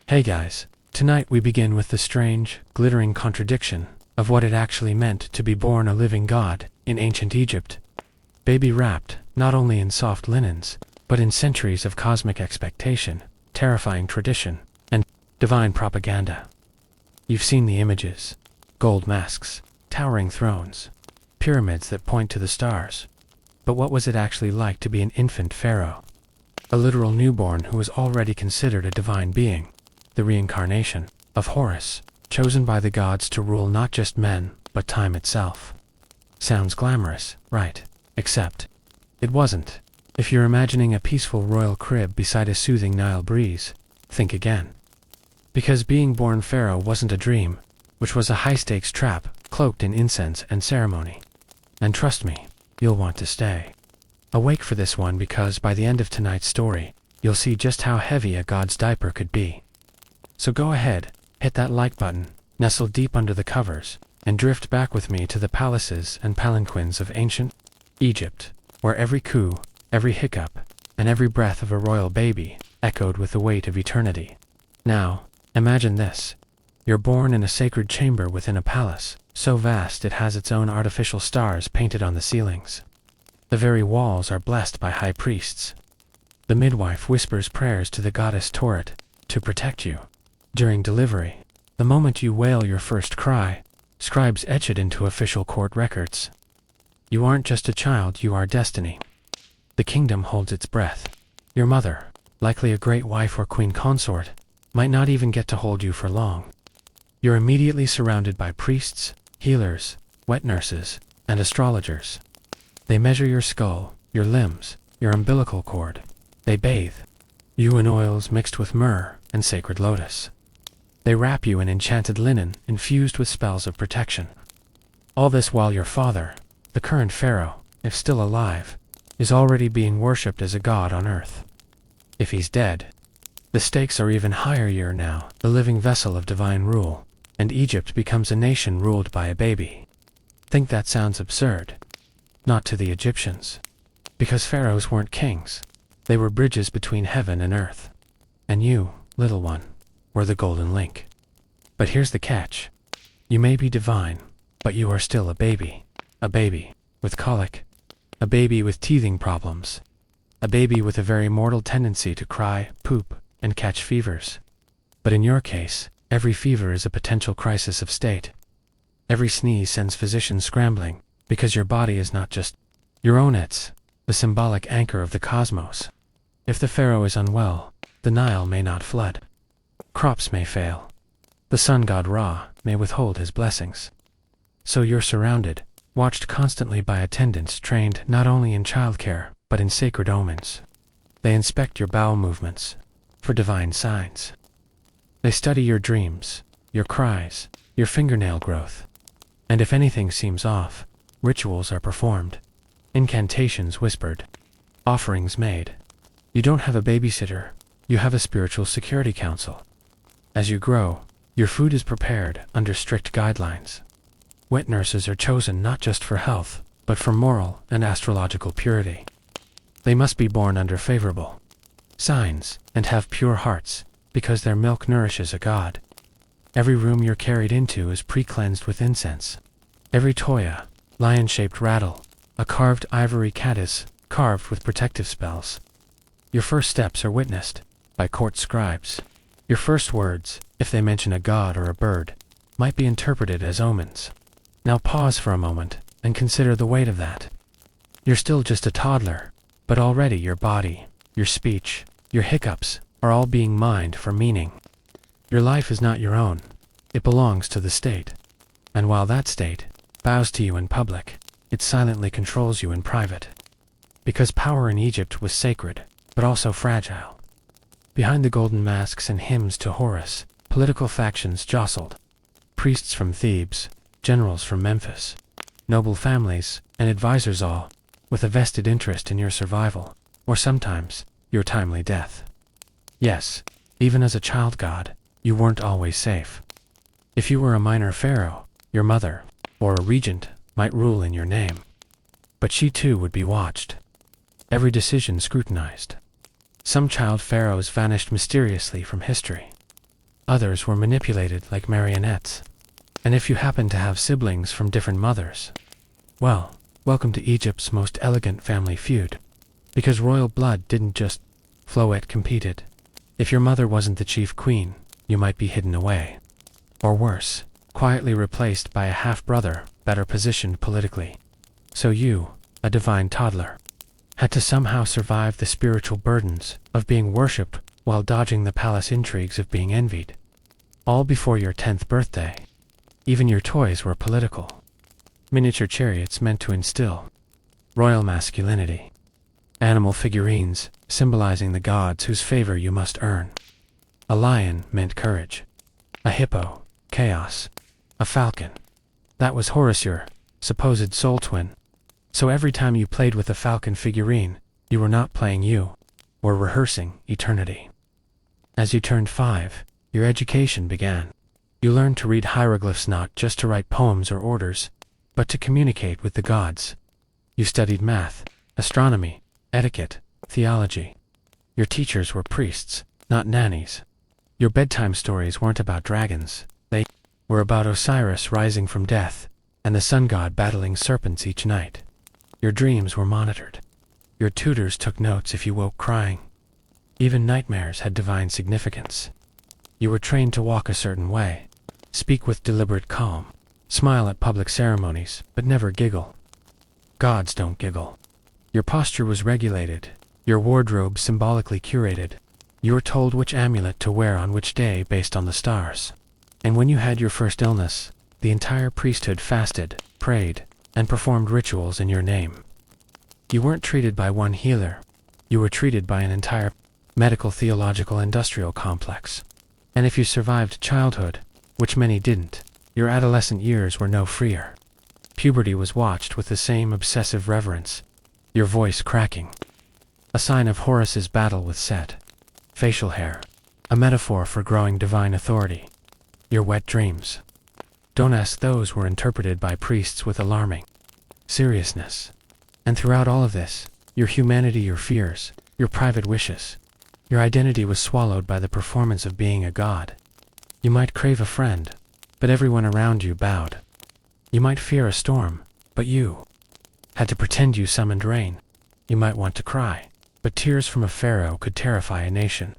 Hey guys, tonight we begin with the strange, glittering contradiction of what it actually meant to be born a living god in ancient Egypt. Baby wrapped, not only in soft linens, but in centuries of cosmic expectation, terrifying tradition, and divine propaganda. You've seen the images: gold masks, towering thrones, pyramids that point to the stars. But what was it actually like to be an infant pharaoh? A literal newborn who was already considered a divine being, the reincarnation of Horus, chosen by the gods to rule not just men, but time itself. Sounds glamorous, right? Except it wasn't. If you're imagining a peaceful royal crib beside a soothing Nile breeze, think again. Because being born pharaoh wasn't a dream, which was a high-stakes trap cloaked in incense and ceremony. And trust me, you'll want to stay awake for this one, because by the end of tonight's story, you'll see just how heavy a god's diaper could be. So go ahead, hit that like button, nestle deep under the covers, and drift back with me to the palaces and palanquins of ancient Egypt, where every coup, every hiccup, and every breath of a royal baby echoed with the weight of eternity. Now, imagine this. You're born in a sacred chamber within a palace, so vast it has its own artificial stars painted on the ceilings. The very walls are blessed by high priests. The midwife whispers prayers to the goddess Toret to protect you. During delivery, the moment you wail your first cry, scribes etch it into official court records. You aren't just a child, you are destiny. The kingdom holds its breath. Your mother, likely a great wife or queen consort, might not even get to hold you for long. You're immediately surrounded by priests, healers, wet nurses, and astrologers. They measure your skull, your limbs, your umbilical cord. They bathe you in oils mixed with myrrh and sacred lotus. They wrap you in enchanted linen infused with spells of protection. All this while your father, the current pharaoh, if still alive, is already being worshipped as a god on earth. If he's dead, the stakes are even higher. You're now the living vessel of divine rule, and Egypt becomes a nation ruled by a baby. Think that sounds absurd? Not to the Egyptians. Because pharaohs weren't kings. They were bridges between heaven and earth. And you, little one, were the golden link. But here's the catch. You may be divine, but you are still a baby. A baby with colic. A baby with teething problems. A baby with a very mortal tendency to cry, poop, and catch fevers. But in your case, every fever is a potential crisis of state. Every sneeze sends physicians scrambling, because your body is not just your own, it's the symbolic anchor of the cosmos. If the pharaoh is unwell, the Nile may not flood. Crops may fail. The sun god Ra may withhold his blessings. So you're surrounded, watched constantly by attendants trained not only in childcare, but in sacred omens. They inspect your bowel movements for divine signs. They study your dreams, your cries, your fingernail growth. And if anything seems off, rituals are performed, incantations whispered, offerings made. You don't have a babysitter, you have a spiritual security council. As you grow, your food is prepared under strict guidelines. Wet nurses are chosen not just for health, but for moral and astrological purity. They must be born under favorable signs and have pure hearts, because their milk nourishes a god. Every room you're carried into is pre-cleansed with incense. Every toya, lion-shaped rattle, a carved ivory cat is carved with protective spells. Your first steps are witnessed by court scribes. Your first words, if they mention a god or a bird, might be interpreted as omens. Now pause for a moment and consider the weight of that. You're still just a toddler, but already your body, your speech, your hiccups are all being mined for meaning. Your life is not your own. It belongs to the state. And while that state bows to you in public, it silently controls you in private. Because power in Egypt was sacred, but also fragile. Behind the golden masks and hymns to Horus, political factions jostled. Priests from Thebes, generals from Memphis, noble families, and advisors, all with a vested interest in your survival, or sometimes your timely death. Yes, even as a child god, you weren't always safe. If you were a minor pharaoh, your mother, or a regent, might rule in your name. But she too would be watched. Every decision scrutinized. Some child pharaohs vanished mysteriously from history. Others were manipulated like marionettes. And if you happened to have siblings from different mothers, well, welcome to Egypt's most elegant family feud. Because royal blood didn't just flow, it competed. If your mother wasn't the chief queen, you might be hidden away. Or worse, quietly replaced by a half-brother, better positioned politically. So you, a divine toddler, had to somehow survive the spiritual burdens of being worshipped while dodging the palace intrigues of being envied. All before your 10th birthday. Even your toys were political. Miniature chariots meant to instill royal masculinity. Animal figurines symbolizing the gods whose favor you must earn. A lion meant courage. A hippo, chaos. A falcon. That was Horus, your supposed soul twin. So every time you played with a falcon figurine, you were not playing you, or rehearsing eternity. As you turned 5, your education began. You learned to read hieroglyphs not just to write poems or orders, but to communicate with the gods. You studied math, astronomy, etiquette, theology. Your teachers were priests, not nannies. Your bedtime stories weren't about dragons. They were about Osiris rising from death, and the sun god battling serpents each night. Your dreams were monitored. Your tutors took notes if you woke crying. Even nightmares had divine significance. You were trained to walk a certain way, speak with deliberate calm, smile at public ceremonies, but never giggle. Gods don't giggle. Your posture was regulated, your wardrobe symbolically curated. You were told which amulet to wear on which day based on the stars. And when you had your first illness, the entire priesthood fasted, prayed, and performed rituals in your name. You weren't treated by one healer. You were treated by an entire medical, theological, industrial complex. And if you survived childhood, which many didn't, your adolescent years were no freer. Puberty was watched with the same obsessive reverence, your voice cracking. A sign of Horus's battle with Set. Facial hair, a metaphor for growing divine authority. Your wet dreams. Don't ask, those were interpreted by priests with alarming seriousness. And throughout all of this, your humanity, your fears, your private wishes, your identity was swallowed by the performance of being a god. You might crave a friend, but everyone around you bowed. You might fear a storm, but you had to pretend you summoned rain. You might want to cry, but tears from a pharaoh could terrify a nation.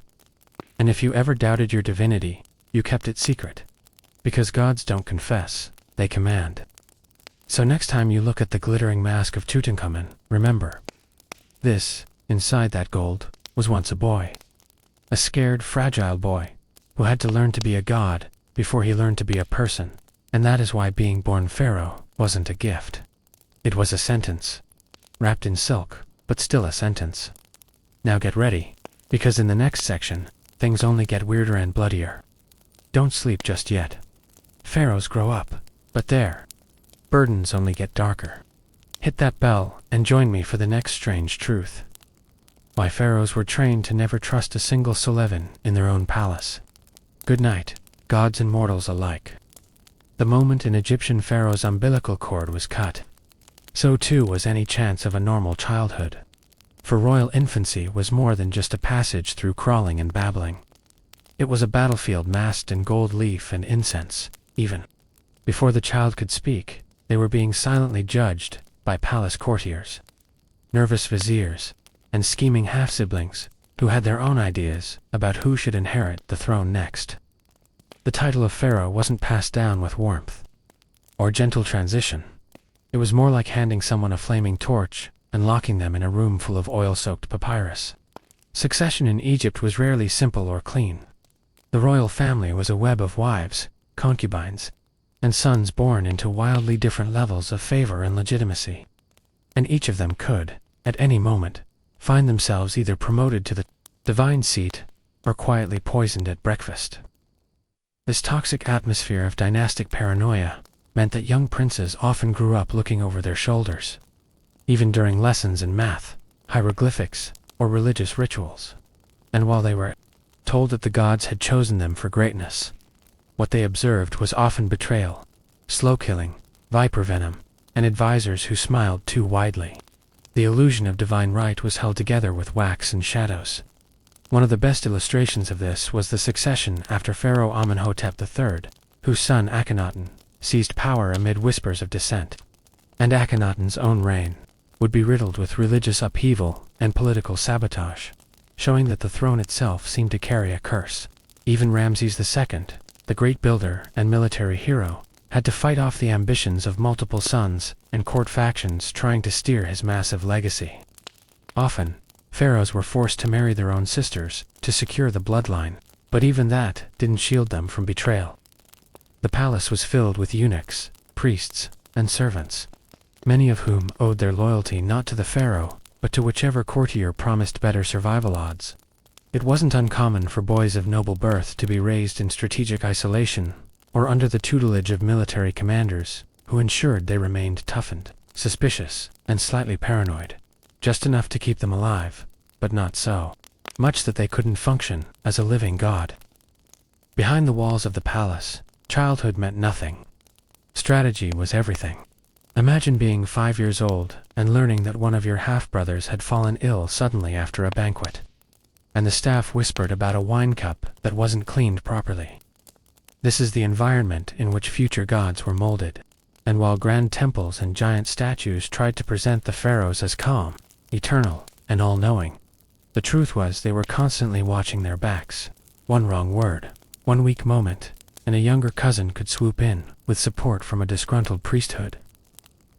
And if you ever doubted your divinity, you kept it secret. Because gods don't confess, they command. So next time you look at the glittering mask of Tutankhamun, remember, this, inside that gold, was once a boy. A scared, fragile boy, who had to learn to be a god before he learned to be a person. And that is why being born Pharaoh wasn't a gift. It was a sentence. Wrapped in silk, but still a sentence. Now get ready, because in the next section, things only get weirder and bloodier. Don't sleep just yet. Pharaohs grow up, but their burdens only get darker. Hit that bell and join me for the next strange truth. Why pharaohs were trained to never trust a single Sullivan in their own palace. Good night, gods and mortals alike. The moment an Egyptian pharaoh's umbilical cord was cut, so too was any chance of a normal childhood. For royal infancy was more than just a passage through crawling and babbling. It was a battlefield masked in gold leaf and incense. Even before the child could speak, they were being silently judged by palace courtiers, nervous viziers, and scheming half-siblings who had their own ideas about who should inherit the throne next. The title of pharaoh wasn't passed down with warmth or gentle transition. It was more like handing someone a flaming torch and locking them in a room full of oil-soaked papyrus. Succession in Egypt was rarely simple or clean. The royal family was a web of wives, concubines, and sons born into wildly different levels of favor and legitimacy. And each of them could, at any moment, find themselves either promoted to the divine seat or quietly poisoned at breakfast. This toxic atmosphere of dynastic paranoia meant that young princes often grew up looking over their shoulders, even during lessons in math, hieroglyphics, or religious rituals. And while they were told that the gods had chosen them for greatness, what they observed was often betrayal, slow killing, viper venom, and advisors who smiled too widely. The illusion of divine right was held together with wax and shadows. One of the best illustrations of this was the succession after Pharaoh Amenhotep III, whose son Akhenaten seized power amid whispers of dissent. And Akhenaten's own reign would be riddled with religious upheaval and political sabotage, showing that the throne itself seemed to carry a curse. Even Ramses II, the great builder and military hero, had to fight off the ambitions of multiple sons and court factions trying to steer his massive legacy. Often, pharaohs were forced to marry their own sisters to secure the bloodline, but even that didn't shield them from betrayal. The palace was filled with eunuchs, priests, and servants, many of whom owed their loyalty not to the pharaoh, but to whichever courtier promised better survival odds. It wasn't uncommon for boys of noble birth to be raised in strategic isolation or under the tutelage of military commanders who ensured they remained toughened, suspicious, and slightly paranoid, just enough to keep them alive, but not so much that they couldn't function as a living god. Behind the walls of the palace, childhood meant nothing. Strategy was everything. Imagine being 5 years old and learning that one of your half-brothers had fallen ill suddenly after a banquet, and the staff whispered about a wine cup that wasn't cleaned properly. This is the environment in which future gods were molded, and while grand temples and giant statues tried to present the pharaohs as calm, eternal, and all-knowing, the truth was they were constantly watching their backs. One wrong word, one weak moment, and a younger cousin could swoop in with support from a disgruntled priesthood.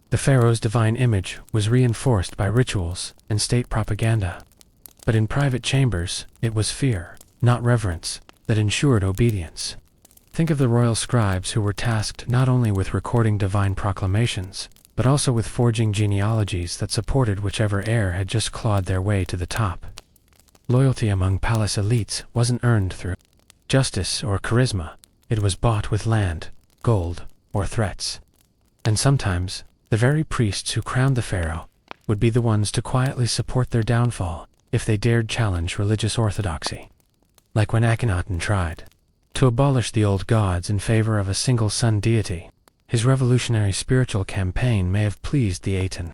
The pharaoh's divine image was reinforced by rituals and state propaganda, but in private chambers, it was fear, not reverence, that ensured obedience. Think of the royal scribes who were tasked not only with recording divine proclamations, but also with forging genealogies that supported whichever heir had just clawed their way to the top. Loyalty among palace elites wasn't earned through justice or charisma. It was bought with land, gold, or threats. And sometimes, the very priests who crowned the pharaoh would be the ones to quietly support their downfall if they dared challenge religious orthodoxy. Like when Akhenaten tried to abolish the old gods in favor of a single sun deity. His revolutionary spiritual campaign may have pleased the Aten,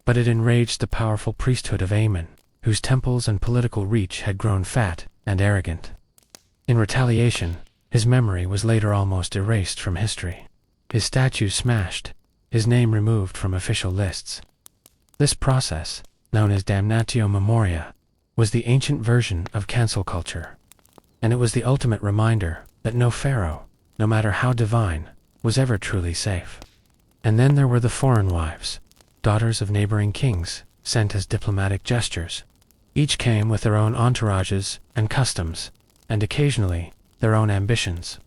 but it enraged the powerful priesthood of Amen, whose temples and political reach had grown fat and arrogant. In retaliation, his memory was later almost erased from history, his statue smashed, his name removed from official lists. This process, known as damnatio memoria, was the ancient version of cancel culture, and it was the ultimate reminder that no pharaoh, no matter how divine, was ever truly safe. And then there were the foreign wives, daughters of neighboring kings, sent as diplomatic gestures. Each came with their own entourages and customs, and occasionally their own ambitions.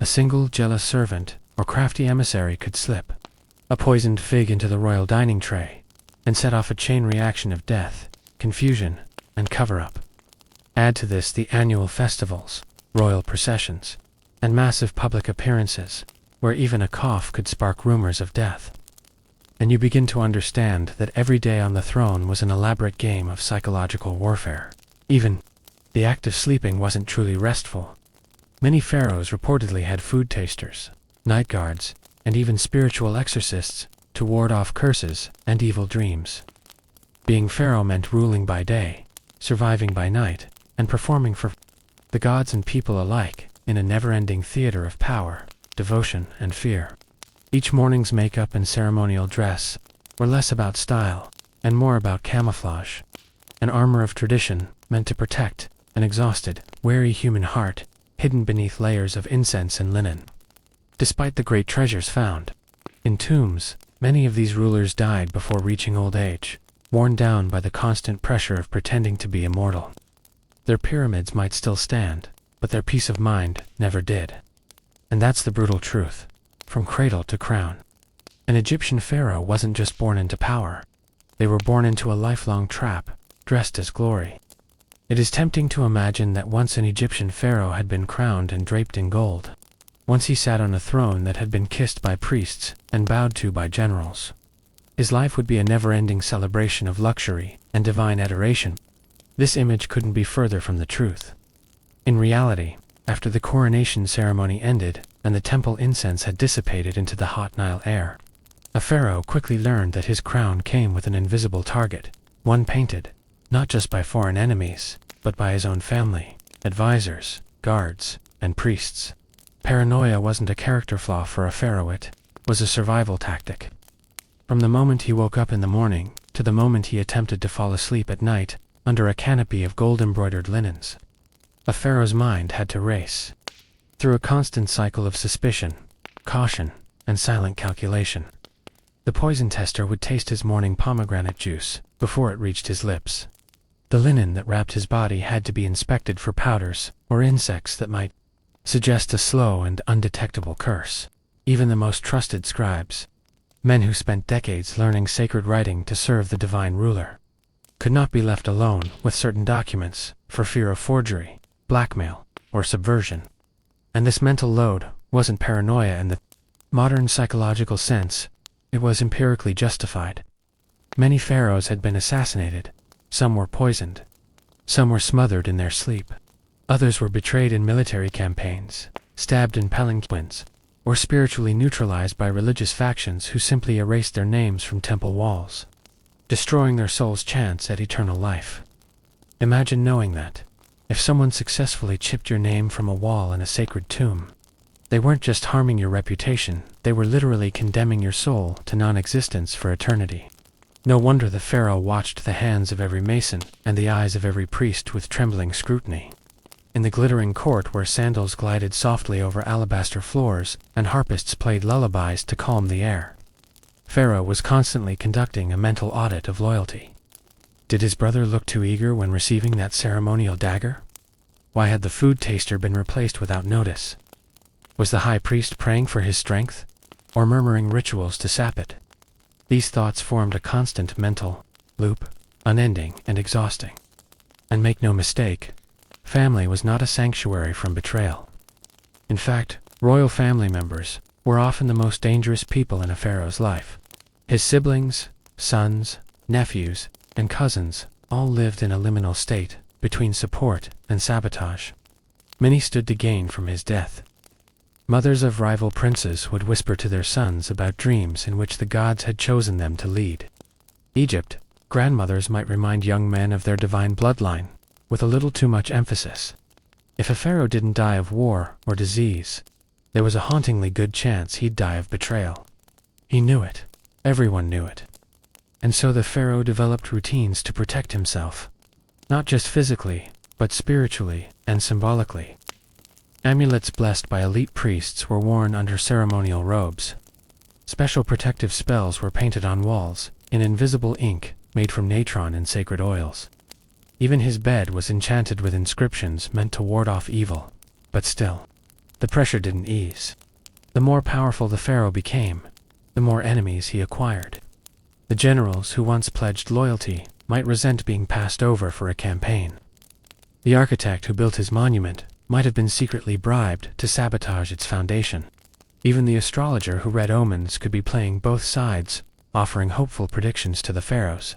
A single jealous servant or crafty emissary could slip a poisoned fig into the royal dining tray and set off a chain reaction of death, confusion, and cover-up. Add to this the annual festivals, royal processions, and massive public appearances, where even a cough could spark rumors of death. And you begin to understand that every day on the throne was an elaborate game of psychological warfare. Even the act of sleeping wasn't truly restful. Many pharaohs reportedly had food tasters, night guards, and even spiritual exorcists to ward off curses and evil dreams. Being pharaoh meant ruling by day, surviving by night, and performing for the gods and people alike in a never-ending theater of power, devotion, and fear. Each morning's makeup and ceremonial dress were less about style and more about camouflage, an armor of tradition meant to protect an exhausted, wary human heart hidden beneath layers of incense and linen. Despite the great treasures found in tombs, many of these rulers died before reaching old age, worn down by the constant pressure of pretending to be immortal. Their pyramids might still stand, but their peace of mind never did. And that's the brutal truth, from cradle to crown. An Egyptian pharaoh wasn't just born into power. They were born into a lifelong trap, dressed as glory. It is tempting to imagine that once an Egyptian pharaoh had been crowned and draped in gold. Once he sat on a throne that had been kissed by priests and bowed to by generals. His life would be a never-ending celebration of luxury and divine adoration. This image couldn't be further from the truth. In reality, after the coronation ceremony ended and the temple incense had dissipated into the hot Nile air, a pharaoh quickly learned that his crown came with an invisible target, one painted, not just by foreign enemies, but by his own family, advisors, guards, and priests. Paranoia wasn't a character flaw for a pharaoh, it was a survival tactic. From the moment he woke up in the morning, to the moment he attempted to fall asleep at night, under a canopy of gold-embroidered linens, a pharaoh's mind had to race through a constant cycle of suspicion, caution, and silent calculation. The poison tester would taste his morning pomegranate juice before it reached his lips. The linen that wrapped his body had to be inspected for powders or insects that might suggest a slow and undetectable curse. Even the most trusted scribes, men who spent decades learning sacred writing to serve the divine ruler, could not be left alone with certain documents for fear of forgery, blackmail, or subversion. And this mental load wasn't paranoia in the modern psychological sense, it was empirically justified. Many pharaohs had been assassinated, some were poisoned, some were smothered in their sleep, others were betrayed in military campaigns, stabbed in palanquins, or spiritually neutralized by religious factions who simply erased their names from temple walls, destroying their soul's chance at eternal life. Imagine knowing that, if someone successfully chipped your name from a wall in a sacred tomb, they weren't just harming your reputation, they were literally condemning your soul to non-existence for eternity. No wonder the pharaoh watched the hands of every mason and the eyes of every priest with trembling scrutiny. In the glittering court where sandals glided softly over alabaster floors and harpists played lullabies to calm the air, Pharaoh was constantly conducting a mental audit of loyalty. Did his brother look too eager when receiving that ceremonial dagger? Why had the food taster been replaced without notice? Was the high priest praying for his strength, or murmuring rituals to sap it? These thoughts formed a constant mental loop, unending and exhausting. And make no mistake, family was not a sanctuary from betrayal. In fact, royal family members were often the most dangerous people in a pharaoh's life. His siblings, sons, nephews, and cousins all lived in a liminal state between support and sabotage. Many stood to gain from his death. Mothers of rival princes would whisper to their sons about dreams in which the gods had chosen them to lead. Egypt, grandmothers might remind young men of their divine bloodline, with a little too much emphasis. If a pharaoh didn't die of war or disease, there was a hauntingly good chance he'd die of betrayal. He knew it. Everyone knew it. And so the pharaoh developed routines to protect himself, not just physically, but spiritually and symbolically. Amulets blessed by elite priests were worn under ceremonial robes. Special protective spells were painted on walls, in invisible ink made from natron and sacred oils. Even his bed was enchanted with inscriptions meant to ward off evil. But still, the pressure didn't ease. The more powerful the pharaoh became, the more enemies he acquired. The generals who once pledged loyalty might resent being passed over for a campaign. The architect who built his monument might have been secretly bribed to sabotage its foundation. Even the astrologer who read omens could be playing both sides, offering hopeful predictions to the pharaohs,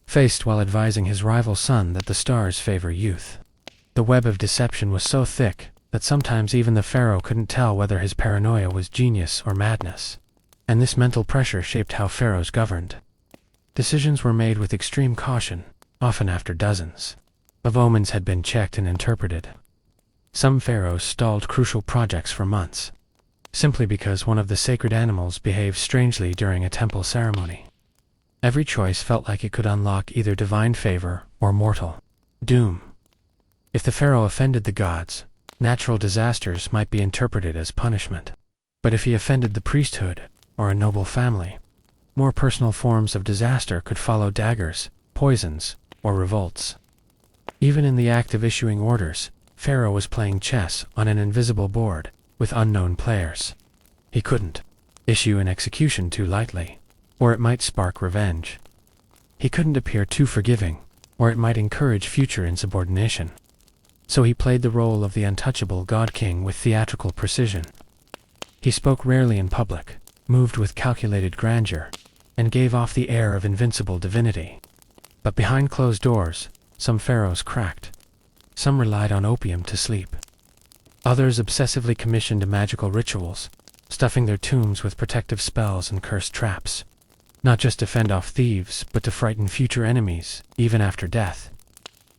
faced while advising his rival son that the stars favor youth. The web of deception was so thick that sometimes even the pharaoh couldn't tell whether his paranoia was genius or madness. And this mental pressure shaped how pharaohs governed. Decisions were made with extreme caution, often after dozens of omens had been checked and interpreted. Some pharaohs stalled crucial projects for months, simply because one of the sacred animals behaved strangely during a temple ceremony. Every choice felt like it could unlock either divine favor or mortal doom. If the pharaoh offended the gods, natural disasters might be interpreted as punishment. But if he offended the priesthood or a noble family, more personal forms of disaster could follow: daggers, poisons, or revolts. Even in the act of issuing orders, Pharaoh was playing chess on an invisible board with unknown players. He couldn't issue an execution too lightly, or it might spark revenge. He couldn't appear too forgiving, or it might encourage future insubordination. So he played the role of the untouchable god-king with theatrical precision. He spoke rarely in public, moved with calculated grandeur, and gave off the air of invincible divinity. But behind closed doors, some pharaohs cracked. Some relied on opium to sleep. Others obsessively commissioned magical rituals, stuffing their tombs with protective spells and cursed traps, not just to fend off thieves, but to frighten future enemies, even after death.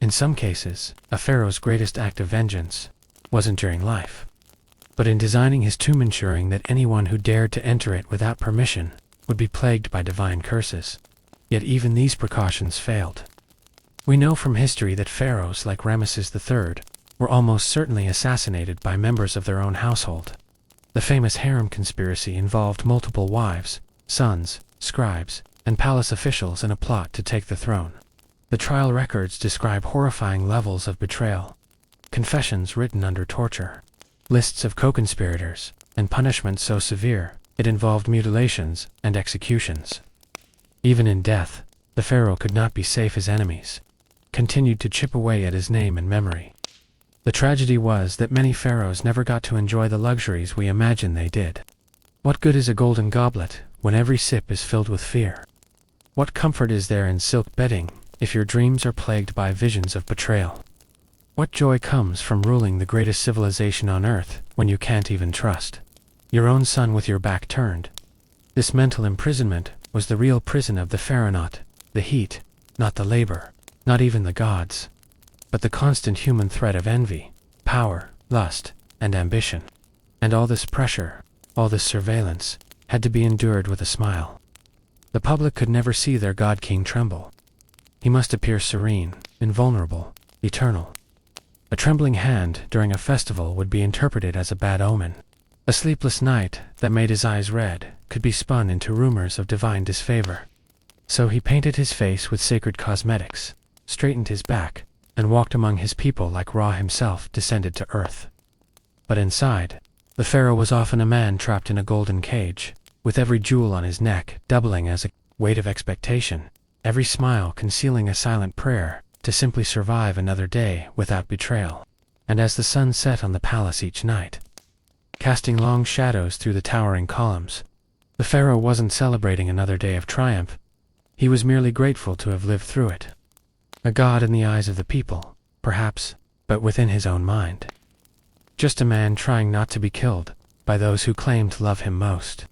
In some cases, a pharaoh's greatest act of vengeance wasn't during life, but in designing his tomb, ensuring that anyone who dared to enter it without permission would be plagued by divine curses. Yet even these precautions failed. We know from history that pharaohs like Ramesses III were almost certainly assassinated by members of their own household. The famous harem conspiracy involved multiple wives, sons, scribes, and palace officials in a plot to take the throne. The trial records describe horrifying levels of betrayal, confessions written under torture, lists of co-conspirators, and punishments so severe it involved mutilations and executions. Even in death, the pharaoh could not be safe. His enemies continued to chip away at his name and memory. The tragedy was that many pharaohs never got to enjoy the luxuries we imagine they did. What good is a golden goblet when every sip is filled with fear? What comfort is there in silk bedding if your dreams are plagued by visions of betrayal? What joy comes from ruling the greatest civilization on earth when you can't even trust your own son with your back turned? This mental imprisonment was the real prison of the pharaoh, not the heat, not the labor, not even the gods, but the constant human threat of envy, power, lust, and ambition. And all this pressure, all this surveillance, had to be endured with a smile. The public could never see their god-king tremble. He must appear serene, invulnerable, eternal. A trembling hand during a festival would be interpreted as a bad omen. A sleepless night that made his eyes red could be spun into rumors of divine disfavor. So he painted his face with sacred cosmetics, straightened his back, and walked among his people like Ra himself descended to earth. But inside, the pharaoh was often a man trapped in a golden cage, with every jewel on his neck doubling as a weight of expectation, every smile concealing a silent prayer to simply survive another day without betrayal. And as the sun set on the palace each night, casting long shadows through the towering columns, the pharaoh wasn't celebrating another day of triumph. He was merely grateful to have lived through it. A god in the eyes of the people, perhaps, but within his own mind. Just a man trying not to be killed by those who claimed to love him most.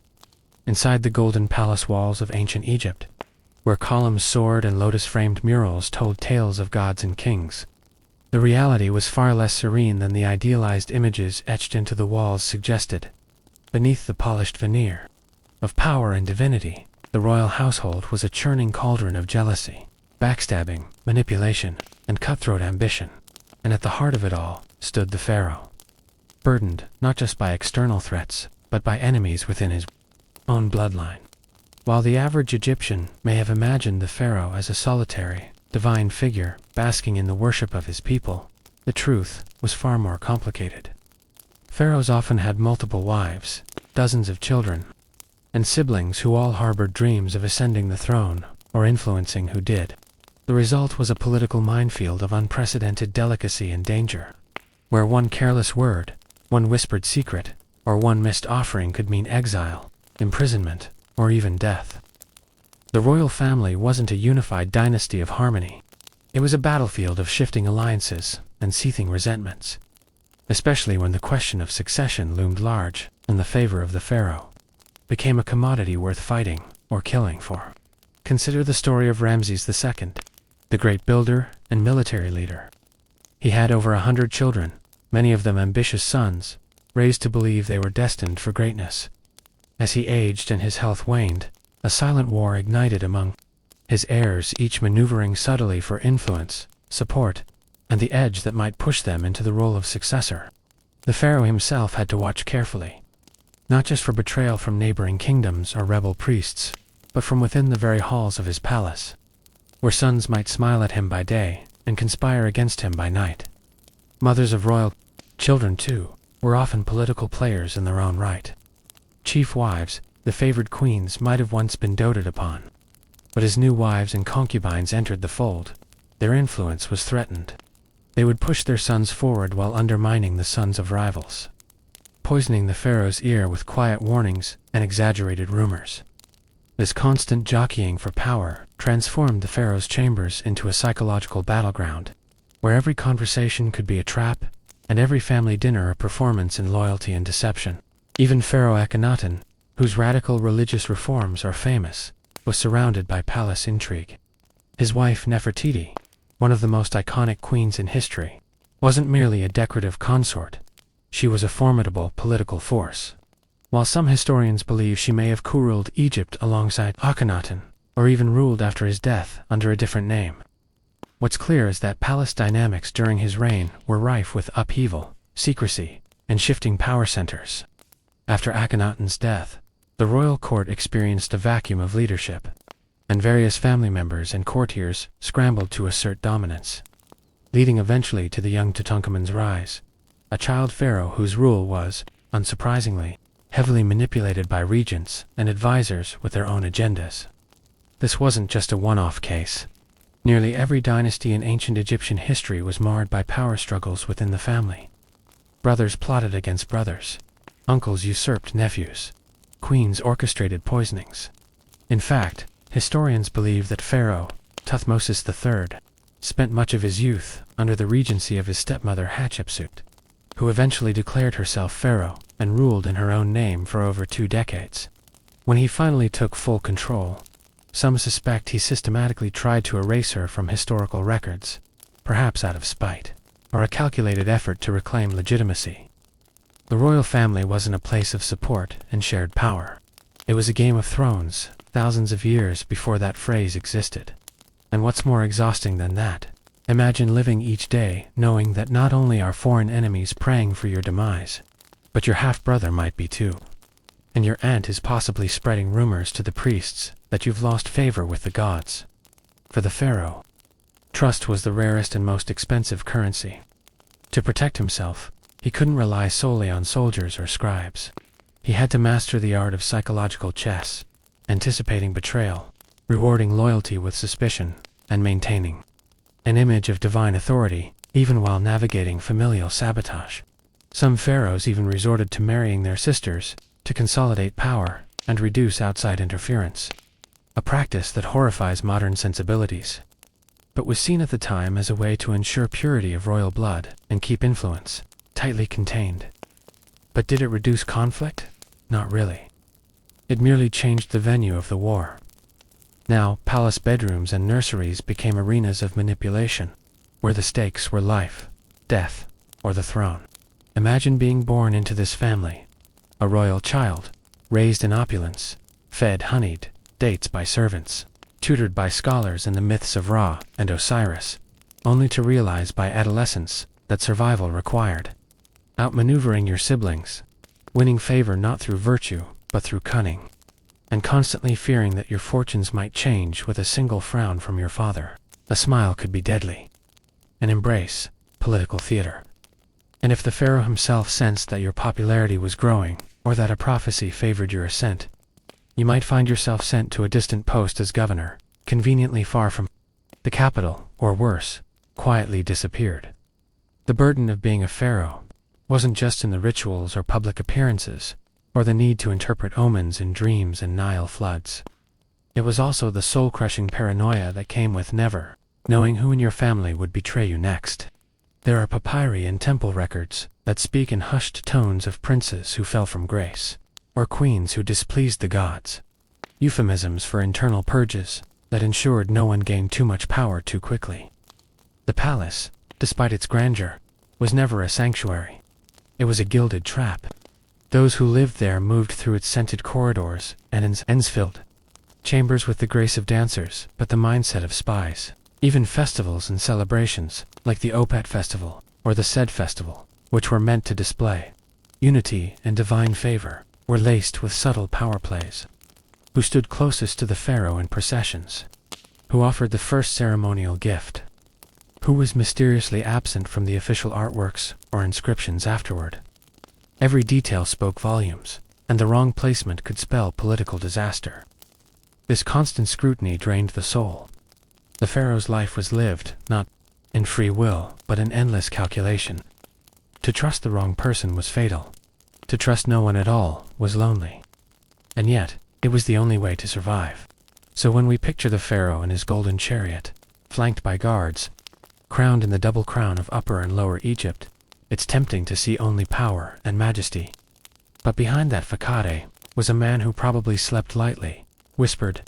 Inside the golden palace walls of ancient Egypt, where columns soared and lotus-framed murals told tales of gods and kings, the reality was far less serene than the idealized images etched into the walls suggested. Beneath the polished veneer of power and divinity, the royal household was a churning cauldron of jealousy, backstabbing, manipulation, and cutthroat ambition. And at the heart of it all stood the pharaoh, burdened not just by external threats, but by enemies within his own bloodline. While the average Egyptian may have imagined the pharaoh as a solitary, divine figure basking in the worship of his people, the truth was far more complicated. Pharaohs often had multiple wives, dozens of children, and siblings who all harbored dreams of ascending the throne or influencing who did. The result was a political minefield of unprecedented delicacy and danger, where one careless word, one whispered secret, or one missed offering could mean exile, imprisonment, or even death. The royal family wasn't a unified dynasty of harmony. It was a battlefield of shifting alliances and seething resentments, especially when the question of succession loomed large and the favor of the pharaoh became a commodity worth fighting or killing for. Consider the story of Ramses II, the great builder and military leader. He had over 100 children, many of them ambitious sons, raised to believe they were destined for greatness. As he aged and his health waned, a silent war ignited among his heirs, each maneuvering subtly for influence, support, and the edge that might push them into the role of successor. The pharaoh himself had to watch carefully, not just for betrayal from neighboring kingdoms or rebel priests, but from within the very halls of his palace, where sons might smile at him by day and conspire against him by night. Mothers of royal children, too, were often political players in their own right. Chief wives, the favored queens, might have once been doted upon, but as new wives and concubines entered the fold, their influence was threatened. They would push their sons forward while undermining the sons of rivals, poisoning the pharaoh's ear with quiet warnings and exaggerated rumors. This constant jockeying for power transformed the pharaoh's chambers into a psychological battleground, where every conversation could be a trap, and every family dinner a performance in loyalty and deception. Even Pharaoh Akhenaten, whose radical religious reforms are famous, was surrounded by palace intrigue. His wife Nefertiti, one of the most iconic queens in history, wasn't merely a decorative consort. She was a formidable political force. While some historians believe she may have co-ruled Egypt alongside Akhenaten, or even ruled after his death under a different name, what's clear is that palace dynamics during his reign were rife with upheaval, secrecy, and shifting power centers. After Akhenaten's death, the royal court experienced a vacuum of leadership, and various family members and courtiers scrambled to assert dominance, leading eventually to the young Tutankhamun's rise, a child pharaoh whose rule was, unsurprisingly, heavily manipulated by regents and advisors with their own agendas. This wasn't just a one-off case. Nearly every dynasty in ancient Egyptian history was marred by power struggles within the family. Brothers plotted against brothers, uncles usurped nephews, queens orchestrated poisonings. In fact, historians believe that Pharaoh, Thutmose III, spent much of his youth under the regency of his stepmother Hatshepsut, who eventually declared herself pharaoh and ruled in her own name for over 2 decades. When he finally took full control, some suspect he systematically tried to erase her from historical records, perhaps out of spite, or a calculated effort to reclaim legitimacy. The royal family wasn't a place of support and shared power. It was a Game of Thrones, thousands of years before that phrase existed. And what's more exhausting than that? Imagine living each day knowing that not only are foreign enemies praying for your demise, but your half-brother might be too. And your aunt is possibly spreading rumors to the priests that you've lost favor with the gods. For the pharaoh, trust was the rarest and most expensive currency. To protect himself, he couldn't rely solely on soldiers or scribes. He had to master the art of psychological chess, anticipating betrayal, rewarding loyalty with suspicion, and maintaining an image of divine authority, even while navigating familial sabotage. Some pharaohs even resorted to marrying their sisters to consolidate power and reduce outside interference, a practice that horrifies modern sensibilities, but was seen at the time as a way to ensure purity of royal blood and keep influence tightly contained. But did it reduce conflict? Not really. It merely changed the venue of the war. Now, palace bedrooms and nurseries became arenas of manipulation, where the stakes were life, death, or the throne. Imagine being born into this family, a royal child, raised in opulence, fed honeyed dates by servants, tutored by scholars in the myths of Ra and Osiris, only to realize by adolescence that survival required outmaneuvering your siblings, winning favor not through virtue but through cunning, and constantly fearing that your fortunes might change with a single frown from your father. A smile could be deadly. An embrace, political theater. And if the pharaoh himself sensed that your popularity was growing, or that a prophecy favored your ascent, you might find yourself sent to a distant post as governor, conveniently far from the capital, or worse, quietly disappeared. The burden of being a pharaoh wasn't just in the rituals or public appearances, or the need to interpret omens in dreams and Nile floods. It was also the soul-crushing paranoia that came with never knowing who in your family would betray you next. There are papyri and temple records that speak in hushed tones of princes who fell from grace, or queens who displeased the gods. Euphemisms for internal purges that ensured no one gained too much power too quickly. The palace, despite its grandeur, was never a sanctuary. It was a gilded trap. Those who lived there moved through its scented corridors and ends-filled chambers with the grace of dancers, but the mindset of spies. Even festivals and celebrations, like the Opet festival or the Sed festival, which were meant to display unity and divine favor, were laced with subtle power plays. Who stood closest to the pharaoh in processions? Who offered the first ceremonial gift? Who was mysteriously absent from the official artworks or inscriptions afterward? Every detail spoke volumes, and the wrong placement could spell political disaster. This constant scrutiny drained the soul. The pharaoh's life was lived, not in free will, but in endless calculation. To trust the wrong person was fatal. To trust no one at all was lonely. And yet, it was the only way to survive. So when we picture the pharaoh in his golden chariot, flanked by guards, crowned in the double crown of Upper and Lower Egypt, it's tempting to see only power and majesty. But behind that facade was a man who probably slept lightly, whispered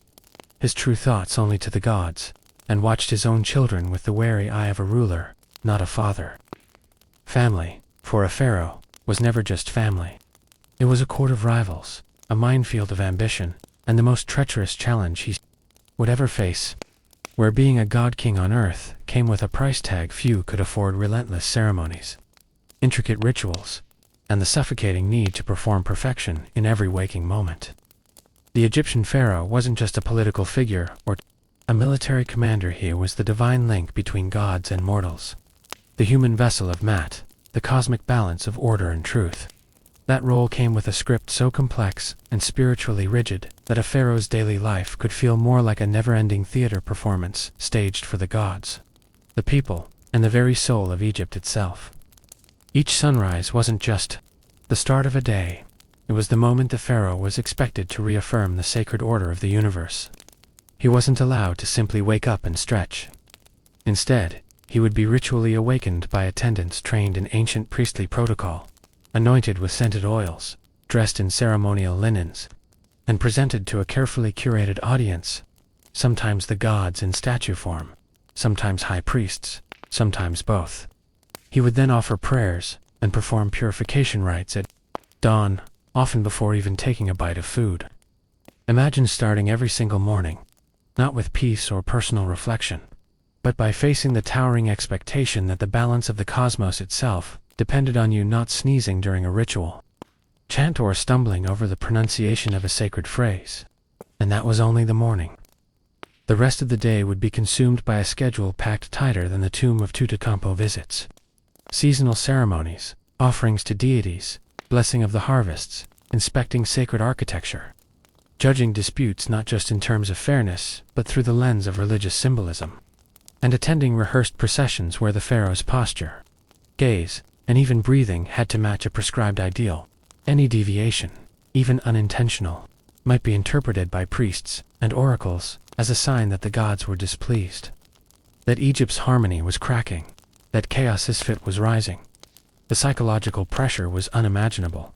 his true thoughts only to the gods, and watched his own children with the wary eye of a ruler, not a father. Family, for a pharaoh, was never just family. It was a court of rivals, a minefield of ambition, and the most treacherous challenge he would ever face, where being a god-king on earth came with a price tag few could afford: relentless ceremonies, intricate rituals, and the suffocating need to perform perfection in every waking moment. The Egyptian pharaoh wasn't just a political figure or a military commander. He was the divine link between gods and mortals, the human vessel of Mat, the cosmic balance of order and truth. That role came with a script so complex and spiritually rigid that a pharaoh's daily life could feel more like a never-ending theater performance staged for the gods, the people, and the very soul of Egypt itself. Each sunrise wasn't just the start of a day. It was the moment the pharaoh was expected to reaffirm the sacred order of the universe. He wasn't allowed to simply wake up and stretch. Instead, he would be ritually awakened by attendants trained in ancient priestly protocol, anointed with scented oils, dressed in ceremonial linens, and presented to a carefully curated audience, sometimes the gods in statue form, sometimes high priests, sometimes both. He would then offer prayers and perform purification rites at dawn, often before even taking a bite of food. Imagine starting every single morning, not with peace or personal reflection, but by facing the towering expectation that the balance of the cosmos itself depended on you not sneezing during a ritual, chant, or stumbling over the pronunciation of a sacred phrase. And that was only the morning. The rest of the day would be consumed by a schedule packed tighter than the tomb of Tutankhamun visits. Seasonal ceremonies, offerings to deities, blessing of the harvests, inspecting sacred architecture, judging disputes not just in terms of fairness, but through the lens of religious symbolism, and attending rehearsed processions where the pharaoh's posture, gaze, and even breathing had to match a prescribed ideal. Any deviation, even unintentional, might be interpreted by priests and oracles as a sign that the gods were displeased, that Egypt's harmony was cracking, that chaos's fit was rising. The psychological pressure was unimaginable.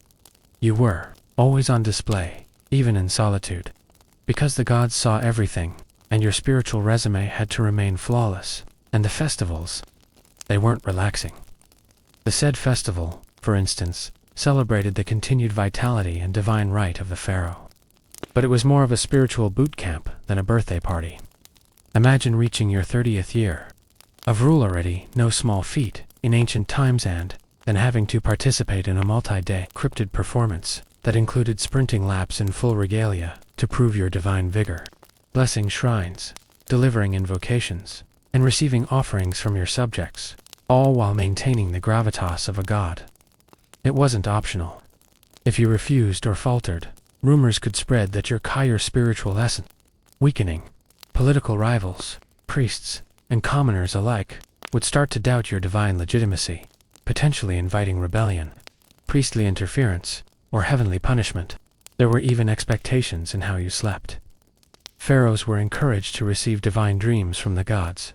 You were always on display, even in solitude, because the gods saw everything, and your spiritual resume had to remain flawless. And the festivals, they weren't relaxing. The said festival, for instance, celebrated the continued vitality and divine right of the pharaoh. But it was more of a spiritual boot camp than a birthday party. Imagine reaching your 30th year of rule, already no small feat in ancient times, and then having to participate in a multi-day cryptid performance that included sprinting laps in full regalia to prove your divine vigor, blessing shrines, delivering invocations, and receiving offerings from your subjects, all while maintaining the gravitas of a god. It wasn't optional. If you refused or faltered, rumors could spread that your spiritual essence weakening. Political rivals, priests, and commoners alike would start to doubt your divine legitimacy, potentially inviting rebellion, priestly interference, or heavenly punishment. There were even expectations in how you slept. Pharaohs were encouraged to receive divine dreams from the gods,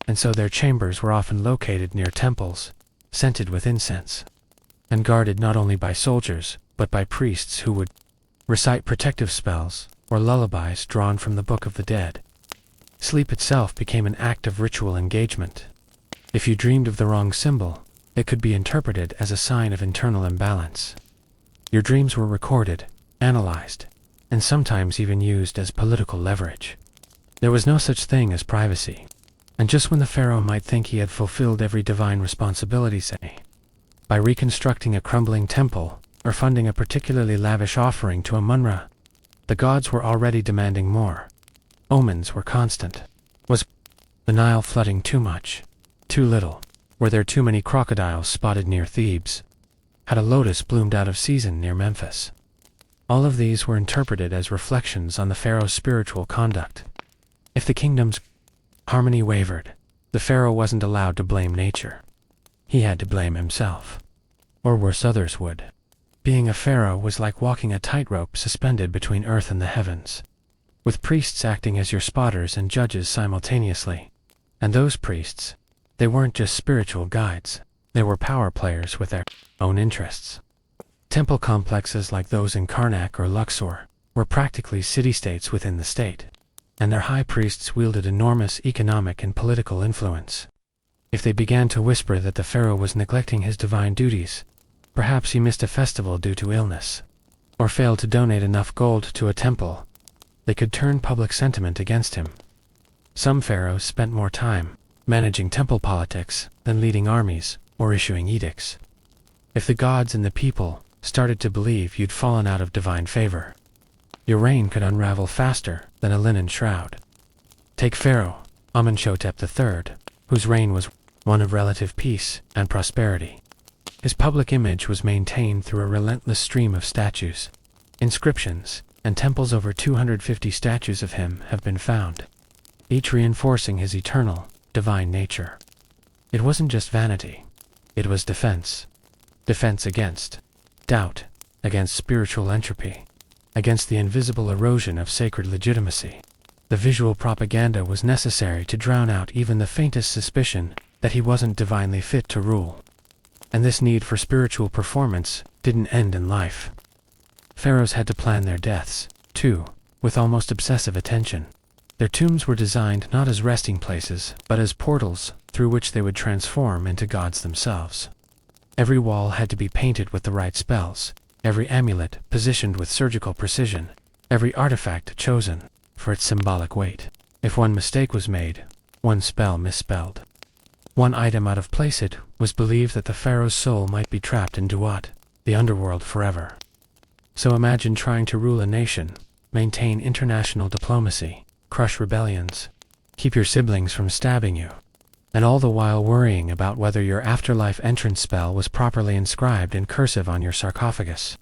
and so their chambers were often located near temples, scented with incense, and guarded not only by soldiers, but by priests who would recite protective spells or lullabies drawn from the Book of the Dead. Sleep itself became an act of ritual engagement. If you dreamed of the wrong symbol, it could be interpreted as a sign of internal imbalance. Your dreams were recorded, analyzed, and sometimes even used as political leverage. There was no such thing as privacy. And just when the pharaoh might think he had fulfilled every divine responsibility, say, by reconstructing a crumbling temple or funding a particularly lavish offering to a Munra, the gods were already demanding more. Omens were constant. Was the Nile flooding too much? Too little? Were there too many crocodiles spotted near Thebes? Had a lotus bloomed out of season near Memphis? All of these were interpreted as reflections on the pharaoh's spiritual conduct. If the kingdom's harmony wavered, the pharaoh wasn't allowed to blame nature. He had to blame himself. Or worse, others would. Being a pharaoh was like walking a tightrope suspended between earth and the heavens, with priests acting as your spotters and judges simultaneously. And those priests, they weren't just spiritual guides, they were power players with their own interests. Temple complexes like those in Karnak or Luxor were practically city-states within the state. and their high priests wielded enormous economic and political influence. If they began to whisper that the pharaoh was neglecting his divine duties, perhaps he missed a festival due to illness, or failed to donate enough gold to a temple, they could turn public sentiment against him. Some pharaohs spent more time managing temple politics than leading armies or issuing edicts. If the gods and the people started to believe you'd fallen out of divine favor, your reign could unravel faster than a linen shroud. Take Pharaoh Amenhotep III, whose reign was one of relative peace and prosperity. His public image was maintained through a relentless stream of statues, inscriptions, and temples. Over 250 statues of him have been found, each reinforcing his eternal, divine nature. It wasn't just vanity, it was defense. Defense against doubt, against spiritual entropy, against the invisible erosion of sacred legitimacy. The visual propaganda was necessary to drown out even the faintest suspicion that he wasn't divinely fit to rule. And this need for spiritual performance didn't end in life. Pharaohs had to plan their deaths, too, with almost obsessive attention. Their tombs were designed not as resting places, but as portals through which they would transform into gods themselves. Every wall had to be painted with the right spells, every amulet positioned with surgical precision, every artifact chosen for its symbolic weight. If one mistake was made, one spell misspelled, one item out of place, it was believed that the pharaoh's soul might be trapped in Duat, the underworld, forever. So imagine trying to rule a nation, maintain international diplomacy, crush rebellions, keep your siblings from stabbing you, and all the while worrying about whether your afterlife entrance spell was properly inscribed in cursive on your sarcophagus.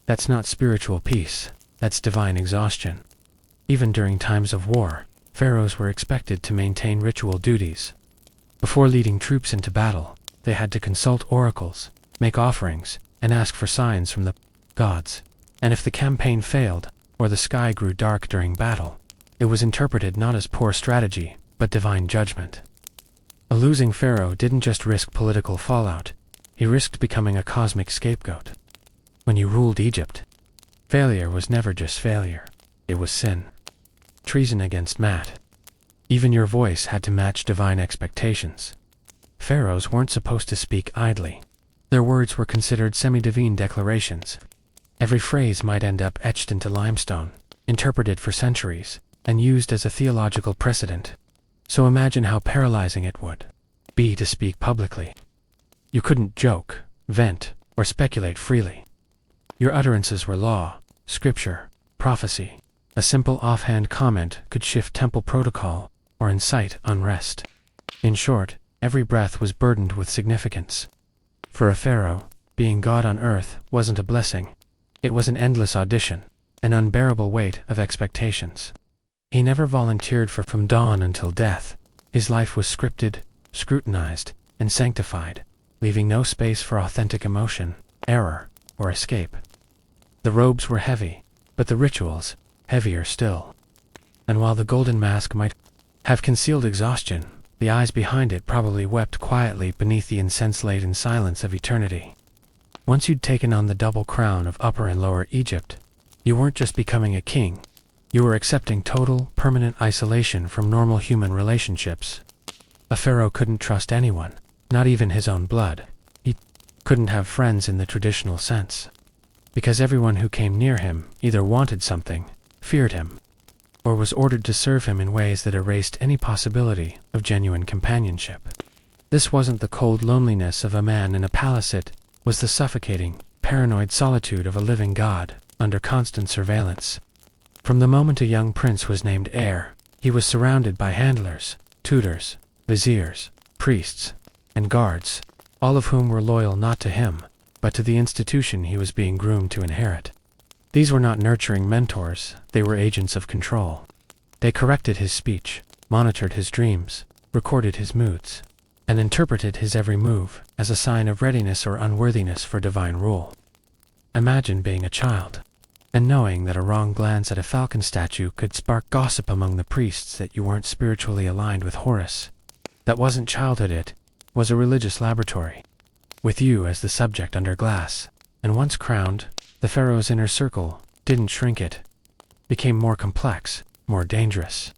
That's not spiritual peace, that's divine exhaustion. Even during times of war, pharaohs were expected to maintain ritual duties. Before leading troops into battle, they had to consult oracles, make offerings, and ask for signs from the gods. And if the campaign failed, or the sky grew dark during battle, it was interpreted not as poor strategy, but divine judgment. A losing pharaoh didn't just risk political fallout, he risked becoming a cosmic scapegoat. When you ruled Egypt, failure was never just failure, it was sin. Treason against Maat. Even your voice had to match divine expectations. Pharaohs weren't supposed to speak idly. Their words were considered semi-divine declarations. Every phrase might end up etched into limestone, interpreted for centuries, and used as a theological precedent. So imagine how paralyzing it would be to speak publicly. You couldn't joke, vent, or speculate freely. Your utterances were law, scripture, prophecy. A simple offhand comment could shift temple protocol or incite unrest. In short, every breath was burdened with significance. For a pharaoh, being God on earth wasn't a blessing. It was an endless audition, an unbearable weight of expectations. He never volunteered from dawn until death. His life was scripted, scrutinized, and sanctified, leaving no space for authentic emotion, error, or escape. The robes were heavy, but the rituals, heavier still. And while the golden mask might have concealed exhaustion, the eyes behind it probably wept quietly beneath the incense-laden silence of eternity. Once you'd taken on the double crown of Upper and Lower Egypt, you weren't just becoming a king. You were accepting total, permanent isolation from normal human relationships. A pharaoh couldn't trust anyone, not even his own blood. He couldn't have friends in the traditional sense, because everyone who came near him either wanted something, feared him, or was ordered to serve him in ways that erased any possibility of genuine companionship. This wasn't the cold loneliness of a man in a palace, it was the suffocating, paranoid solitude of a living god, under constant surveillance. From the moment a young prince was named heir, he was surrounded by handlers, tutors, viziers, priests, and guards, all of whom were loyal not to him, but to the institution he was being groomed to inherit. These were not nurturing mentors, they were agents of control. They corrected his speech, monitored his dreams, recorded his moods, and interpreted his every move as a sign of readiness or unworthiness for divine rule. Imagine being a child, and knowing that a wrong glance at a falcon statue could spark gossip among the priests that you weren't spiritually aligned with Horus. That wasn't childhood, it was a religious laboratory, with you as the subject under glass. And once crowned, the pharaoh's inner circle didn't shrink, it became more complex, more dangerous.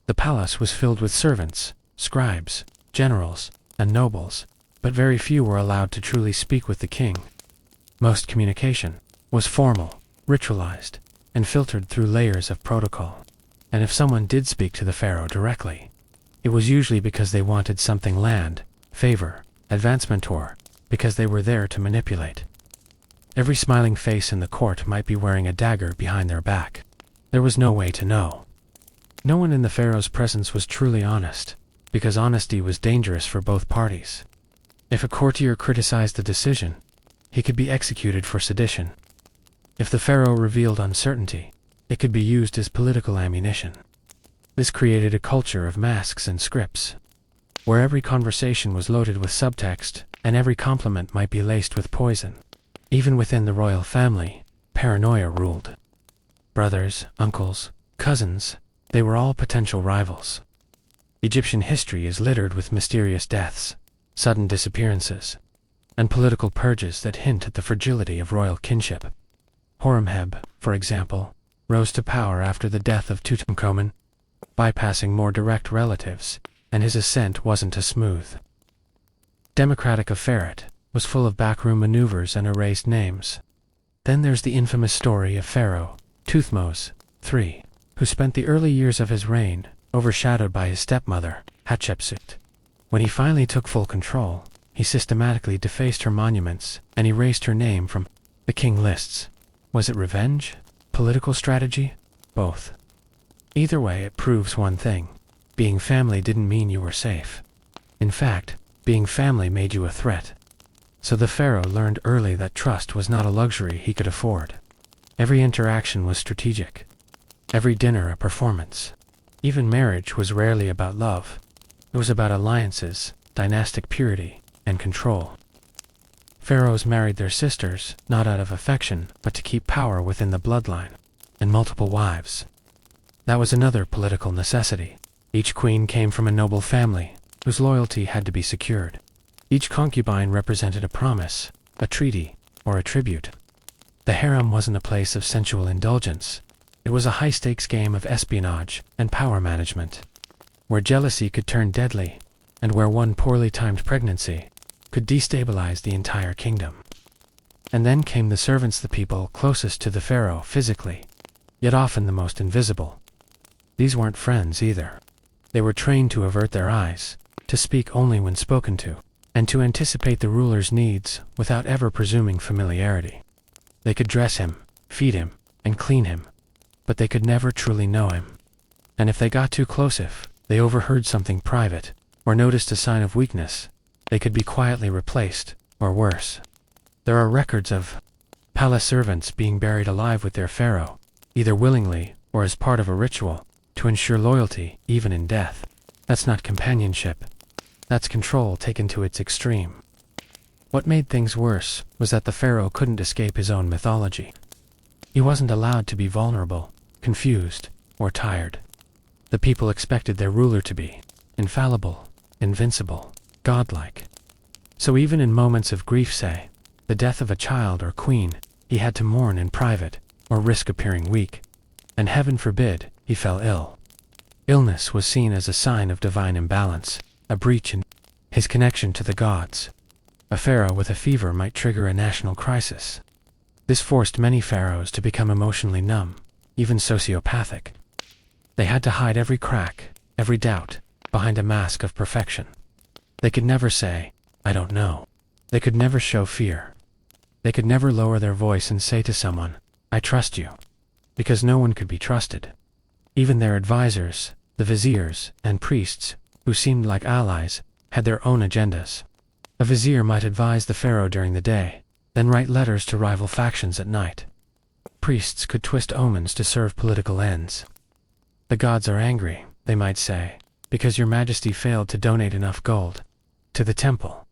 The palace was filled with servants, scribes, generals, and nobles, but very few were allowed to truly speak with the king. Most communication was formal, ritualized, and filtered through layers of protocol. And if someone did speak to the pharaoh directly, it was usually because they wanted something: land, favor, advancement, or because they were there to manipulate. Every smiling face in the court might be wearing a dagger behind their back. There was no way to know. No one in the pharaoh's presence was truly honest, because honesty was dangerous for both parties. If a courtier criticized a decision, he could be executed for sedition. If the pharaoh revealed uncertainty, it could be used as political ammunition. This created a culture of masks and scripts, where every conversation was loaded with subtext, and every compliment might be laced with poison. Even within the royal family, paranoia ruled. Brothers, uncles, cousins, they were all potential rivals. Egyptian history is littered with mysterious deaths, sudden disappearances, and political purges that hint at the fragility of royal kinship. Horemheb, for example, rose to power after the death of Tutankhamun, bypassing more direct relatives, and his ascent wasn't as smooth. Democratic of Pharaoh was full of backroom maneuvers and erased names. Then there's the infamous story of Pharaoh Thutmose III, who spent the early years of his reign overshadowed by his stepmother, Hatshepsut. When he finally took full control, he systematically defaced her monuments and erased her name from the king lists. Was it revenge? Political strategy? Both. Either way, it proves one thing: being family didn't mean you were safe. In fact, being family made you a threat. So the pharaoh learned early that trust was not a luxury he could afford. Every interaction was strategic. Every dinner a performance. Even marriage was rarely about love. It was about alliances, dynastic purity, and control. Pharaohs married their sisters, not out of affection, but to keep power within the bloodline, and multiple wives. That was another political necessity. Each queen came from a noble family, whose loyalty had to be secured. Each concubine represented a promise, a treaty, or a tribute. The harem wasn't a place of sensual indulgence. It was a high-stakes game of espionage and power management, where jealousy could turn deadly, and where one poorly timed pregnancy could destabilize the entire kingdom. And then came the servants, the people closest to the pharaoh physically, yet often the most invisible. These weren't friends either. They were trained to avert their eyes, to speak only when spoken to, and to anticipate the ruler's needs without ever presuming familiarity. They could dress him, feed him, and clean him, but they could never truly know him. And if they got too close, if they overheard something private, or noticed a sign of weakness, they could be quietly replaced, or worse. There are records of palace servants being buried alive with their pharaoh, either willingly or as part of a ritual, to ensure loyalty even in death. That's not companionship. That's control taken to its extreme. What made things worse was that the pharaoh couldn't escape his own mythology. He wasn't allowed to be vulnerable, confused, or tired. The people expected their ruler to be infallible, invincible, godlike. So even in moments of grief, say, the death of a child or queen, he had to mourn in private, or risk appearing weak. And heaven forbid, he fell ill. Illness was seen as a sign of divine imbalance, a breach in his connection to the gods. A pharaoh with a fever might trigger a national crisis. This forced many pharaohs to become emotionally numb, even sociopathic. They had to hide every crack, every doubt, behind a mask of perfection. They could never say, "I don't know." They could never show fear. They could never lower their voice and say to someone, "I trust you," because no one could be trusted. Even their advisors, the viziers and priests, who seemed like allies, had their own agendas. A vizier might advise the pharaoh during the day, then write letters to rival factions at night. Priests could twist omens to serve political ends. "The gods are angry," they might say, "because your majesty failed to donate enough gold to the temple."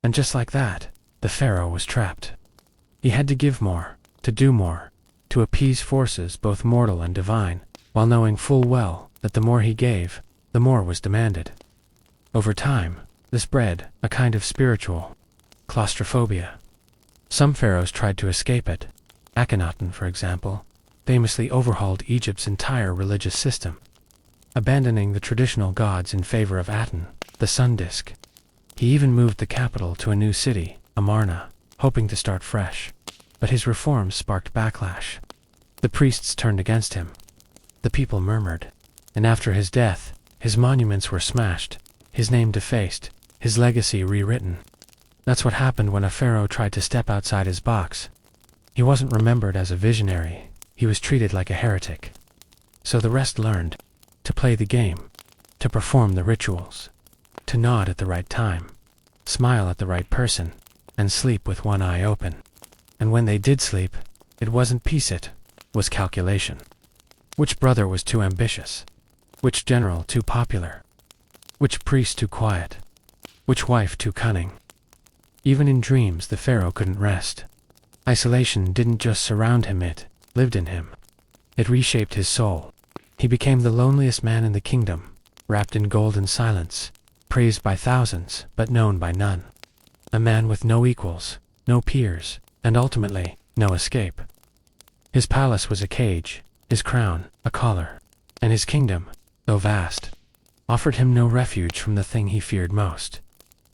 And just like that, the pharaoh was trapped. He had to give more, to do more, to appease forces both mortal and divine, while knowing full well that the more he gave, the more was demanded. Over time, this bred a kind of spiritual claustrophobia. Some pharaohs tried to escape it. Akhenaten, for example, famously overhauled Egypt's entire religious system. abandoning the traditional gods in favor of Aten, the sun disk. He even moved the capital to a new city, Amarna, hoping to start fresh. But his reforms sparked backlash. The priests turned against him. The people murmured. And after his death, his monuments were smashed, his name defaced, his legacy rewritten. That's what happened when a pharaoh tried to step outside his box. He wasn't remembered as a visionary, he was treated like a heretic. So the rest learned to play the game, to perform the rituals, to nod at the right time, smile at the right person, and sleep with one eye open. And when they did sleep, it wasn't peace, it was calculation. Which brother was too ambitious? Which general too popular? Which priest too quiet? Which wife too cunning? Even in dreams the pharaoh couldn't rest. Isolation didn't just surround him, it lived in him. It reshaped his soul. He became the loneliest man in the kingdom, wrapped in golden silence, praised by thousands but known by none. A man with no equals, no peers, and ultimately, no escape. His palace was a cage, his crown, a collar, and his kingdom, though vast, offered him no refuge from the thing he feared most.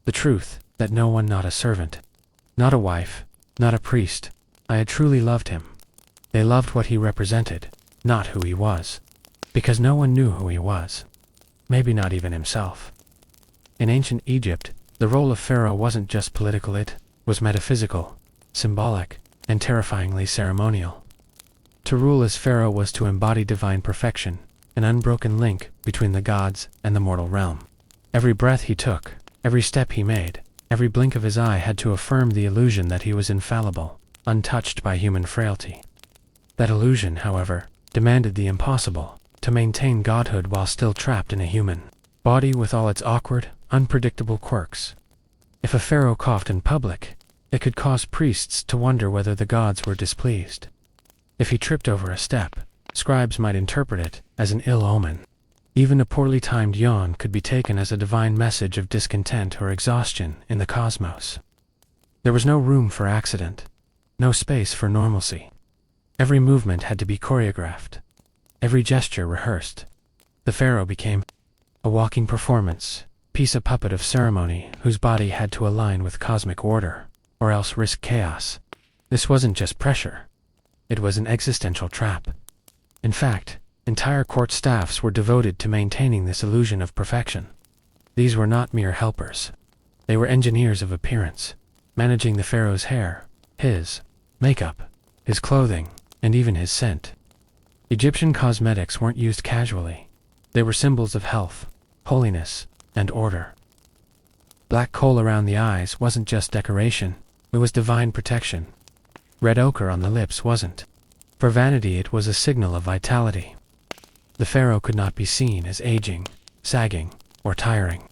The truth that no one, not a servant, not a wife, not a priest, I had truly loved him. They loved what he represented, not who he was, because no one knew who he was, maybe not even himself. In ancient Egypt, the role of pharaoh wasn't just political, it was metaphysical, symbolic, and terrifyingly ceremonial. To rule as pharaoh was to embody divine perfection, an unbroken link between the gods and the mortal realm. Every breath he took, every step he made, every blink of his eye had to affirm the illusion that he was infallible, untouched by human frailty. That illusion, however, demanded the impossible, to maintain godhood while still trapped in a human body with all its awkward, unpredictable quirks. If a pharaoh coughed in public, it could cause priests to wonder whether the gods were displeased. If he tripped over a step, scribes might interpret it as an ill omen. Even a poorly timed yawn could be taken as a divine message of discontent or exhaustion in the cosmos. There was no room for accident, no space for normalcy. Every movement had to be choreographed, every gesture rehearsed. The pharaoh became a walking performance, a puppet of ceremony whose body had to align with cosmic order, or else risk chaos. This wasn't just pressure. It was an existential trap. In fact, entire court staffs were devoted to maintaining this illusion of perfection. These were not mere helpers. They were engineers of appearance, managing the pharaoh's hair, his makeup, his clothing, and even his scent. Egyptian cosmetics weren't used casually. They were symbols of health, holiness, and order. Black kohl around the eyes wasn't just decoration, it was divine protection. Red ochre on the lips wasn't. For vanity, it was a signal of vitality. The pharaoh could not be seen as aging, sagging, or tiring.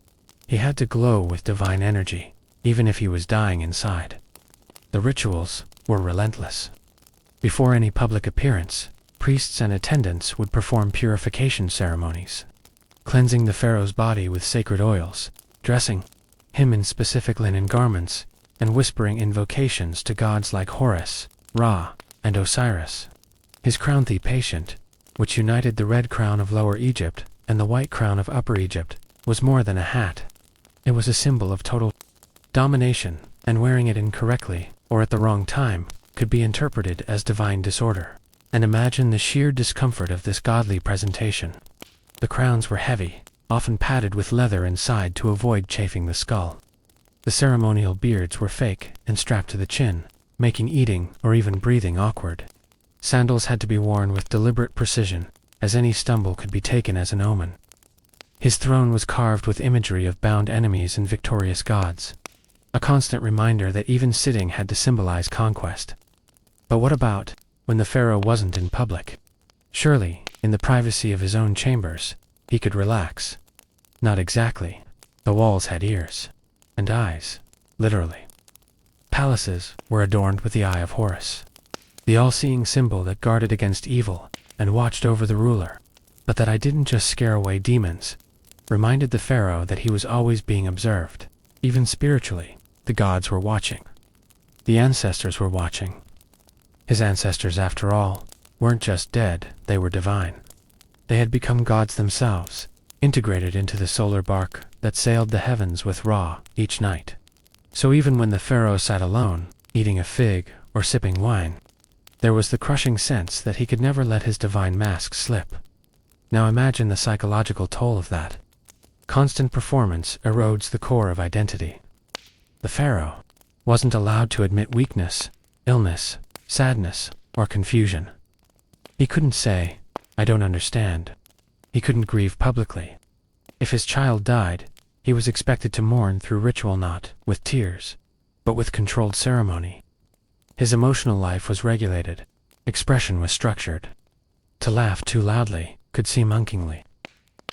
He had to glow with divine energy, even if he was dying inside. The rituals were relentless. Before any public appearance, priests and attendants would perform purification ceremonies, cleansing the pharaoh's body with sacred oils, dressing him in specific linen garments, and whispering invocations to gods like Horus, Ra, and Osiris. His crown, the patient, which united the red crown of Lower Egypt and the white crown of Upper Egypt, was more than a hat. It was a symbol of total domination, and wearing it incorrectly, or at the wrong time, could be interpreted as divine disorder. And imagine the sheer discomfort of this godly presentation. The crowns were heavy, often padded with leather inside to avoid chafing the skull. The ceremonial beards were fake and strapped to the chin, making eating or even breathing awkward. Sandals had to be worn with deliberate precision, as any stumble could be taken as an omen. His throne was carved with imagery of bound enemies and victorious gods, a constant reminder that even sitting had to symbolize conquest. But what about when the pharaoh wasn't in public? Surely, in the privacy of his own chambers, he could relax. Not exactly. The walls had ears. And eyes. Literally. Palaces were adorned with the eye of Horus, the all-seeing symbol that guarded against evil and watched over the ruler. But that eye didn't just scare away demons, reminded the pharaoh that he was always being observed. Even spiritually, the gods were watching. The ancestors were watching. His ancestors, after all, weren't just dead, they were divine. They had become gods themselves, integrated into the solar bark that sailed the heavens with Ra each night. So even when the pharaoh sat alone, eating a fig or sipping wine, there was the crushing sense that he could never let his divine mask slip. Now imagine the psychological toll of that. Constant performance erodes the core of identity. The pharaoh wasn't allowed to admit weakness, illness, sadness, or confusion. He couldn't say, "I don't understand." He couldn't grieve publicly. If his child died, he was expected to mourn through ritual, not with tears, but with controlled ceremony. His emotional life was regulated. Expression was structured. To laugh too loudly could seem unkingly.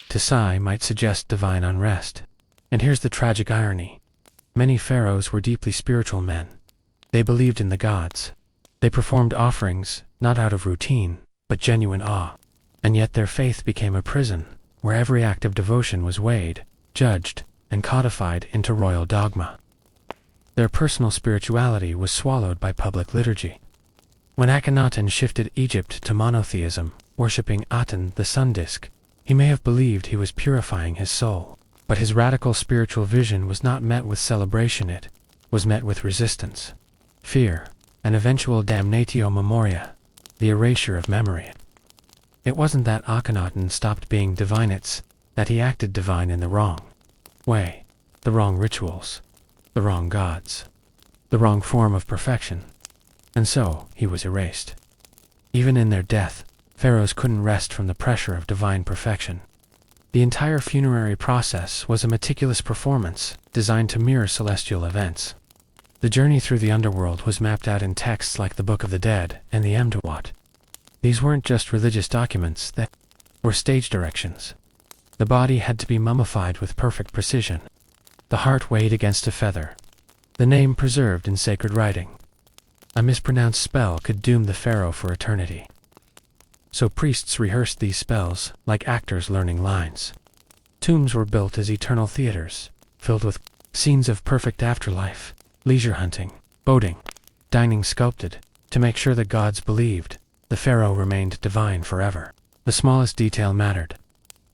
To sigh might suggest divine unrest. And here's the tragic irony. Many pharaohs were deeply spiritual men. They believed in the gods. They performed offerings, not out of routine, but genuine awe. And yet their faith became a prison, where every act of devotion was weighed, judged, and codified into royal dogma. Their personal spirituality was swallowed by public liturgy. When Akhenaten shifted Egypt to monotheism, worshipping Aten, the sun disk, he may have believed he was purifying his soul. But his radical spiritual vision was not met with celebration, it was met with resistance, fear, and eventual damnatio memoria, the erasure of memory. It wasn't that Akhenaten stopped being divine, it's that he acted divine in the wrong way, the wrong rituals, the wrong gods, the wrong form of perfection, and so he was erased. Even in their death, pharaohs couldn't rest from the pressure of divine perfection. The entire funerary process was a meticulous performance designed to mirror celestial events. The journey through the underworld was mapped out in texts like the Book of the Dead and the Emdawat. These weren't just religious documents, they were stage directions. The body had to be mummified with perfect precision. The heart weighed against a feather. The name preserved in sacred writing. A mispronounced spell could doom the pharaoh for eternity. So priests rehearsed these spells like actors learning lines. Tombs were built as eternal theaters, filled with scenes of perfect afterlife, leisure hunting, boating, dining sculpted, to make sure the gods believed the pharaoh remained divine forever. The smallest detail mattered.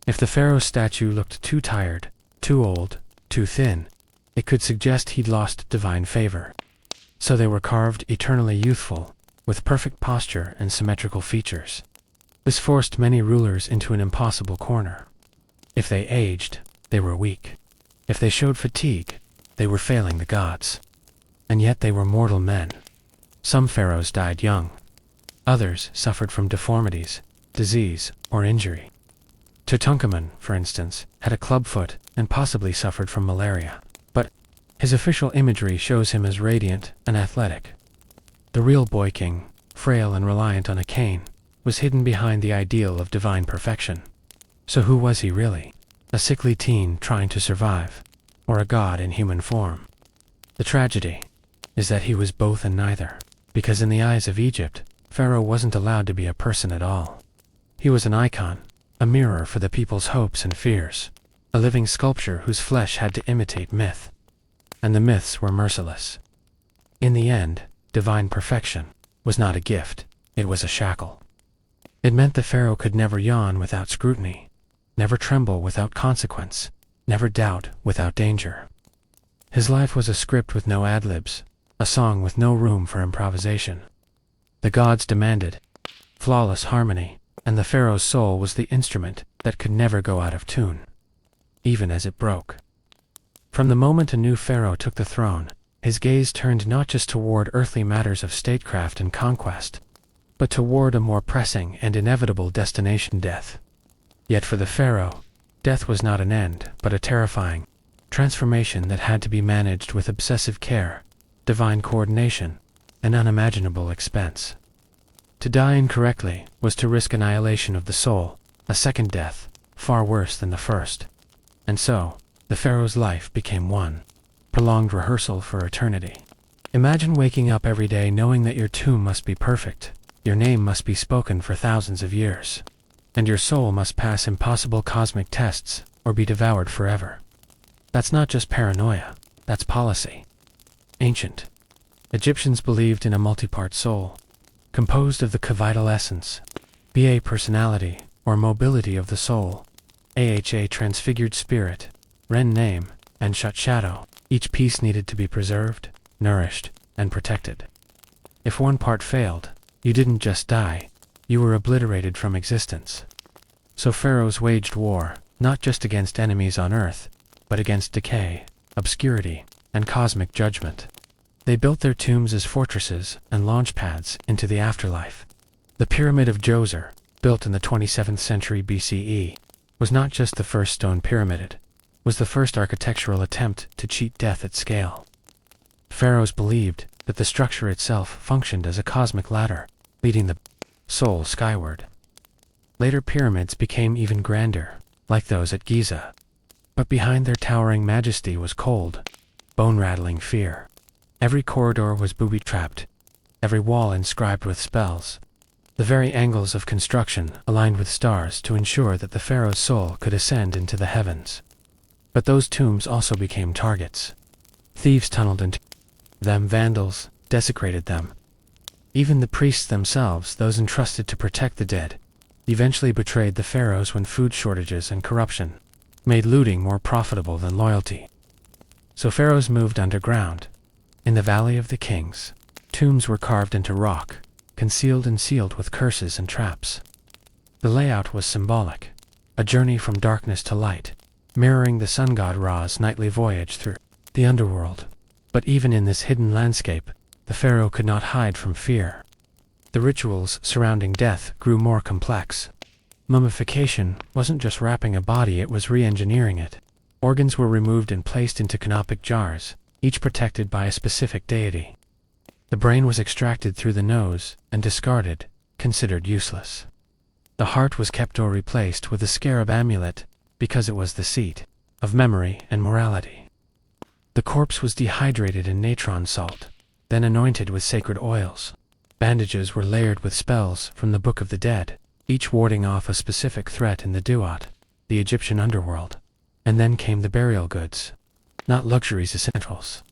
If the pharaoh's statue looked too tired, too old, too thin, it could suggest he'd lost divine favor. So they were carved eternally youthful, with perfect posture and symmetrical features. This forced many rulers into an impossible corner. If they aged, they were weak. If they showed fatigue, they were failing the gods. And yet they were mortal men. Some pharaohs died young. Others suffered from deformities, disease, or injury. Tutankhamun, for instance, had a clubfoot and possibly suffered from malaria. But his official imagery shows him as radiant and athletic. The real boy king, frail and reliant on a cane, was hidden behind the ideal of divine perfection. So who was he really? A sickly teen trying to survive, or a god in human form? The tragedy is that he was both and neither, because in the eyes of Egypt, Pharaoh wasn't allowed to be a person at all. He was an icon, a mirror for the people's hopes and fears, a living sculpture whose flesh had to imitate myth. And the myths were merciless. In the end, divine perfection was not a gift, it was a shackle. It meant the pharaoh could never yawn without scrutiny, never tremble without consequence, never doubt without danger. His life was a script with no ad-libs, a song with no room for improvisation. The gods demanded flawless harmony, and the pharaoh's soul was the instrument that could never go out of tune, even as it broke. From the moment a new pharaoh took the throne, his gaze turned not just toward earthly matters of statecraft and conquest, but toward a more pressing and inevitable destination: death. Yet for the pharaoh, death was not an end, but a terrifying transformation that had to be managed with obsessive care, divine coordination, and unimaginable expense. To die incorrectly was to risk annihilation of the soul, a second death, far worse than the first. And so, the pharaoh's life became one prolonged rehearsal for eternity. Imagine waking up every day knowing that your tomb must be perfect, your name must be spoken for thousands of years, and your soul must pass impossible cosmic tests or be devoured forever. That's not just paranoia, that's policy. Ancient Egyptians believed in a multi-part soul, composed of the vital essence, ba personality, or mobility of the soul. AHA transfigured spirit, Ren name, and Shut shadow. Each piece needed to be preserved, nourished, and protected. If one part failed, you didn't just die, you were obliterated from existence. So pharaohs waged war, not just against enemies on earth, but against decay, obscurity, and cosmic judgment. They built their tombs as fortresses and launch pads into the afterlife. The Pyramid of Djoser, built in the 27th century BCE, was not just the first stone pyramid, it was the first architectural attempt to cheat death at scale. Pharaohs believed that the structure itself functioned as a cosmic ladder, leading the soul skyward. Later pyramids became even grander, like those at Giza. But behind their towering majesty was cold, bone-rattling fear. Every corridor was booby-trapped, every wall inscribed with spells. The very angles of construction aligned with stars to ensure that the pharaoh's soul could ascend into the heavens. But those tombs also became targets. Thieves tunneled into them, vandals desecrated them. Even the priests themselves, those entrusted to protect the dead, eventually betrayed the pharaohs when food shortages and corruption made looting more profitable than loyalty. So pharaohs moved underground. In the Valley of the Kings, tombs were carved into rock, concealed and sealed with curses and traps. The layout was symbolic, a journey from darkness to light, mirroring the sun god Ra's nightly voyage through the underworld. But even in this hidden landscape, the pharaoh could not hide from fear. The rituals surrounding death grew more complex. Mummification wasn't just wrapping a body, it was re-engineering it. Organs were removed and placed into canopic jars, each protected by a specific deity. The brain was extracted through the nose and discarded, considered useless. The heart was kept or replaced with a scarab amulet because it was the seat of memory and morality. The corpse was dehydrated in natron salt, then anointed with sacred oils. Bandages were layered with spells from the Book of the Dead, each warding off a specific threat in the Duat, the Egyptian underworld. And then came the burial goods. Not luxuries, essentials.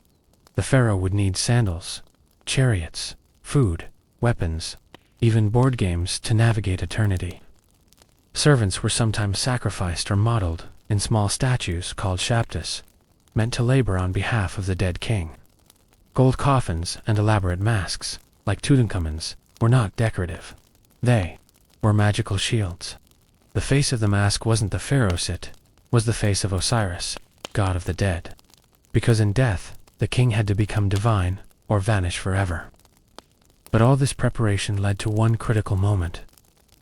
The pharaoh would need sandals, chariots, food, weapons, even board games to navigate eternity. Servants were sometimes sacrificed or modeled in small statues called shaptas, meant to labor on behalf of the dead king. Gold coffins and elaborate masks, like Tutankhamun's, were not decorative. They were magical shields. The face of the mask wasn't the pharaoh's, it was the face of Osiris, god of the dead. Because in death, the king had to become divine or vanish forever. But all this preparation led to one critical moment,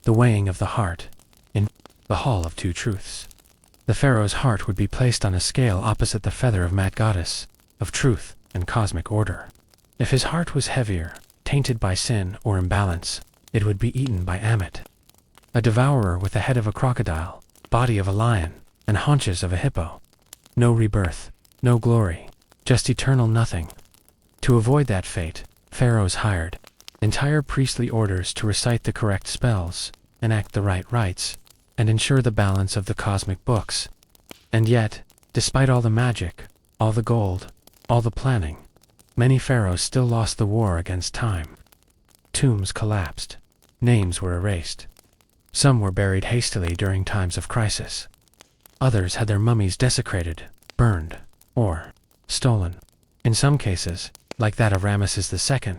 the weighing of the heart, in the Hall of Two Truths. The pharaoh's heart would be placed on a scale opposite the feather of Mat goddess, of truth and cosmic order. If his heart was heavier, tainted by sin or imbalance, it would be eaten by Ammit, a devourer with the head of a crocodile, body of a lion, and haunches of a hippo. No rebirth, no glory, just eternal nothing. To avoid that fate, pharaohs hired entire priestly orders to recite the correct spells, enact the right rites, and ensure the balance of the cosmic books. And yet, despite all the magic, all the gold, all the planning, many pharaohs still lost the war against time. Tombs collapsed. Names were erased. Some were buried hastily during times of crisis. Others had their mummies desecrated, burned, or stolen. In some cases, like that of Ramesses II,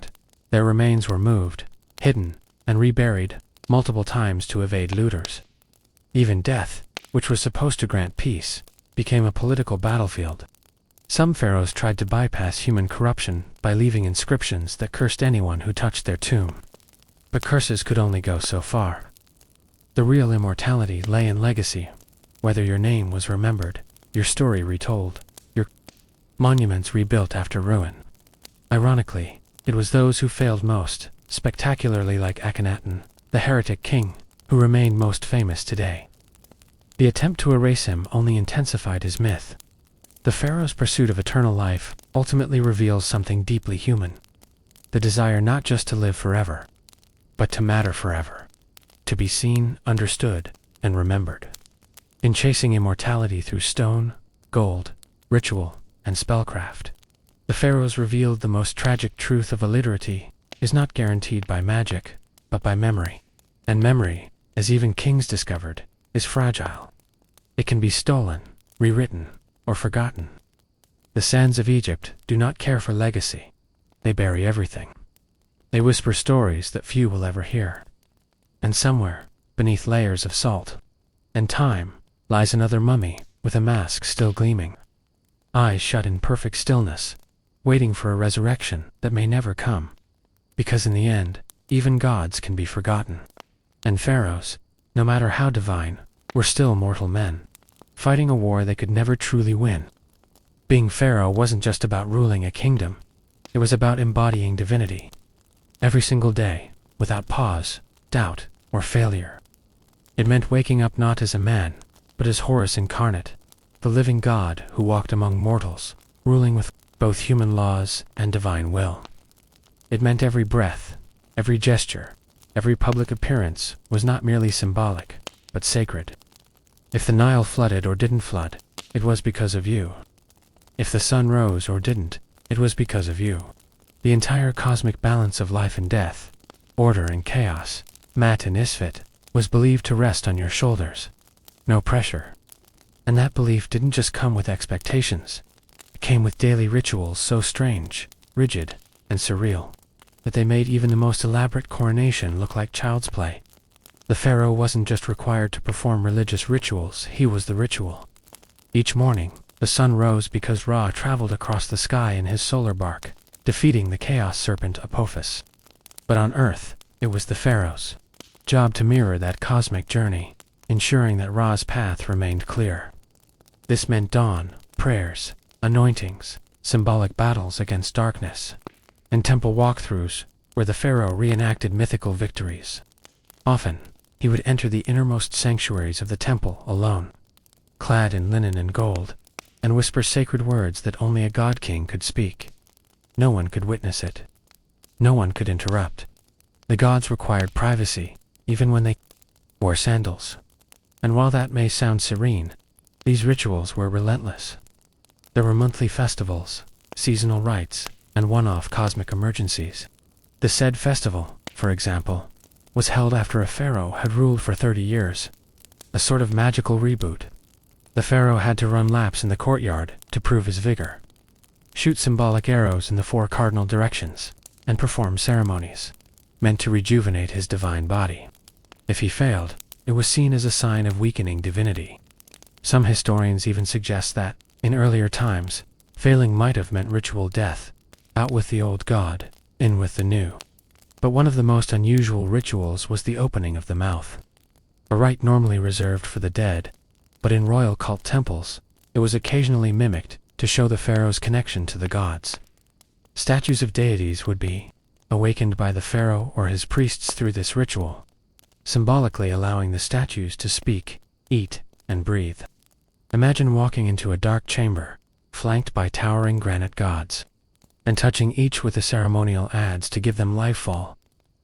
their remains were moved, hidden, and reburied multiple times to evade looters. Even death, which was supposed to grant peace, became a political battlefield. Some pharaohs tried to bypass human corruption by leaving inscriptions that cursed anyone who touched their tomb. But curses could only go so far. The real immortality lay in legacy, whether your name was remembered, your story retold, your monuments rebuilt after ruin. Ironically, it was those who failed most, spectacularly like Akhenaten, the heretic king, who remained most famous today. The attempt to erase him only intensified his myth. The pharaoh's pursuit of eternal life ultimately reveals something deeply human. The desire not just to live forever, but to matter forever. To be seen, understood, and remembered. In chasing immortality through stone, gold, ritual, and spellcraft, the pharaohs revealed the most tragic truth of illiteracy is not guaranteed by magic, but by memory. And memory as even kings discovered, is fragile. It can be stolen, rewritten, or forgotten. The sands of Egypt do not care for legacy. They bury everything. They whisper stories that few will ever hear. And somewhere, beneath layers of salt and time, lies another mummy with a mask still gleaming, eyes shut in perfect stillness, waiting for a resurrection that may never come. Because in the end, even gods can be forgotten. And pharaohs, no matter how divine, were still mortal men, fighting a war they could never truly win. Being pharaoh wasn't just about ruling a kingdom. It was about embodying divinity. Every single day, without pause, doubt, or failure. It meant waking up not as a man, but as Horus incarnate, the living God who walked among mortals, ruling with both human laws and divine will. It meant every breath, every gesture, every public appearance was not merely symbolic, but sacred. If the Nile flooded or didn't flood, it was because of you. If the sun rose or didn't, it was because of you. The entire cosmic balance of life and death, order and chaos, Mat and Isfet, was believed to rest on your shoulders. No pressure. And that belief didn't just come with expectations. It came with daily rituals so strange, rigid, and surreal, that they made even the most elaborate coronation look like child's play. The pharaoh wasn't just required to perform religious rituals, he was the ritual. Each morning, the sun rose because Ra traveled across the sky in his solar bark, defeating the chaos serpent Apophis. But on Earth, it was the pharaoh's job to mirror that cosmic journey, ensuring that Ra's path remained clear. This meant dawn, prayers, anointings, symbolic battles against darkness, and temple walkthroughs where the pharaoh reenacted mythical victories. Often, he would enter the innermost sanctuaries of the temple alone, clad in linen and gold, and whisper sacred words that only a god-king could speak. No one could witness it. No one could interrupt. The gods required privacy, even when they wore sandals. And while that may sound serene, these rituals were relentless. There were monthly festivals, seasonal rites, and one-off cosmic emergencies. The said festival, for example, was held after a pharaoh had ruled for 30 years, a sort of magical reboot. The pharaoh had to run laps in the courtyard to prove his vigor, shoot symbolic arrows in the 4 cardinal directions, and perform ceremonies meant to rejuvenate his divine body. If he failed, it was seen as a sign of weakening divinity. Some historians even suggest that, in earlier times, failing might have meant ritual death, out with the old god, in with the new. But one of the most unusual rituals was the opening of the mouth. A rite normally reserved for the dead, but in royal cult temples, it was occasionally mimicked to show the pharaoh's connection to the gods. Statues of deities would be awakened by the pharaoh or his priests through this ritual, symbolically allowing the statues to speak, eat, and breathe. Imagine walking into a dark chamber, flanked by towering granite gods, and touching each with a ceremonial adze to give them lifefall,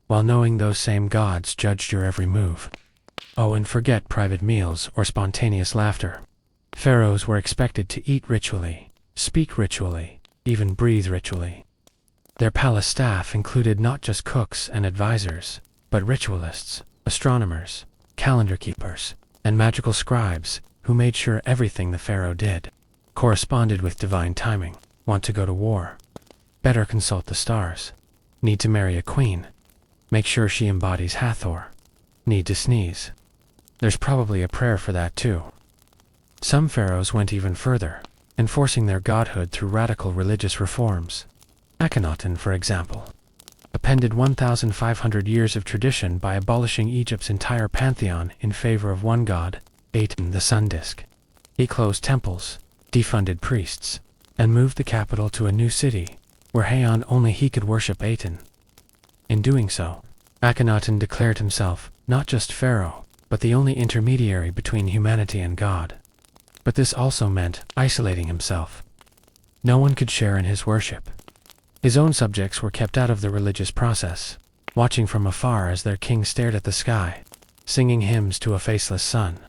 while knowing those same gods judged your every move. Oh, and forget private meals or spontaneous laughter. Pharaohs were expected to eat ritually, speak ritually, even breathe ritually. Their palace staff included not just cooks and advisors, but ritualists, astronomers, calendar keepers, and magical scribes who made sure everything the pharaoh did corresponded with divine timing. Want to go to war? Better consult the stars. Need to marry a queen? Make sure she embodies Hathor. Need to sneeze? There's probably a prayer for that too. Some pharaohs went even further, enforcing their godhood through radical religious reforms. Akhenaten, for example, appended 1,500 years of tradition by abolishing Egypt's entire pantheon in favor of one god, Aten the sun disk. He closed temples, defunded priests, and moved the capital to a new city, where only he could worship Aten. In doing so, Akhenaten declared himself not just pharaoh, but the only intermediary between humanity and God. But this also meant isolating himself. No one could share in his worship. His own subjects were kept out of the religious process, watching from afar as their king stared at the sky, singing hymns to a faceless sun.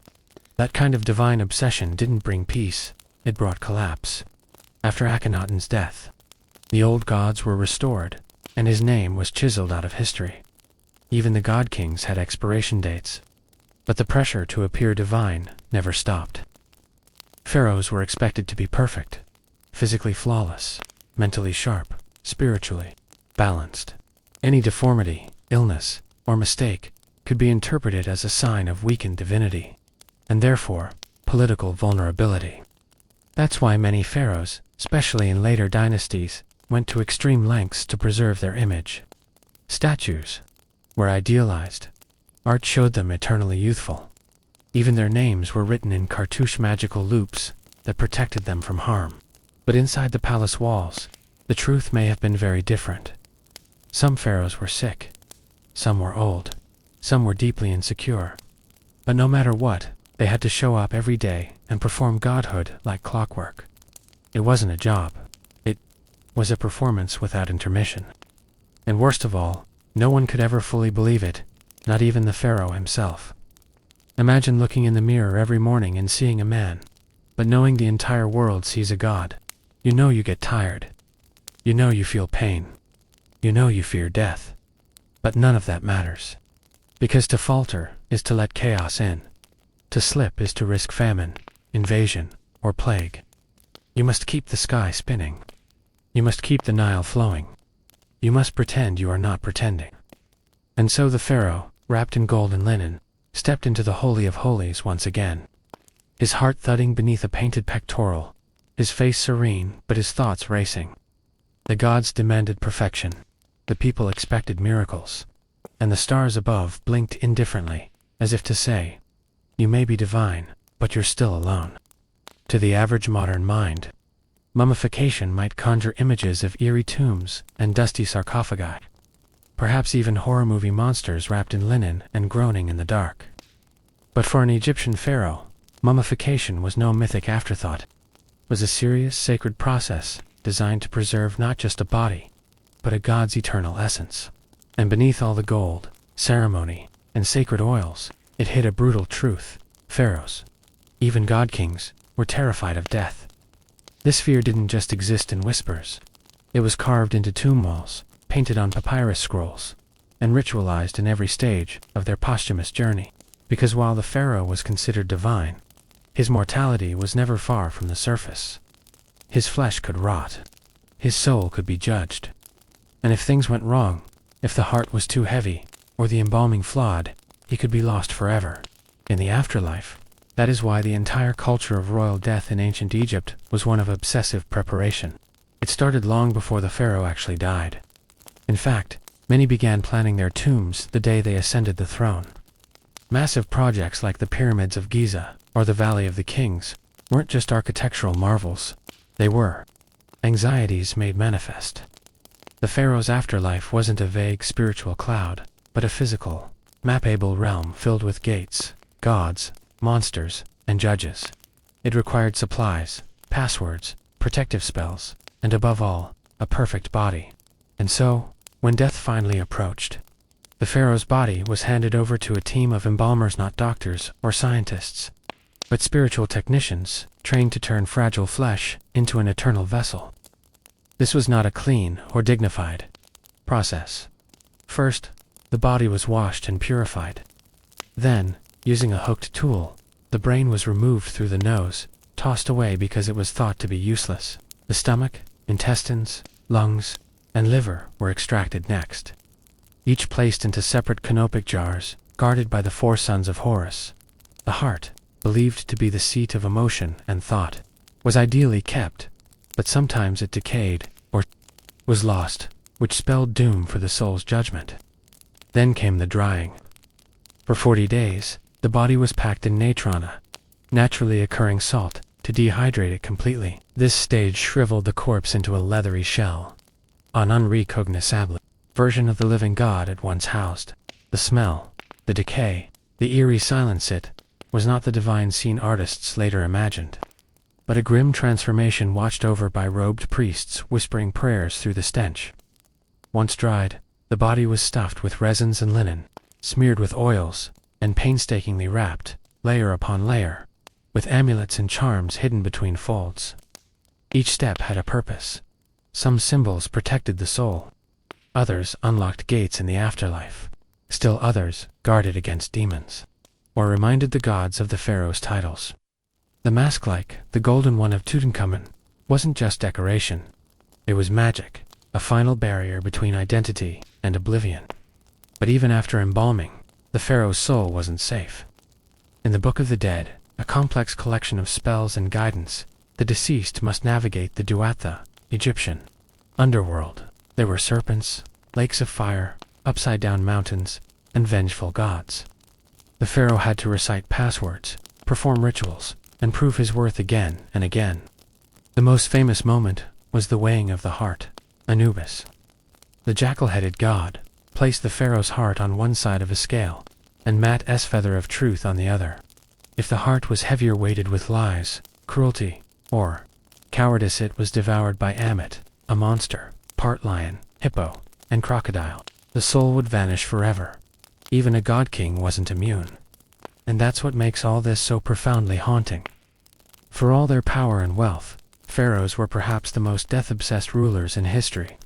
That kind of divine obsession didn't bring peace, it brought collapse. After Akhenaten's death, the old gods were restored, and his name was chiseled out of history. Even the god-kings had expiration dates. But the pressure to appear divine never stopped. Pharaohs were expected to be perfect, physically flawless, mentally sharp, spiritually balanced. Any deformity, illness, or mistake could be interpreted as a sign of weakened divinity, and therefore political vulnerability. That's why many pharaohs, especially in later dynasties, went to extreme lengths to preserve their image. Statues were idealized. Art showed them eternally youthful. Even their names were written in cartouche magical loops that protected them from harm. But inside the palace walls, the truth may have been very different. Some pharaohs were sick. Some were old. Some were deeply insecure. But no matter what, they had to show up every day and perform godhood like clockwork. It wasn't a job. It was a performance without intermission. And worst of all, no one could ever fully believe it, not even the pharaoh himself. Imagine looking in the mirror every morning and seeing a man, but knowing the entire world sees a god. You know you get tired. You know you feel pain. You know you fear death. But none of that matters. Because to falter is to let chaos in. To slip is to risk famine, invasion, or plague. You must keep the sky spinning. You must keep the Nile flowing. You must pretend you are not pretending. And so the pharaoh, wrapped in gold and linen, stepped into the Holy of Holies once again. His heart thudding beneath a painted pectoral, his face serene but his thoughts racing. The gods demanded perfection. The people expected miracles. And the stars above blinked indifferently, as if to say, "You may be divine, but you're still alone." To the average modern mind, mummification might conjure images of eerie tombs and dusty sarcophagi. Perhaps even horror movie monsters wrapped in linen and groaning in the dark. But for an Egyptian pharaoh, mummification was no mythic afterthought. It was a serious, sacred process designed to preserve not just a body, but a god's eternal essence. And beneath all the gold, ceremony, and sacred oils, it hid a brutal truth. Pharaohs, even god-kings, were terrified of death. This fear didn't just exist in whispers. It was carved into tomb walls, painted on papyrus scrolls, and ritualized in every stage of their posthumous journey. Because while the pharaoh was considered divine, his mortality was never far from the surface. His flesh could rot. His soul could be judged. And if things went wrong, if the heart was too heavy, or the embalming flawed, he could be lost forever. In the afterlife, that is why the entire culture of royal death in ancient Egypt was one of obsessive preparation. It started long before the pharaoh actually died. In fact, many began planning their tombs the day they ascended the throne. Massive projects like the pyramids of Giza or the Valley of the Kings weren't just architectural marvels. They were anxieties made manifest. The pharaoh's afterlife wasn't a vague spiritual cloud, but a physical, mappable realm filled with gates, gods, monsters, and judges. It required supplies, passwords, protective spells, and above all, a perfect body. And so, when death finally approached, the pharaoh's body was handed over to a team of embalmers, not doctors or scientists, but spiritual technicians trained to turn fragile flesh into an eternal vessel. This was not a clean or dignified process. First, the body was washed and purified. Then, using a hooked tool, the brain was removed through the nose, tossed away because it was thought to be useless. The stomach, intestines, lungs, and liver were extracted next, each placed into separate canopic jars, guarded by the four sons of Horus. The heart, believed to be the seat of emotion and thought, was ideally kept, but sometimes it decayed or was lost, which spelled doom for the soul's judgment. Then came the drying. For 40 days, the body was packed in natrona, naturally occurring salt, to dehydrate it completely. This stage shriveled the corpse into a leathery shell, an unrecognizable version of the living god it once housed. The smell, the decay, the eerie silence, it was not the divine scene artists later imagined, but a grim transformation watched over by robed priests whispering prayers through the stench. Once dried, the body was stuffed with resins and linen, smeared with oils, and painstakingly wrapped, layer upon layer, with amulets and charms hidden between folds. Each step had a purpose. Some symbols protected the soul. Others unlocked gates in the afterlife. Still others guarded against demons. or reminded the gods of the pharaoh's titles. The mask, like the golden one of Tutankhamun, wasn't just decoration. It was magic, a final barrier between identity and oblivion. But even after embalming, the pharaoh's soul wasn't safe. In the Book of the Dead, a complex collection of spells and guidance, the deceased must navigate the Duatha, Egyptian underworld. There were serpents, lakes of fire, upside-down mountains, and vengeful gods. The pharaoh had to recite passwords, perform rituals, and prove his worth again and again. The most famous moment was the weighing of the heart. Anubis, the jackal-headed god, placed the pharaoh's heart on one side of a scale, and Mat-'s feather of truth on the other. If the heart was heavier weighted with lies, cruelty, or cowardice, it was devoured by Ammit, a monster, part lion, hippo, and crocodile. The soul would vanish forever. Even a god-king wasn't immune. And that's what makes all this so profoundly haunting. For all their power and wealth, pharaohs were perhaps the most death-obsessed rulers in history.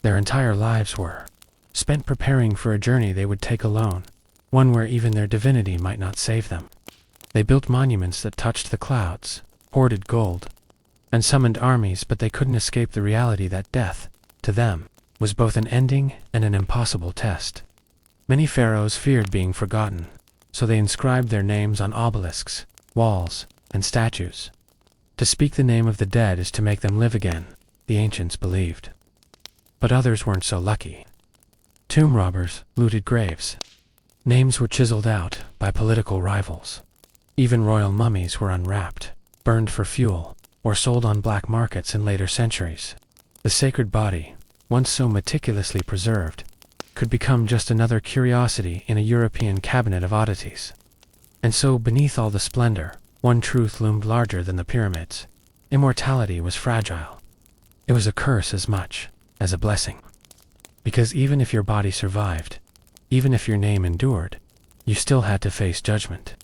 Their entire lives were spent preparing for a journey they would take alone, one where even their divinity might not save them. They built monuments that touched the clouds, hoarded gold, and summoned armies, but they couldn't escape the reality that death, to them, was both an ending and an impossible test. Many pharaohs feared being forgotten, so they inscribed their names on obelisks, walls, and statues. To speak the name of the dead is to make them live again, the ancients believed. But others weren't so lucky. Tomb robbers looted graves. Names were chiseled out by political rivals. Even royal mummies were unwrapped, burned for fuel, or sold on black markets in later centuries. The sacred body, once so meticulously preserved, could become just another curiosity in a European cabinet of oddities. And so, beneath all the splendor, one truth loomed larger than the pyramids. Immortality was fragile. It was a curse as much as a blessing. Because even if your body survived, even if your name endured, you still had to face judgment.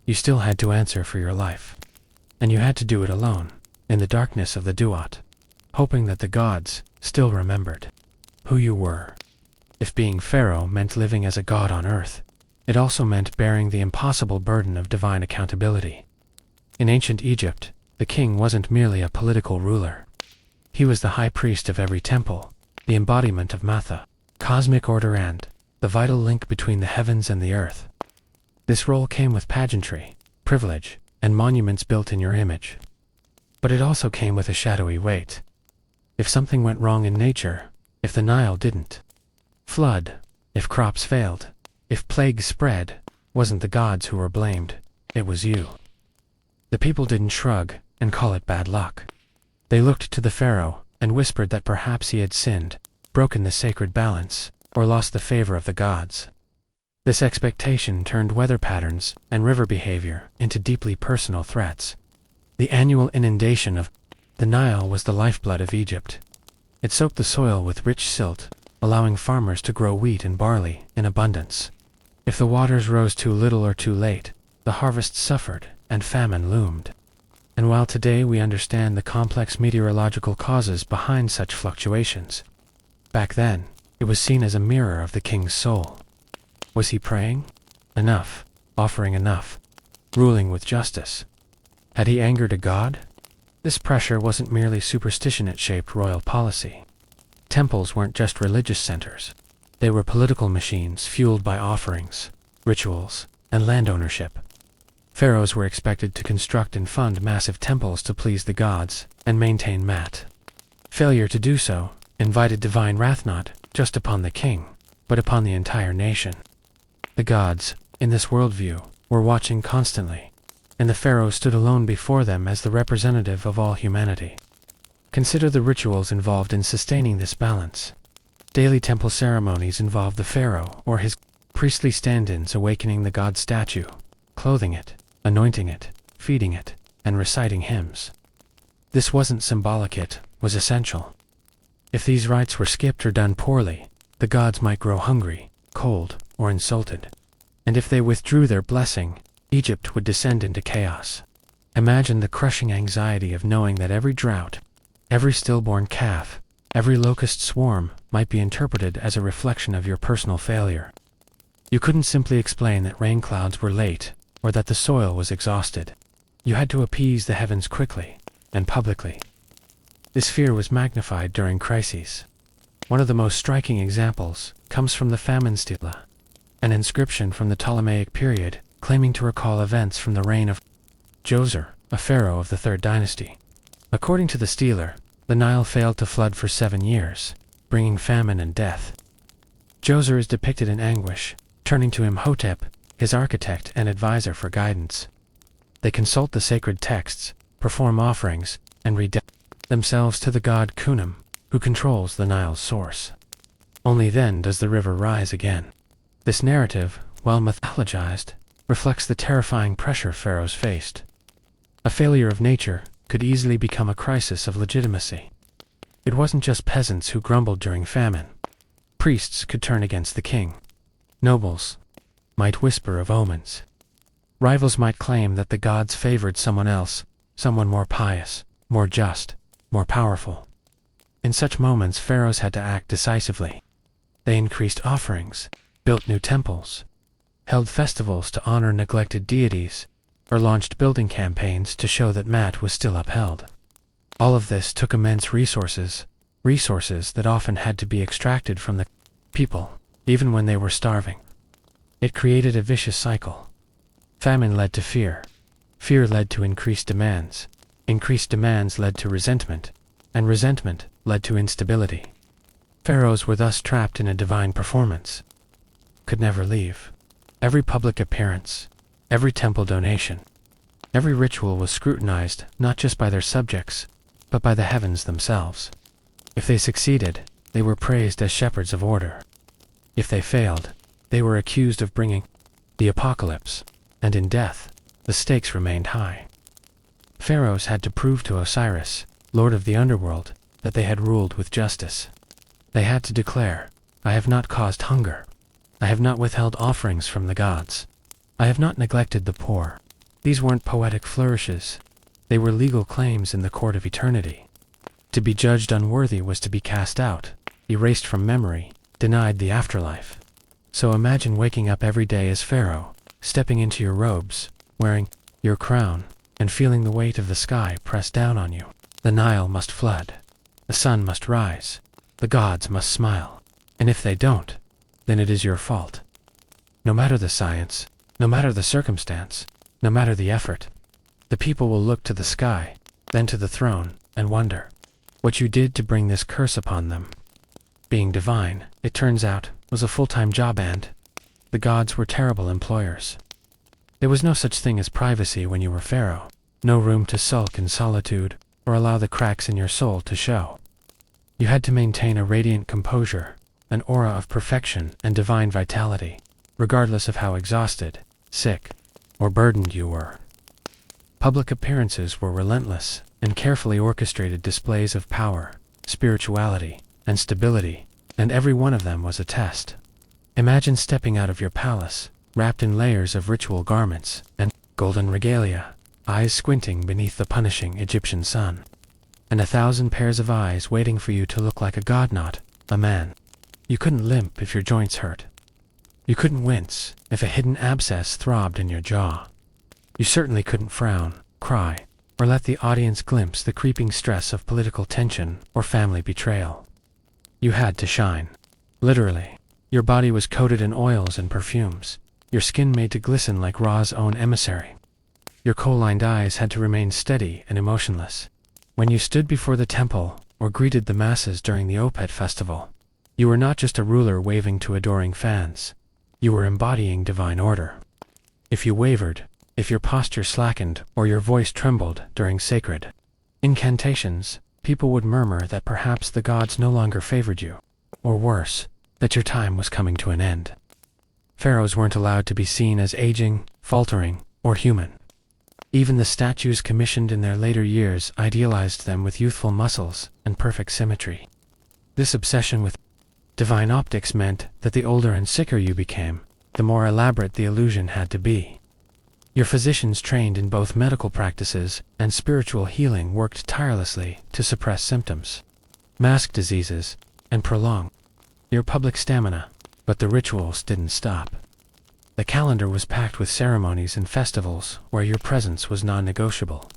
You still had to answer for your life. And you had to do it alone, in the darkness of the Duat, hoping that the gods still remembered who you were. If being pharaoh meant living as a god on earth, it also meant bearing the impossible burden of divine accountability. In ancient Egypt, the king wasn't merely a political ruler. He was the high priest of every temple, the embodiment of Matha, cosmic order, and the vital link between the heavens and the earth. This role came with pageantry, privilege, and monuments built in your image. But it also came with a shadowy weight. If something went wrong in nature, if the Nile didn't flood, if crops failed, if plagues spread, wasn't the gods who were blamed, it was you. The people didn't shrug and call it bad luck. They looked to the pharaoh and whispered that perhaps he had sinned, broken the sacred balance, or lost the favor of the gods. This expectation turned weather patterns and river behavior into deeply personal threats. The annual inundation of the Nile was the lifeblood of Egypt. It soaked the soil with rich silt, allowing farmers to grow wheat and barley in abundance. If the waters rose too little or too late, the harvest suffered and famine loomed. And while today we understand the complex meteorological causes behind such fluctuations, back then it was seen as a mirror of the king's soul. Was he praying? Enough, offering enough, ruling with justice. Had he angered a god? This pressure wasn't merely superstition, it shaped royal policy. Temples weren't just religious centers. They were political machines fueled by offerings, rituals, and land ownership. Pharaohs were expected to construct and fund massive temples to please the gods and maintain Mat. Failure to do so invited divine wrath not just upon the king, but upon the entire nation. The gods, in this worldview, were watching constantly, and the pharaoh stood alone before them as the representative of all humanity. Consider the rituals involved in sustaining this balance. Daily temple ceremonies involved the pharaoh or his priestly stand-ins awakening the god statue, clothing it, anointing it, feeding it, and reciting hymns. This wasn't symbolic, it was essential. If these rites were skipped or done poorly, the gods might grow hungry, cold, or insulted. And if they withdrew their blessing, Egypt would descend into chaos. Imagine the crushing anxiety of knowing that every drought, every stillborn calf, every locust swarm might be interpreted as a reflection of your personal failure. You couldn't simply explain that rain clouds were late, or that the soil was exhausted. You had to appease the heavens quickly, and publicly. This fear was magnified during crises. One of the most striking examples comes from the famine stela, an inscription from the Ptolemaic period claiming to recall events from the reign of Djoser, a pharaoh of the 3rd dynasty. According to the stela, the Nile failed to flood for 7 years, bringing famine and death. Djoser is depicted in anguish, turning to Imhotep, his architect and advisor, for guidance. They consult the sacred texts, perform offerings, and rededicate themselves to the god Khnum, who controls the Nile's source. Only then does the river rise again. This narrative, while mythologized, reflects the terrifying pressure pharaohs faced. A failure of nature could easily become a crisis of legitimacy. It wasn't just peasants who grumbled during famine. Priests could turn against the king. Nobles might whisper of omens. Rivals might claim that the gods favored someone else, someone more pious, more just, more powerful. In such moments, pharaohs had to act decisively. They increased offerings, built new temples, held festivals to honor neglected deities, or launched building campaigns to show that Maat was still upheld. All of this took immense resources that often had to be extracted from the people, even when they were starving. It created a vicious cycle. Famine led to fear. Fear led to increased demands. Increased demands led to resentment, and resentment led to instability. Pharaohs were thus trapped in a divine performance. Could never leave. Every public appearance, every temple donation, every ritual was scrutinized not just by their subjects, but by the heavens themselves. If they succeeded, they were praised as shepherds of order. If they failed, they were accused of bringing the apocalypse, and in death, the stakes remained high. Pharaohs had to prove to Osiris, lord of the underworld, that they had ruled with justice. They had to declare, "I have not caused hunger. I have not withheld offerings from the gods. I have not neglected the poor." These weren't poetic flourishes. They were legal claims in the court of eternity. To be judged unworthy was to be cast out, erased from memory, denied the afterlife. So imagine waking up every day as Pharaoh, stepping into your robes, wearing your crown, and feeling the weight of the sky press down on you. The Nile must flood. The sun must rise. The gods must smile. And if they don't, then it is your fault. No matter the science, no matter the circumstance, no matter the effort, the people will look to the sky, then to the throne, and wonder what you did to bring this curse upon them. Being divine, it turns out, was a full-time job, and the gods were terrible employers. There was no such thing as privacy when you were Pharaoh, no room to sulk in solitude or allow the cracks in your soul to show. You had to maintain a radiant composure, an aura of perfection and divine vitality, regardless of how exhausted, sick, or burdened you were. Public appearances were relentless and carefully orchestrated displays of power, spirituality, and stability, and every one of them was a test. Imagine stepping out of your palace, wrapped in layers of ritual garments and golden regalia, eyes squinting beneath the punishing Egyptian sun, and 1,000 pairs of eyes waiting for you to look like a god, not a man. You couldn't limp if your joints hurt. You couldn't wince if a hidden abscess throbbed in your jaw. You certainly couldn't frown, cry, or let the audience glimpse the creeping stress of political tension or family betrayal. You had to shine. Literally. Your body was coated in oils and perfumes, your skin made to glisten like Ra's own emissary. Your kohl-lined eyes had to remain steady and emotionless. When you stood before the temple or greeted the masses during the Opet festival, you were not just a ruler waving to adoring fans. You were embodying divine order. If you wavered, if your posture slackened or your voice trembled during sacred incantations, people would murmur that perhaps the gods no longer favored you, or worse, that your time was coming to an end. Pharaohs weren't allowed to be seen as aging, faltering, or human. Even the statues commissioned in their later years idealized them with youthful muscles and perfect symmetry. This obsession with divine optics meant that the older and sicker you became, the more elaborate the illusion had to be. Your physicians trained in both medical practices and spiritual healing worked tirelessly to suppress symptoms, mask diseases, and prolong your public stamina, but the rituals didn't stop. The calendar was packed with ceremonies and festivals where your presence was non-negotiable.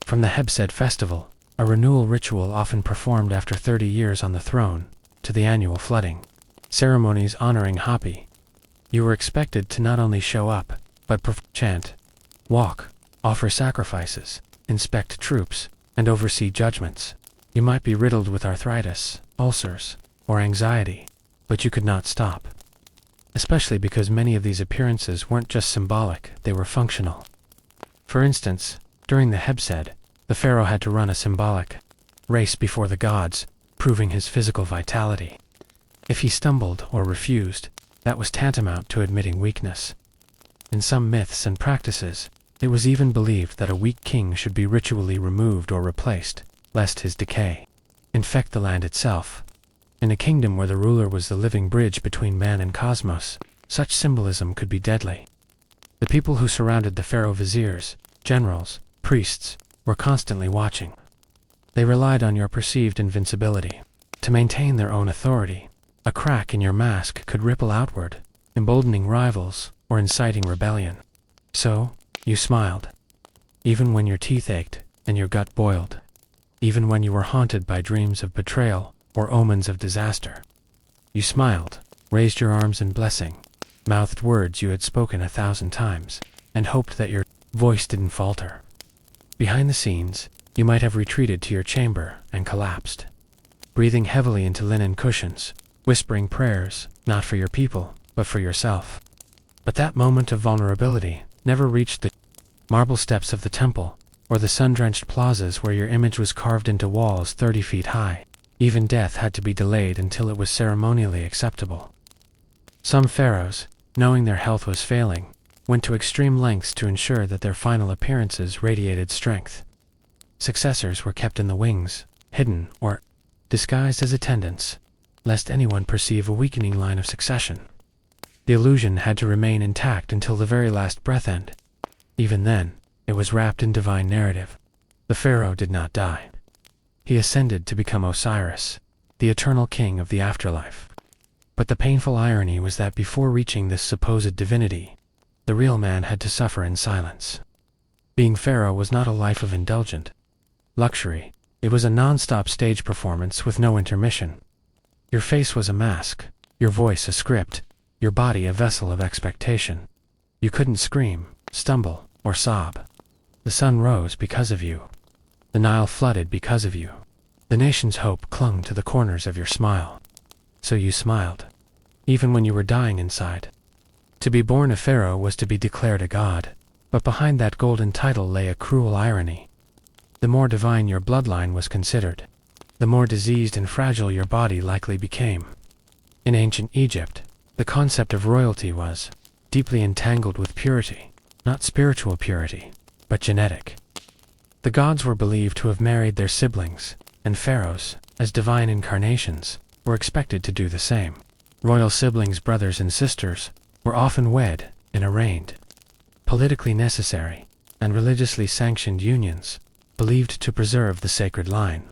From the Hebsed festival, a renewal ritual often performed after 30 years on the throne, to the annual flooding ceremonies honoring Hapi, you were expected to not only show up, but chant, walk, offer sacrifices, inspect troops, and oversee judgments. You might be riddled with arthritis, ulcers, or anxiety, but you could not stop. Especially because many of these appearances weren't just symbolic, they were functional. For instance, during the Hebsed, the pharaoh had to run a symbolic race before the gods, proving his physical vitality. If he stumbled or refused, that was tantamount to admitting weakness. In some myths and practices, it was even believed that a weak king should be ritually removed or replaced, lest his decay infect the land itself. In a kingdom where the ruler was the living bridge between man and cosmos, such symbolism could be deadly. The people who surrounded the pharaoh viziers, generals, priests, were constantly watching. They relied on your perceived invincibility to maintain their own authority. A crack in your mask could ripple outward, emboldening rivals or inciting rebellion. So, you smiled. Even when your teeth ached and your gut boiled. Even when you were haunted by dreams of betrayal or omens of disaster. You smiled, raised your arms in blessing, mouthed words you had spoken 1,000 times, and hoped that your voice didn't falter. Behind the scenes, you might have retreated to your chamber and collapsed, breathing heavily into linen cushions, whispering prayers, not for your people, but for yourself. But that moment of vulnerability never reached the marble steps of the temple, or the sun-drenched plazas where your image was carved into walls 30 feet high. Even death had to be delayed until it was ceremonially acceptable. Some pharaohs, knowing their health was failing, went to extreme lengths to ensure that their final appearances radiated strength. Successors were kept in the wings, hidden or disguised as attendants, lest anyone perceive a weakening line of succession. The illusion had to remain intact until the very last breath end. Even then, it was wrapped in divine narrative. The pharaoh did not die. He ascended to become Osiris, the eternal king of the afterlife. But the painful irony was that before reaching this supposed divinity, the real man had to suffer in silence. Being pharaoh was not a life of indulgent luxury. It was a non-stop stage performance with no intermission. Your face was a mask, your voice a script, your body a vessel of expectation. You couldn't scream, stumble, or sob. The sun rose because of you. The Nile flooded because of you. The nation's hope clung to the corners of your smile. So you smiled, even when you were dying inside. To be born a pharaoh was to be declared a god, but behind that golden title lay a cruel irony. The more divine your bloodline was considered, the more diseased and fragile your body likely became. In ancient Egypt, the concept of royalty was deeply entangled with purity, not spiritual purity, but genetic. The gods were believed to have married their siblings, and pharaohs, as divine incarnations, were expected to do the same. Royal siblings, brothers and sisters, were often wed and arraigned. Politically necessary and religiously sanctioned unions, believed to preserve the sacred line.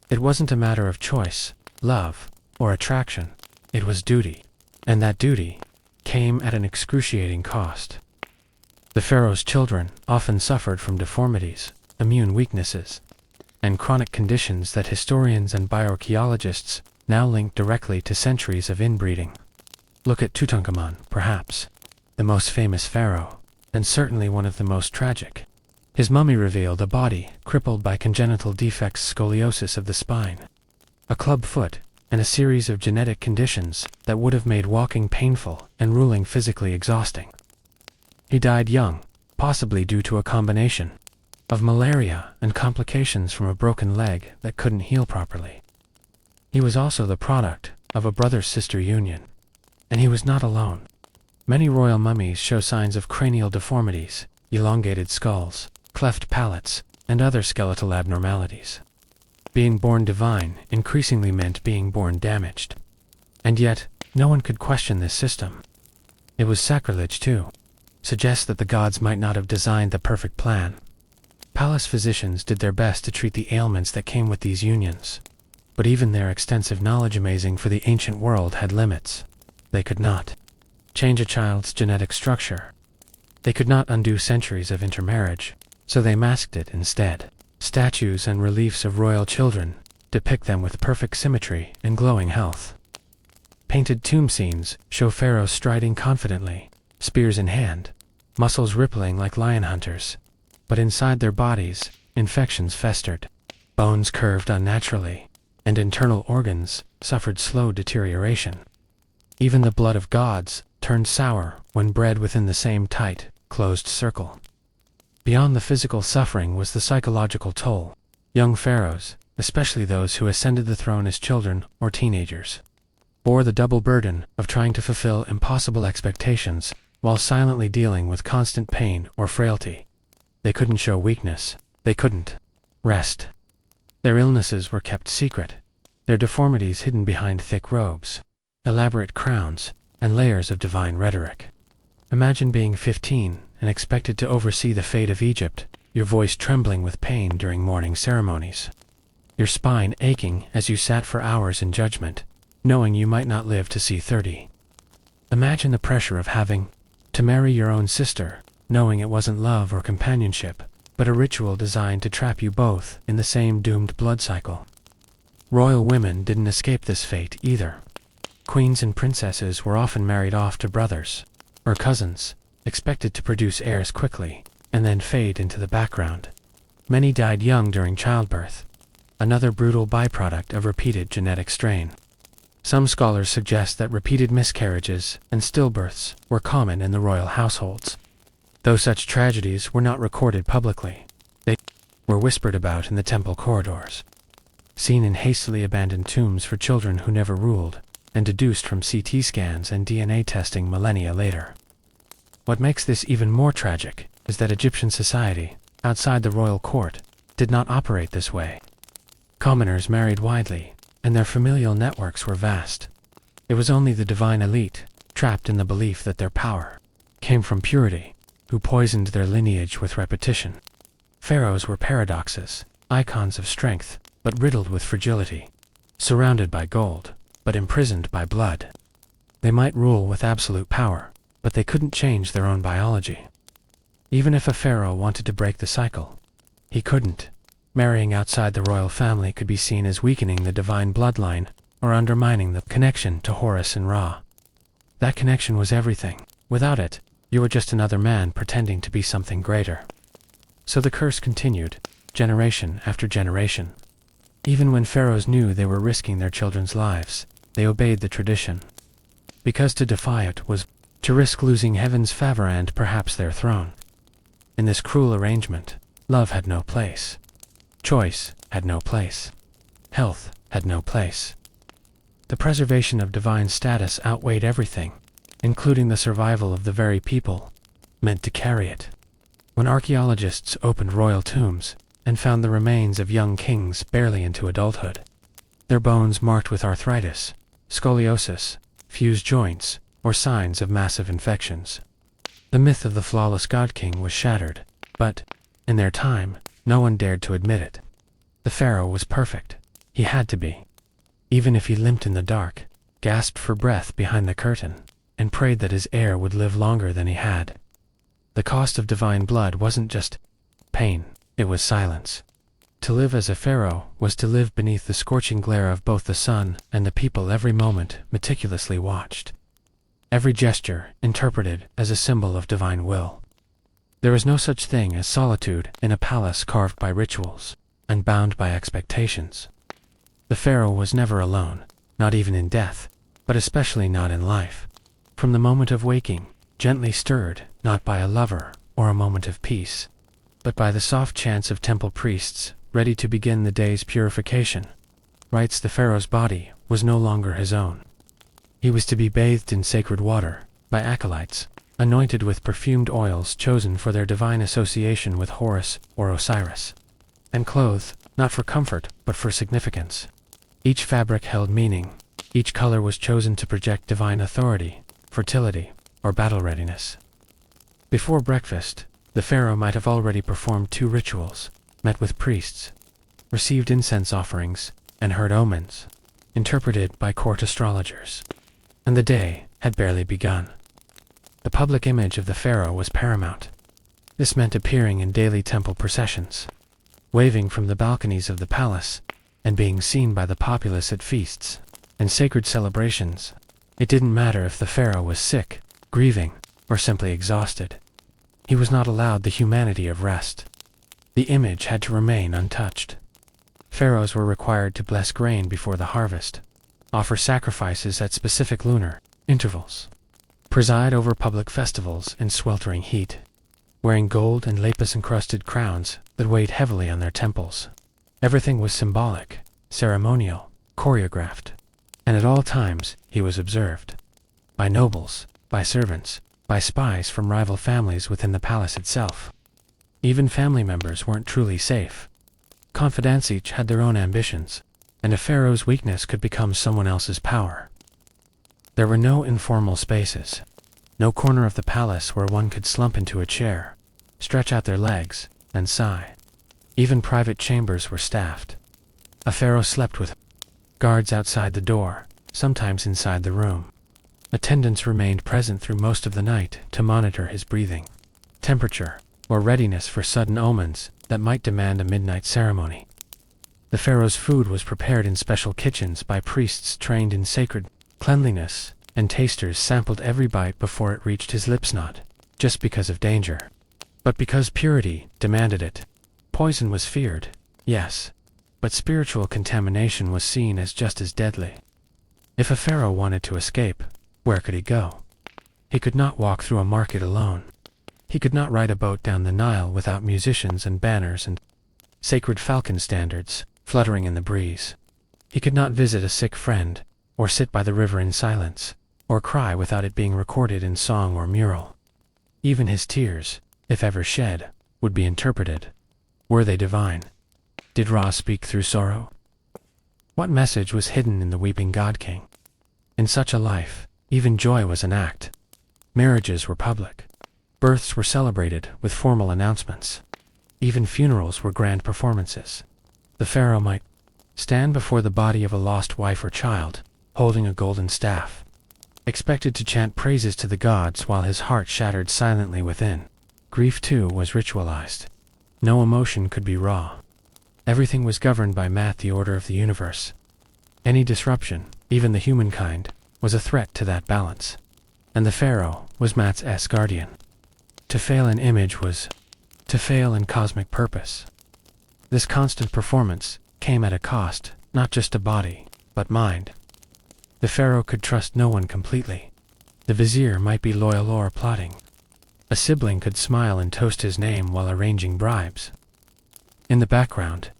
It wasn't a matter of choice, love, or attraction. It was duty, and that duty came at an excruciating cost. The pharaoh's children often suffered from deformities, immune weaknesses, and chronic conditions that historians and bioarchaeologists now link directly to centuries of inbreeding. Look at Tutankhamun, perhaps the most famous pharaoh, and certainly one of the most tragic. His mummy revealed a body crippled by congenital defects, scoliosis of the spine, a club foot, and a series of genetic conditions that would have made walking painful and ruling physically exhausting. He died young, possibly due to a combination of malaria and complications from a broken leg that couldn't heal properly. He was also the product of a brother-sister union, and he was not alone. Many royal mummies show signs of cranial deformities, elongated skulls, cleft palates, and other skeletal abnormalities. Being born divine increasingly meant being born damaged. And yet, no one could question this system. It was sacrilege too. Suggests that the gods might not have designed the perfect plan. Palace physicians did their best to treat the ailments that came with these unions. But even their extensive knowledge, amazing for the ancient world, had limits. They could not change a child's genetic structure. They could not undo centuries of intermarriage, so they masked it instead. Statues and reliefs of royal children depict them with perfect symmetry and glowing health. Painted tomb scenes show pharaohs striding confidently, spears in hand, muscles rippling like lion hunters. But inside their bodies, infections festered, bones curved unnaturally, and internal organs suffered slow deterioration. Even the blood of gods turned sour when bred within the same tight, closed circle. Beyond the physical suffering was the psychological toll. Young pharaohs, especially those who ascended the throne as children or teenagers, bore the double burden of trying to fulfill impossible expectations while silently dealing with constant pain or frailty. They couldn't show weakness. They couldn't rest. Their illnesses were kept secret, their deformities hidden behind thick robes, elaborate crowns, and layers of divine rhetoric. Imagine being 15 and expected to oversee the fate of Egypt, your voice trembling with pain during mourning ceremonies, your spine aching as you sat for hours in judgment, knowing you might not live to see 30. Imagine the pressure of having to marry your own sister, knowing it wasn't love or companionship, but a ritual designed to trap you both in the same doomed blood cycle. Royal women didn't escape this fate either. Queens and princesses were often married off to brothers or cousins, expected to produce heirs quickly, and then fade into the background. Many died young during childbirth, another brutal byproduct of repeated genetic strain. Some scholars suggest that repeated miscarriages and stillbirths were common in the royal households. Though such tragedies were not recorded publicly, they were whispered about in the temple corridors, seen in hastily abandoned tombs for children who never ruled, and deduced from CT scans and DNA testing millennia later. What makes this even more tragic is that Egyptian society, outside the royal court, did not operate this way. Commoners married widely, and their familial networks were vast. It was only the divine elite, trapped in the belief that their power came from purity, who poisoned their lineage with repetition. Pharaohs were paradoxes, icons of strength, but riddled with fragility, surrounded by gold, but imprisoned by blood. They might rule with absolute power, but they couldn't change their own biology. Even if a pharaoh wanted to break the cycle, he couldn't. Marrying outside the royal family could be seen as weakening the divine bloodline or undermining the connection to Horus and Ra. That connection was everything. Without it, you were just another man pretending to be something greater. So the curse continued, generation after generation. Even when pharaohs knew they were risking their children's lives, they obeyed the tradition. Because to defy it was to risk losing heaven's favor and perhaps their throne. In this cruel arrangement, love had no place. Choice had no place. Health had no place. The preservation of divine status outweighed everything, including the survival of the very people meant to carry it. When archaeologists opened royal tombs and found the remains of young kings barely into adulthood, their bones marked with arthritis, scoliosis, fused joints, or signs of massive infections, the myth of the flawless god-king was shattered, but, in their time, no one dared to admit it. The pharaoh was perfect. He had to be. Even if he limped in the dark, gasped for breath behind the curtain, and prayed that his heir would live longer than he had. The cost of divine blood wasn't just pain, it was silence. To live as a pharaoh was to live beneath the scorching glare of both the sun and the people every moment meticulously watched. Every gesture interpreted as a symbol of divine will. There is no such thing as solitude in a palace carved by rituals and bound by expectations. The pharaoh was never alone, not even in death, but especially not in life. From the moment of waking, gently stirred, not by a lover or a moment of peace, but by the soft chants of temple priests ready to begin the day's purification. Writes the pharaoh's body was no longer his own. He was to be bathed in sacred water by acolytes, anointed with perfumed oils chosen for their divine association with Horus or Osiris, and clothed, not for comfort, but for significance. Each fabric held meaning. Each color was chosen to project divine authority, fertility, or battle readiness. Before breakfast, the pharaoh might have already performed 2 rituals, met with priests, received incense offerings, and heard omens, interpreted by court astrologers. And the day had barely begun. The public image of the pharaoh was paramount. This meant appearing in daily temple processions, waving from the balconies of the palace, and being seen by the populace at feasts and sacred celebrations. It didn't matter if the pharaoh was sick, grieving, or simply exhausted. He was not allowed the humanity of rest. The image had to remain untouched. Pharaohs were required to bless grain before the harvest, offer sacrifices at specific lunar intervals, preside over public festivals in sweltering heat, wearing gold and lapis-encrusted crowns that weighed heavily on their temples. Everything was symbolic, ceremonial, choreographed, and at all times he was observed. By nobles, by servants, by spies from rival families within the palace itself. Even family members weren't truly safe. Confidants each had their own ambitions, and a pharaoh's weakness could become someone else's power. There were no informal spaces, no corner of the palace where one could slump into a chair, stretch out their legs, and sigh. Even private chambers were staffed. A pharaoh slept with guards outside the door, sometimes inside the room. Attendants remained present through most of the night to monitor his breathing, temperature, or readiness for sudden omens that might demand a midnight ceremony. The pharaoh's food was prepared in special kitchens by priests trained in sacred cleanliness, and tasters sampled every bite before it reached his lips, not just because of danger, but because purity demanded it. Poison was feared, yes, but spiritual contamination was seen as just as deadly. If a pharaoh wanted to escape, where could he go? He could not walk through a market alone. He could not ride a boat down the Nile without musicians and banners and sacred falcon standards fluttering in the breeze. He could not visit a sick friend, or sit by the river in silence, or cry without it being recorded in song or mural. Even his tears, if ever shed, would be interpreted. Were they divine? Did Ra speak through sorrow? What message was hidden in the weeping god-king? In such a life, even joy was an act. Marriages were public. Births were celebrated with formal announcements. Even funerals were grand performances. The pharaoh might stand before the body of a lost wife or child, holding a golden staff, expected to chant praises to the gods while his heart shattered silently within. Grief, too, was ritualized. No emotion could be raw. Everything was governed by Math, the order of the universe. Any disruption, even the humankind, was a threat to that balance. And the pharaoh was Math's guardian. To fail in image was to fail in cosmic purpose. This constant performance came at a cost, not just to body, but mind. The pharaoh could trust no one completely. The vizier might be loyal or plotting. A sibling could smile and toast his name while arranging bribes. In the background,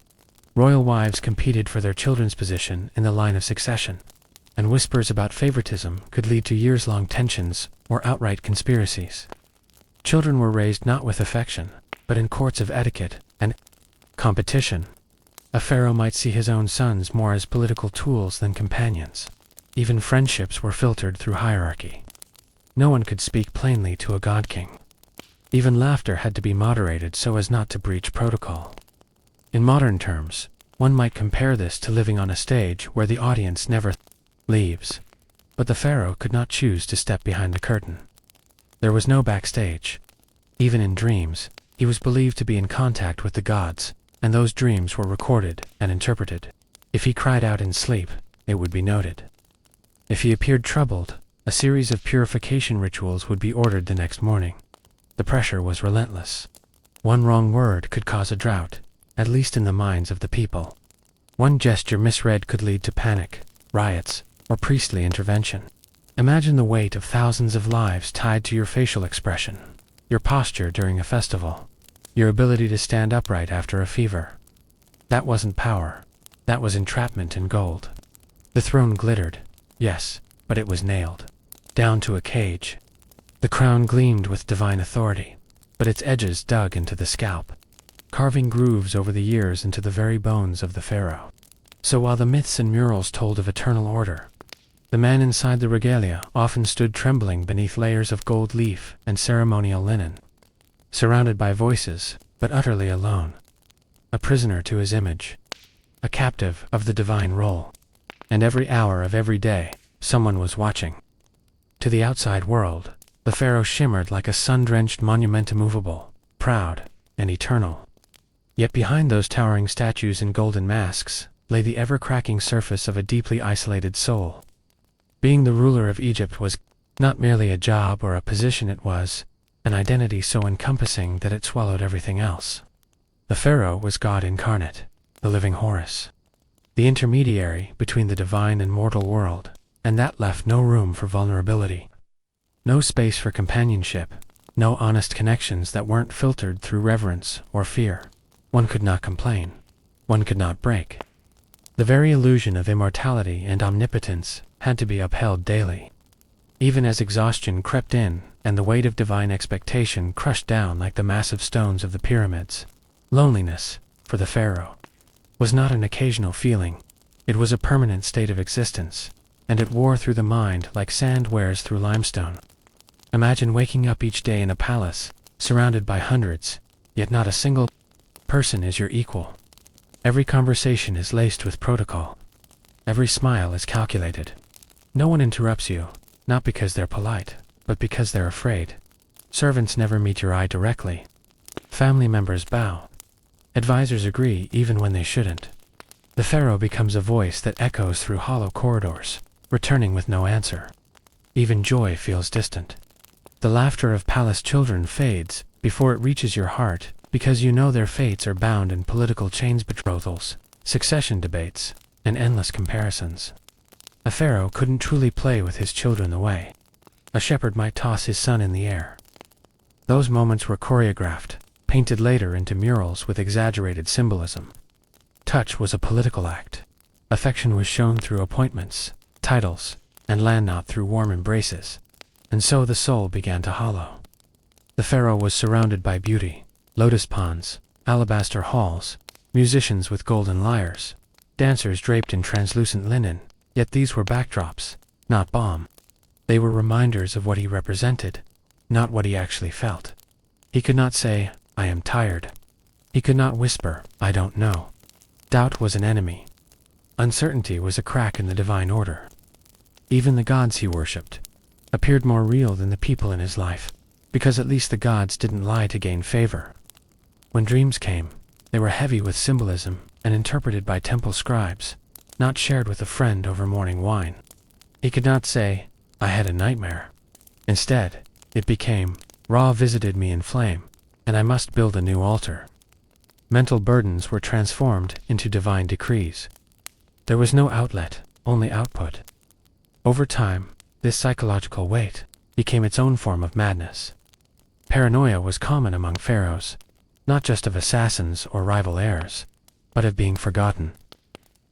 royal wives competed for their children's position in the line of succession, and whispers about favoritism could lead to years-long tensions or outright conspiracies. Children were raised not with affection, but in courts of etiquette and competition. A pharaoh might see his own sons more as political tools than companions. Even friendships were filtered through hierarchy. No one could speak plainly to a god-king. Even laughter had to be moderated so as not to breach protocol. In modern terms, one might compare this to living on a stage where the audience never leaves. But the pharaoh could not choose to step behind the curtain. There was no backstage. Even in dreams, he was believed to be in contact with the gods, and those dreams were recorded and interpreted. If he cried out in sleep, it would be noted. If he appeared troubled, a series of purification rituals would be ordered the next morning. The pressure was relentless. One wrong word could cause a drought, at least in the minds of the people. One gesture misread could lead to panic, riots, or priestly intervention. Imagine the weight of thousands of lives tied to your facial expression, your posture during a festival, your ability to stand upright after a fever. That wasn't power. That was entrapment in gold. The throne glittered, yes, but it was nailed down to a cage. The crown gleamed with divine authority, but its edges dug into the scalp, carving grooves over the years into the very bones of the pharaoh. So while the myths and murals told of eternal order, the man inside the regalia often stood trembling beneath layers of gold leaf and ceremonial linen, surrounded by voices, but utterly alone. A prisoner to his image, a captive of the divine role. And every hour of every day, someone was watching. To the outside world, The Pharaoh shimmered like a sun-drenched monument, immovable, proud, and eternal. Yet behind those towering statues and golden masks lay the ever-cracking surface of a deeply isolated soul. Being the ruler of Egypt was not merely a job or a position, it was an identity so encompassing that it swallowed everything else. The Pharaoh was God incarnate, the living Horus, the intermediary between the divine and mortal world, and that left no room for vulnerability. No space for companionship, no honest connections that weren't filtered through reverence or fear. One could not complain. One could not break. The very illusion of immortality and omnipotence had to be upheld daily. Even as exhaustion crept in and the weight of divine expectation crushed down like the massive stones of the pyramids, loneliness, for the Pharaoh, was not an occasional feeling. It was a permanent state of existence, and it wore through the mind like sand wears through limestone. Imagine waking up each day in a palace, surrounded by hundreds, yet not a single person is your equal. Every conversation is laced with protocol. Every smile is calculated. No one interrupts you, not because they're polite, but because they're afraid. Servants never meet your eye directly. Family members bow. Advisors agree even when they shouldn't. The Pharaoh becomes a voice that echoes through hollow corridors, returning with no answer. Even joy feels distant. The laughter of palace children fades before it reaches your heart, because you know their fates are bound in political chains, betrothals, succession debates, and endless comparisons. A pharaoh couldn't truly play with his children the way a shepherd might toss his son in the air. Those moments were choreographed, painted later into murals with exaggerated symbolism. Touch was a political act. Affection was shown through appointments, titles, and land, not through warm embraces. And so the soul began to hollow. The pharaoh was surrounded by beauty, lotus ponds, alabaster halls, musicians with golden lyres, dancers draped in translucent linen, yet these were backdrops, not balm. They were reminders of what he represented, not what he actually felt. He could not say, "I am tired." He could not whisper, "I don't know." Doubt was an enemy. Uncertainty was a crack in the divine order. Even the gods he worshipped appeared more real than the people in his life, because at least the gods didn't lie to gain favor. When dreams came, they were heavy with symbolism and interpreted by temple scribes, not shared with a friend over morning wine. He could not say, "I had a nightmare." Instead, it became, "Ra visited me in flame, and I must build a new altar." Mental burdens were transformed into divine decrees. There was no outlet, only output. Over time, this psychological weight became its own form of madness. Paranoia was common among pharaohs, not just of assassins or rival heirs, but of being forgotten.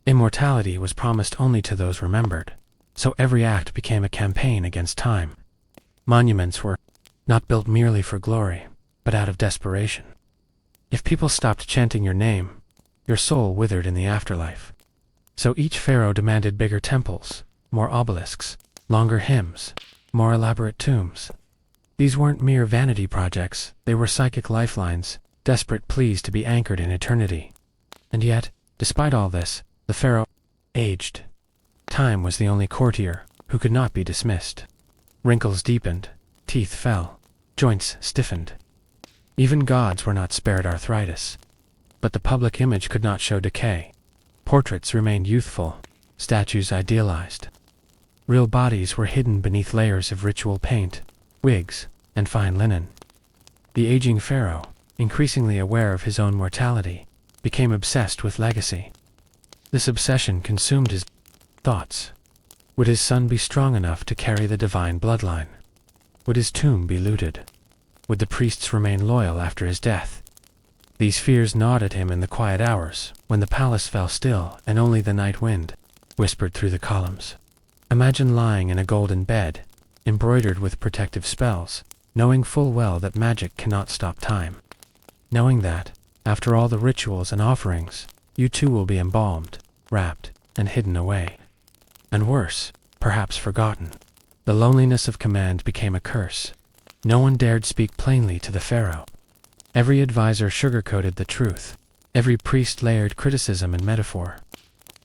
Immortality was promised only to those remembered, so every act became a campaign against time. Monuments were not built merely for glory, but out of desperation. If people stopped chanting your name, your soul withered in the afterlife. So each pharaoh demanded bigger temples, more obelisks, longer hymns, more elaborate tombs. These weren't mere vanity projects, they were psychic lifelines, desperate pleas to be anchored in eternity. And yet, despite all this, the pharaoh aged. Time was the only courtier who could not be dismissed. Wrinkles deepened, teeth fell, joints stiffened. Even gods were not spared arthritis. But the public image could not show decay. Portraits remained youthful, statues idealized. Real bodies were hidden beneath layers of ritual paint, wigs, and fine linen. The aging pharaoh, increasingly aware of his own mortality, became obsessed with legacy. This obsession consumed his thoughts. Would his son be strong enough to carry the divine bloodline? Would his tomb be looted? Would the priests remain loyal after his death? These fears gnawed at him in the quiet hours, when the palace fell still and only the night wind whispered through the columns. Imagine lying in a golden bed, embroidered with protective spells, knowing full well that magic cannot stop time. Knowing that, after all the rituals and offerings, you too will be embalmed, wrapped, and hidden away. And worse, perhaps forgotten. The loneliness of command became a curse. No one dared speak plainly to the pharaoh. Every advisor sugarcoated the truth. Every priest layered criticism and metaphor.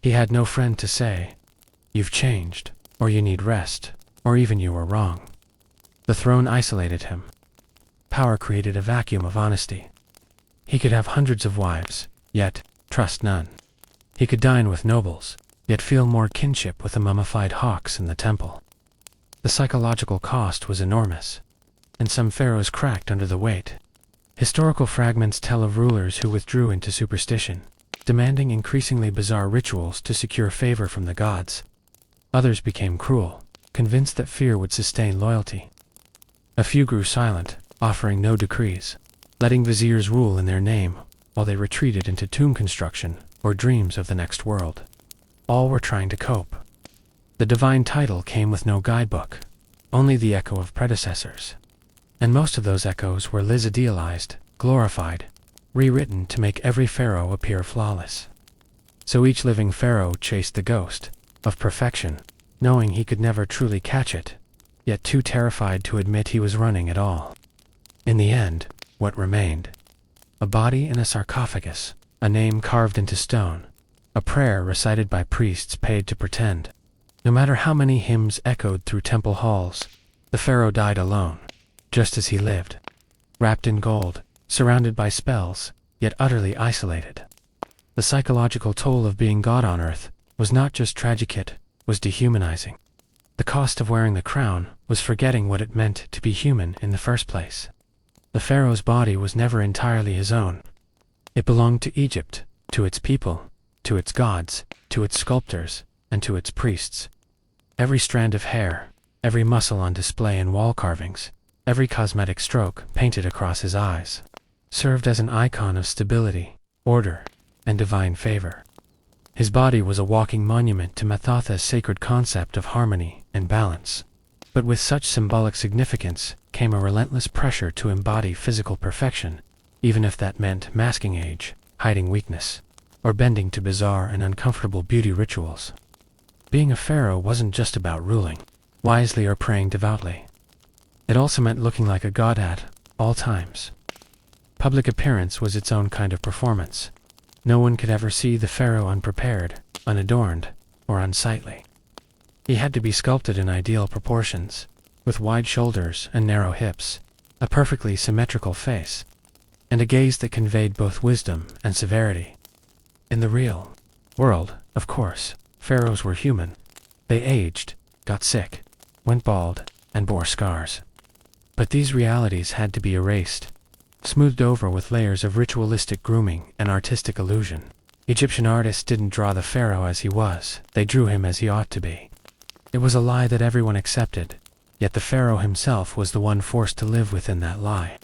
He had no friend to say, "You've changed," or "You need rest," or even "You were wrong." The throne isolated him. Power created a vacuum of honesty. He could have hundreds of wives, yet trust none. He could dine with nobles, yet feel more kinship with the mummified hawks in the temple. The psychological cost was enormous, and some pharaohs cracked under the weight. Historical fragments tell of rulers who withdrew into superstition, demanding increasingly bizarre rituals to secure favor from the gods. Others became cruel, convinced that fear would sustain loyalty. A few grew silent, offering no decrees, letting viziers rule in their name while they retreated into tomb construction or dreams of the next world. All were trying to cope. The divine title came with no guidebook, only the echo of predecessors. And most of those echoes were idealized, glorified, rewritten to make every pharaoh appear flawless. So each living pharaoh chased the ghost of perfection, knowing he could never truly catch it, yet too terrified to admit he was running at all. In the end, what remained? A body in a sarcophagus, a name carved into stone, a prayer recited by priests paid to pretend. No matter how many hymns echoed through temple halls, the pharaoh died alone, just as he lived, wrapped in gold, surrounded by spells, yet utterly isolated. The psychological toll of being God on earth was not just tragic, it was dehumanizing. The cost of wearing the crown was forgetting what it meant to be human in the first place. The pharaoh's body was never entirely his own. It belonged to Egypt, to its people, to its gods, to its sculptors, and to its priests. Every strand of hair, every muscle on display in wall carvings, every cosmetic stroke painted across his eyes, served as an icon of stability, order, and divine favor. His body was a walking monument to Methoth's sacred concept of harmony and balance. But with such symbolic significance came a relentless pressure to embody physical perfection, even if that meant masking age, hiding weakness, or bending to bizarre and uncomfortable beauty rituals. Being a pharaoh wasn't just about ruling wisely or praying devoutly. It also meant looking like a god at all times. Public appearance was its own kind of performance. No one could ever see the pharaoh unprepared, unadorned, or unsightly. He had to be sculpted in ideal proportions, with wide shoulders and narrow hips, a perfectly symmetrical face, and a gaze that conveyed both wisdom and severity. In the real world, of course, pharaohs were human. They aged, got sick, went bald, and bore scars. But these realities had to be erased, smoothed over with layers of ritualistic grooming and artistic illusion. Egyptian artists didn't draw the pharaoh as he was, they drew him as he ought to be. It was a lie that everyone accepted, yet the pharaoh himself was the one forced to live within that lie.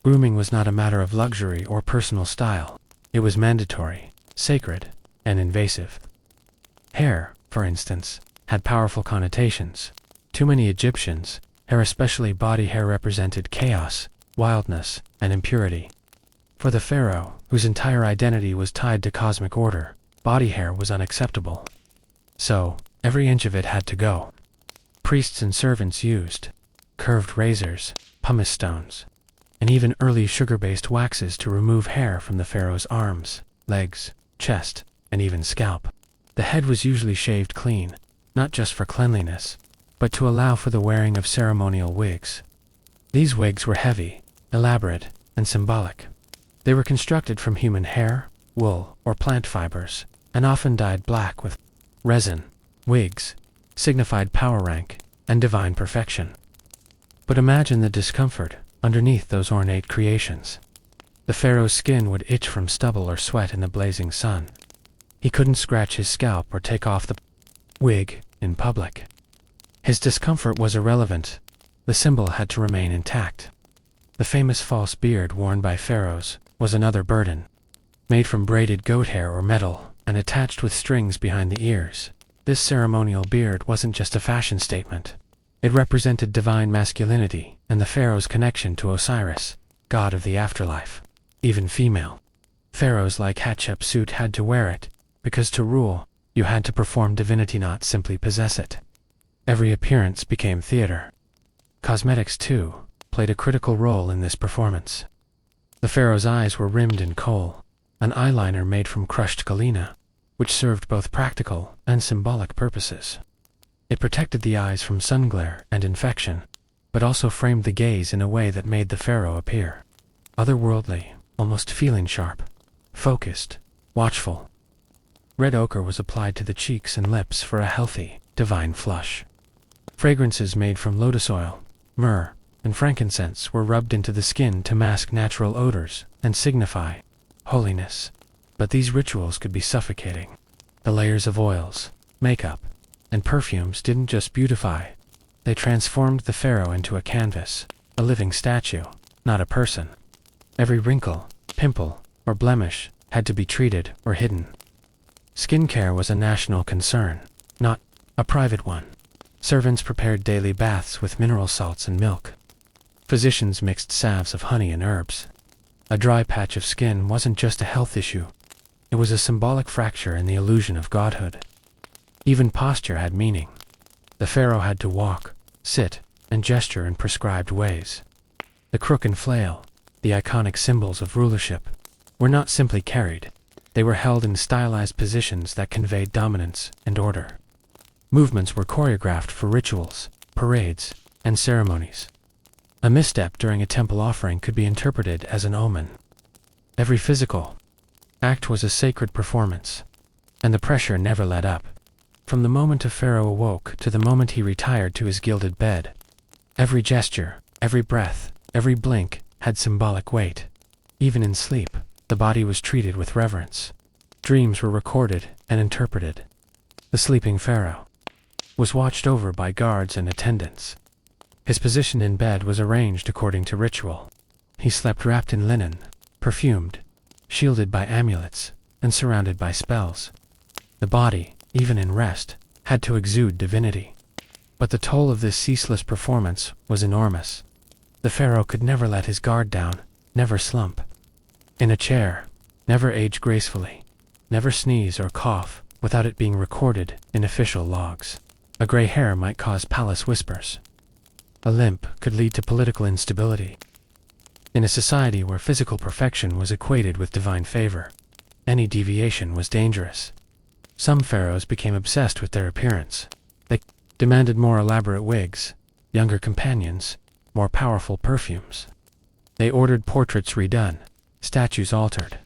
Grooming was not a matter of luxury or personal style. It was mandatory, sacred, and invasive. Hair, for instance, had powerful connotations. Too many Egyptians, hair, especially body hair, represented chaos, wildness, and impurity. For the pharaoh, whose entire identity was tied to cosmic order, body hair was unacceptable. So, every inch of it had to go. Priests and servants used curved razors, pumice stones, and even early sugar-based waxes to remove hair from the pharaoh's arms, legs, chest, and even scalp. The head was usually shaved clean, not just for cleanliness, but to allow for the wearing of ceremonial wigs. These wigs were heavy, elaborate, and symbolic. They were constructed from human hair, wool, or plant fibers, and often dyed black with resin. Wigs signified power rank and divine perfection. But imagine the discomfort underneath those ornate creations. The pharaoh's skin would itch from stubble or sweat in the blazing sun. He couldn't scratch his scalp or take off the wig in public. His discomfort was irrelevant. The symbol had to remain intact. The famous false beard worn by pharaohs was another burden. Made from braided goat hair or metal and attached with strings behind the ears, this ceremonial beard wasn't just a fashion statement. It represented divine masculinity and the pharaoh's connection to Osiris, god of the afterlife. Even female pharaohs like Hatshepsut had to wear it, because to rule, you had to perform divinity, not simply possess it. Every appearance became theater. Cosmetics, too, played a critical role in this performance. The pharaoh's eyes were rimmed in kohl, an eyeliner made from crushed galena, which served both practical and symbolic purposes. It protected the eyes from sun glare and infection, but also framed the gaze in a way that made the pharaoh appear otherworldly, almost feeling sharp, focused, watchful. Red ochre was applied to the cheeks and lips for a healthy, divine flush. Fragrances made from lotus oil, myrrh, and frankincense were rubbed into the skin to mask natural odors and signify holiness. But these rituals could be suffocating. The layers of oils, makeup, and perfumes didn't just beautify. They transformed the pharaoh into a canvas, a living statue, not a person. Every wrinkle, pimple, or blemish had to be treated or hidden. Skincare was a national concern, not a private one. Servants prepared daily baths with mineral salts and milk. Physicians mixed salves of honey and herbs. A dry patch of skin wasn't just a health issue. It was a symbolic fracture in the illusion of godhood. Even posture had meaning. The pharaoh had to walk, sit, and gesture in prescribed ways. The crook and flail, the iconic symbols of rulership, were not simply carried. They were held in stylized positions that conveyed dominance and order. Movements were choreographed for rituals, parades, and ceremonies. A misstep during a temple offering could be interpreted as an omen. Every physical act was a sacred performance, and the pressure never let up. From the moment a pharaoh awoke to the moment he retired to his gilded bed, every gesture, every breath, every blink had symbolic weight. Even in sleep, the body was treated with reverence. Dreams were recorded and interpreted. The sleeping pharaoh was watched over by guards and attendants. His position in bed was arranged according to ritual. He slept wrapped in linen, perfumed, shielded by amulets, and surrounded by spells. The body, even in rest, had to exude divinity. But the toll of this ceaseless performance was enormous. The pharaoh could never let his guard down, never slump. In a chair, never age gracefully, never sneeze or cough without it being recorded in official logs. A gray hair might cause palace whispers. A limp could lead to political instability. In a society where physical perfection was equated with divine favor, any deviation was dangerous. Some pharaohs became obsessed with their appearance. They demanded more elaborate wigs, younger companions, more powerful perfumes. They ordered portraits redone, statues altered.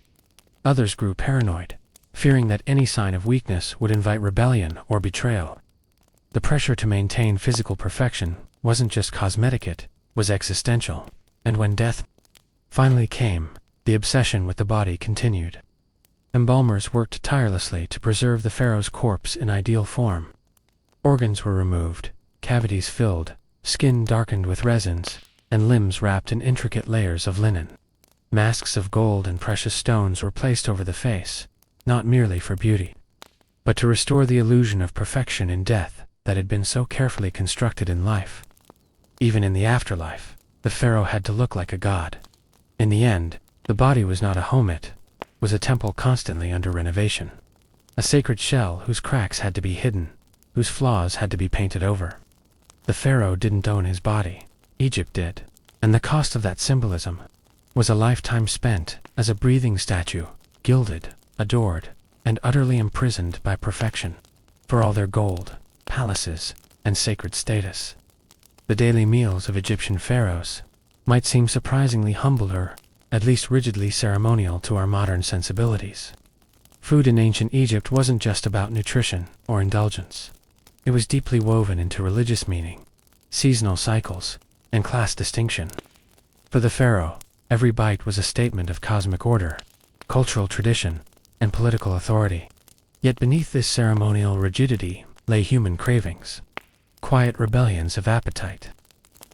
Others grew paranoid, fearing that any sign of weakness would invite rebellion or betrayal. The pressure to maintain physical perfection wasn't just cosmetic, it was existential. And when death finally came, the obsession with the body continued. Embalmers worked tirelessly to preserve the pharaoh's corpse in ideal form. Organs were removed, cavities filled, skin darkened with resins, and limbs wrapped in intricate layers of linen. Masks of gold and precious stones were placed over the face, not merely for beauty, but to restore the illusion of perfection in death that had been so carefully constructed in life. Even in the afterlife, the pharaoh had to look like a god. In the end, the body was not a home, it was a temple constantly under renovation. A sacred shell whose cracks had to be hidden, whose flaws had to be painted over. The pharaoh didn't own his body, Egypt did, and the cost of that symbolism was a lifetime spent as a breathing statue, gilded, adored, and utterly imprisoned by perfection. For all their gold, palaces, and sacred status, the daily meals of Egyptian pharaohs might seem surprisingly humble or at least rigidly ceremonial to our modern sensibilities. Food in ancient Egypt wasn't just about nutrition or indulgence. It was deeply woven into religious meaning, seasonal cycles, and class distinction. For the pharaoh, every bite was a statement of cosmic order, cultural tradition, and political authority. Yet beneath this ceremonial rigidity lay human cravings, quiet rebellions of appetite,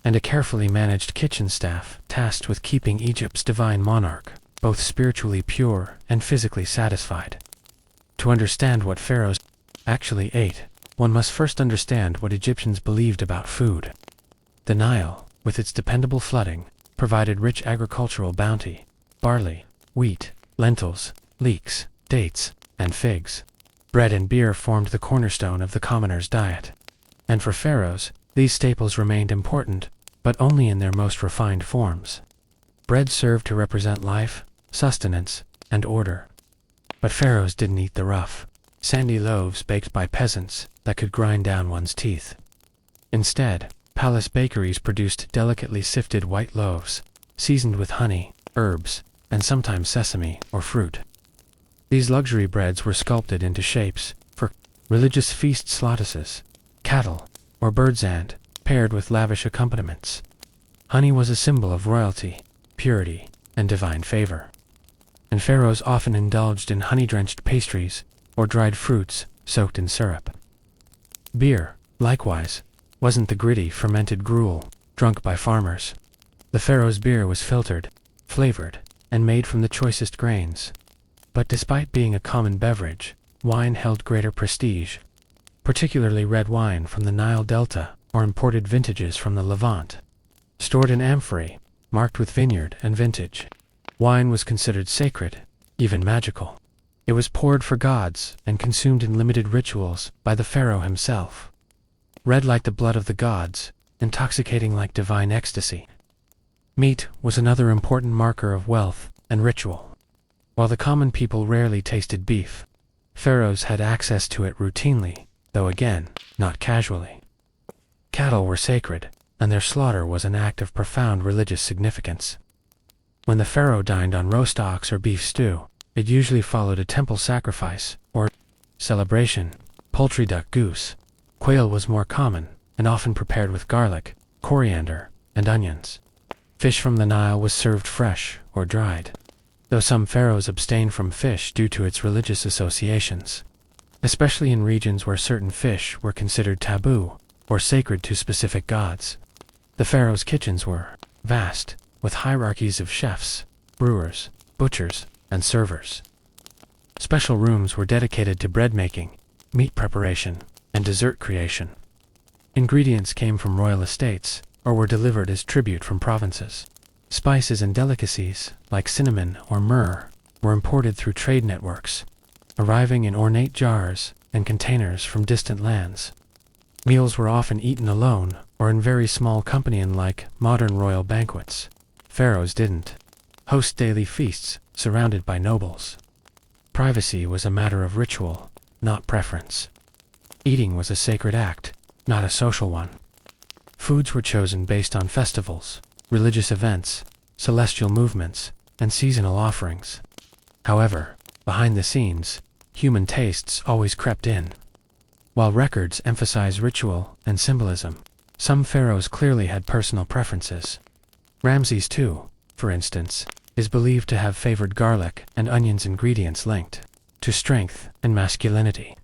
and a carefully managed kitchen staff tasked with keeping Egypt's divine monarch both spiritually pure and physically satisfied. To understand what pharaohs actually ate, one must first understand what Egyptians believed about food. The Nile, with its dependable flooding, provided rich agricultural bounty: barley, wheat, lentils, leeks, dates, and figs. Bread and beer formed the cornerstone of the commoner's diet. And for pharaohs, these staples remained important, but only in their most refined forms. Bread served to represent life, sustenance, and order. But pharaohs didn't eat the rough, sandy loaves baked by peasants that could grind down one's teeth. Instead, Palace bakeries produced delicately sifted white loaves, seasoned with honey, herbs, and sometimes sesame or fruit. These luxury breads were sculpted into shapes for religious feast slaughterhouses, cattle, or birds and paired with lavish accompaniments. Honey was a symbol of royalty, purity, and divine favor. And pharaohs often indulged in honey-drenched pastries or dried fruits soaked in syrup. Beer, likewise, wasn't the gritty, fermented gruel drunk by farmers. The pharaoh's beer was filtered, flavored, and made from the choicest grains. But despite being a common beverage, wine held greater prestige, particularly red wine from the Nile Delta or imported vintages from the Levant. Stored in amphorae, marked with vineyard and vintage, wine was considered sacred, even magical. It was poured for gods and consumed in limited rituals by the pharaoh himself. Red like the blood of the gods, intoxicating like divine ecstasy. Meat was another important marker of wealth and ritual. While the common people rarely tasted beef, pharaohs had access to it routinely, though again, not casually. Cattle were sacred, and their slaughter was an act of profound religious significance. When the pharaoh dined on roast ox or beef stew, it usually followed a temple sacrifice or celebration. Poultry, duck, goose, quail was more common, and often prepared with garlic, coriander, and onions. Fish from the Nile was served fresh or dried, though some pharaohs abstained from fish due to its religious associations, especially in regions where certain fish were considered taboo or sacred to specific gods. The pharaoh's kitchens were vast, with hierarchies of chefs, brewers, butchers, and servers. Special rooms were dedicated to bread making, meat preparation, and dessert creation. Ingredients came from royal estates or were delivered as tribute from provinces. Spices and delicacies, like cinnamon or myrrh, were imported through trade networks, arriving in ornate jars and containers from distant lands. Meals were often eaten alone or in very small company, unlike modern royal banquets. Pharaohs didn't host daily feasts surrounded by nobles. Privacy was a matter of ritual, not preference. Eating was a sacred act, not a social one. Foods were chosen based on festivals, religious events, celestial movements, and seasonal offerings. However, behind the scenes, human tastes always crept in. While records emphasize ritual and symbolism, some pharaohs clearly had personal preferences. Ramses II, for instance, is believed to have favored garlic and onions, ingredients linked to strength and masculinity.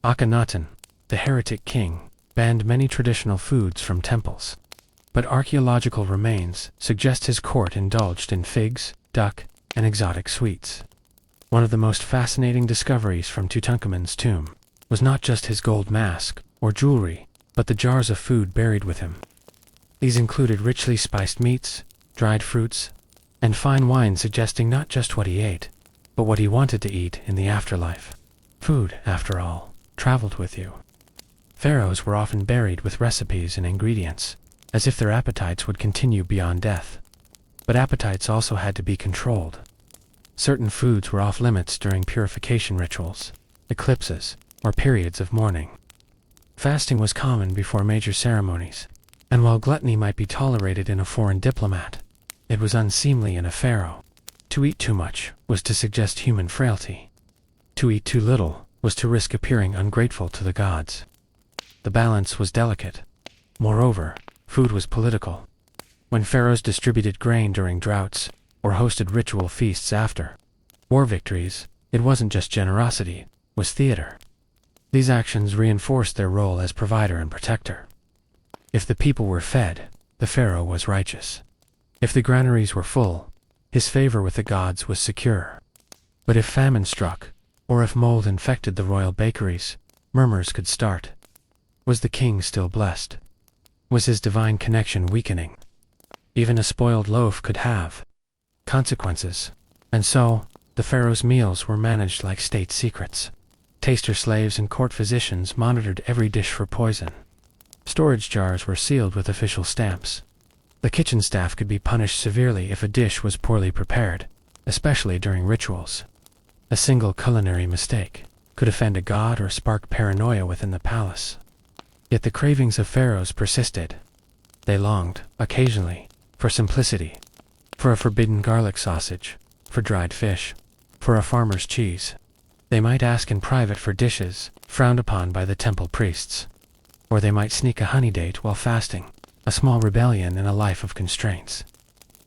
Akhenaten, the heretic king, banned many traditional foods from temples. But archaeological remains suggest his court indulged in figs, duck, and exotic sweets. One of the most fascinating discoveries from Tutankhamun's tomb was not just his gold mask or jewelry, but the jars of food buried with him. These included richly spiced meats, dried fruits, and fine wine, suggesting not just what he ate, but what he wanted to eat in the afterlife. Food, after all, traveled with you. Pharaohs were often buried with recipes and ingredients, as if their appetites would continue beyond death. But appetites also had to be controlled. Certain foods were off limits during purification rituals, eclipses, or periods of mourning. Fasting was common before major ceremonies, and while gluttony might be tolerated in a foreign diplomat, it was unseemly in a pharaoh. To eat too much was to suggest human frailty. To eat too little was to risk appearing ungrateful to the gods. The balance was delicate. Moreover, food was political. When pharaohs distributed grain during droughts, or hosted ritual feasts after war victories, it wasn't just generosity, it was theater. These actions reinforced their role as provider and protector. If the people were fed, the pharaoh was righteous. If the granaries were full, his favor with the gods was secure. But if famine struck, or if mold infected the royal bakeries, murmurs could start. Was the king still blessed? Was his divine connection weakening? Even a spoiled loaf could have consequences. And so, the pharaoh's meals were managed like state secrets. Taster slaves and court physicians monitored every dish for poison. Storage jars were sealed with official stamps. The kitchen staff could be punished severely if a dish was poorly prepared, especially during rituals. A single culinary mistake could offend a god or spark paranoia within the palace. Yet the cravings of pharaohs persisted. They longed, occasionally, for simplicity, for a forbidden garlic sausage, for dried fish, for a farmer's cheese. They might ask in private for dishes frowned upon by the temple priests, or they might sneak a honey date while fasting, a small rebellion in a life of constraints.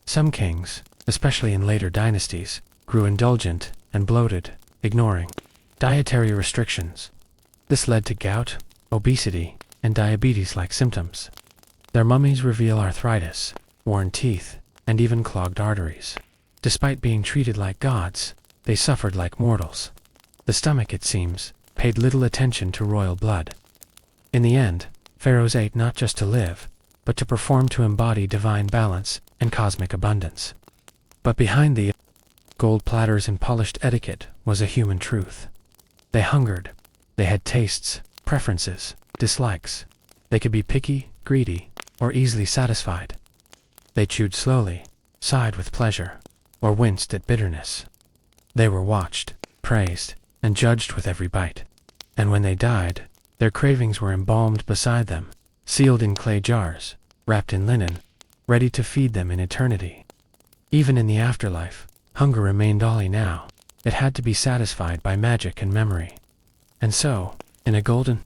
Some kings, especially in later dynasties, grew indulgent and bloated, ignoring dietary restrictions. This led to gout, obesity, and diabetes-like symptoms. Their mummies reveal arthritis, worn teeth, and even clogged arteries. Despite being treated like gods, they suffered like mortals. The stomach, it seems, paid little attention to royal blood. In the end, pharaohs ate not just to live, but to perform, to embody divine balance and cosmic abundance. But behind the gold platters and polished etiquette was a human truth. They hungered. They had tastes, preferences, dislikes. They could be picky, greedy, or easily satisfied. They chewed slowly, sighed with pleasure, or winced at bitterness. They were watched, praised, and judged with every bite. And when they died, their cravings were embalmed beside them, sealed in clay jars, wrapped in linen, ready to feed them in eternity. Even in the afterlife, hunger remained all enow. It had to be satisfied by magic and memory. And so, in a golden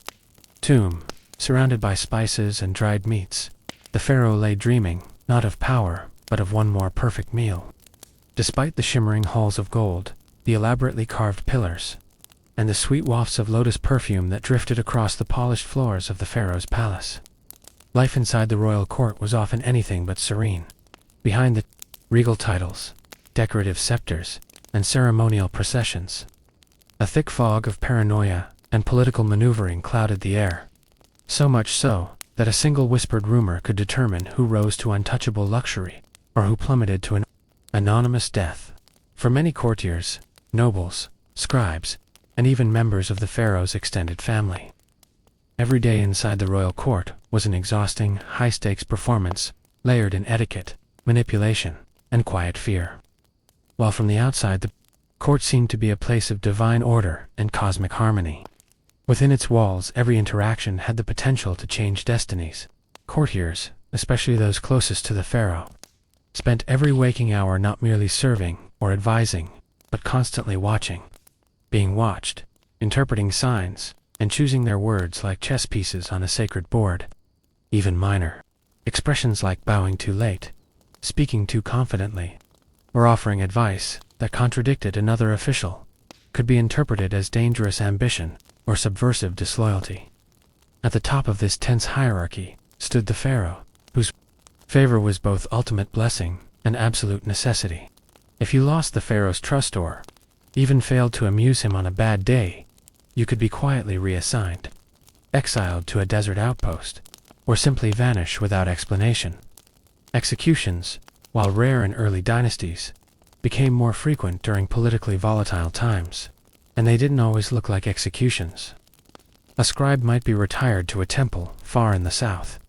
tomb, surrounded by spices and dried meats, the pharaoh lay dreaming, not of power, but of one more perfect meal. Despite the shimmering halls of gold, the elaborately carved pillars, and the sweet wafts of lotus perfume that drifted across the polished floors of the pharaoh's palace, life inside the royal court was often anything but serene. Behind the regal titles, decorative scepters, and ceremonial processions, a thick fog of paranoia and political maneuvering clouded the air. So much so that a single whispered rumor could determine who rose to untouchable luxury or who plummeted to an anonymous death. For many courtiers, nobles, scribes, and even members of the pharaoh's extended family, every day inside the royal court was an exhausting, high-stakes performance, layered in etiquette, manipulation, and quiet fear. While from the outside the court seemed to be a place of divine order and cosmic harmony. Within its walls, every interaction had the potential to change destinies. Courtiers, especially those closest to the pharaoh, spent every waking hour not merely serving or advising, but constantly watching, being watched, interpreting signs, and choosing their words like chess pieces on a sacred board. Even minor expressions like bowing too late, speaking too confidently, or offering advice that contradicted another official could be interpreted as dangerous ambition or subversive disloyalty. At the top of this tense hierarchy stood the pharaoh, whose favor was both ultimate blessing and absolute necessity. If you lost the pharaoh's trust or even failed to amuse him on a bad day, you could be quietly reassigned, exiled to a desert outpost, or simply vanish without explanation. Executions, while rare in early dynasties, became more frequent during politically volatile times, and they didn't always look like executions. A scribe might be retired to a temple far in the south.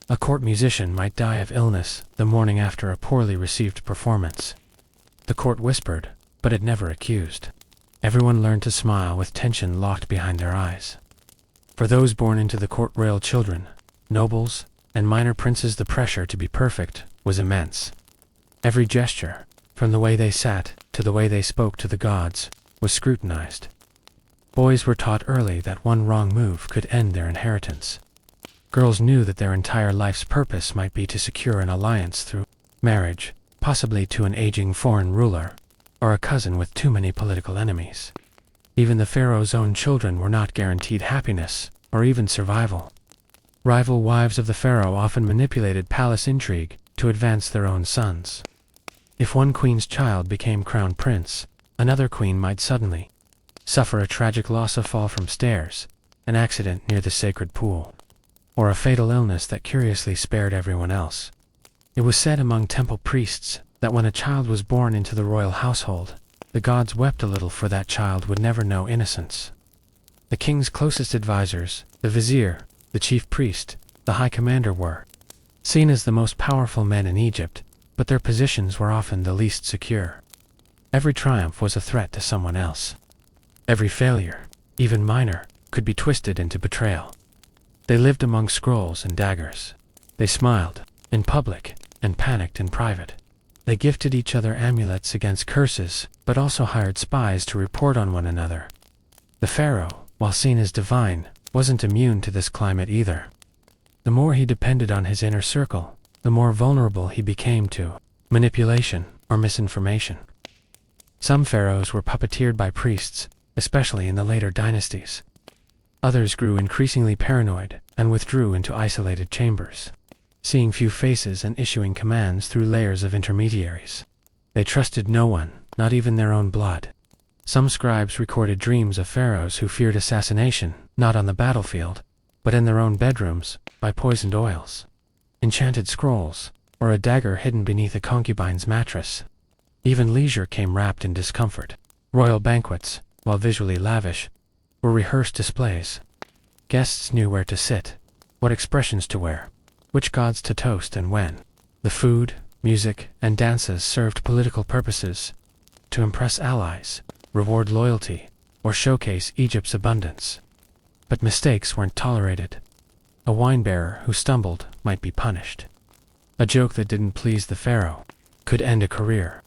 A court musician might die of illness the morning after a poorly received performance. The court whispered, but it never accused. Everyone learned to smile with tension locked behind their eyes. For those born into the court royal children, nobles, and minor princes, the pressure to be perfect was immense. Every gesture, from the way they sat to the way they spoke to the gods, was scrutinized. Boys were taught early that one wrong move could end their inheritance. Girls knew that their entire life's purpose might be to secure an alliance through marriage, possibly to an aging foreign ruler, or a cousin with too many political enemies. Even the pharaoh's own children were not guaranteed happiness, or even survival. Rival wives of the pharaoh often manipulated palace intrigue to advance their own sons. If one queen's child became crown prince, another queen might suddenly suffer a tragic loss, a fall from stairs, an accident near the sacred pool, or a fatal illness that curiously spared everyone else. It was said among temple priests that when a child was born into the royal household, the gods wept a little, for that child would never know innocence. The king's closest advisors, the vizier, the chief priest, the high commander, were seen as the most powerful men in Egypt, but their positions were often the least secure. Every triumph was a threat to someone else. Every failure, even minor, could be twisted into betrayal. They lived among scrolls and daggers. They smiled, in public, and panicked in private. They gifted each other amulets against curses, but also hired spies to report on one another. The Pharaoh, while seen as divine, wasn't immune to this climate either. The more he depended on his inner circle, the more vulnerable he became to manipulation or misinformation. Some pharaohs were puppeteered by priests, especially in the later dynasties. Others grew increasingly paranoid and withdrew into isolated chambers, seeing few faces and issuing commands through layers of intermediaries. They trusted no one, not even their own blood. Some scribes recorded dreams of pharaohs who feared assassination, not on the battlefield, but in their own bedrooms, by poisoned oils, enchanted scrolls, or a dagger hidden beneath a concubine's mattress. Even leisure came wrapped in discomfort. Royal banquets, while visually lavish, were rehearsed displays. Guests knew where to sit, what expressions to wear, which gods to toast and when. The food, music, and dances served political purposes, to impress allies, reward loyalty, or showcase Egypt's abundance. But mistakes weren't tolerated. A wine-bearer who stumbled might be punished. A joke that didn't please the pharaoh could end a career.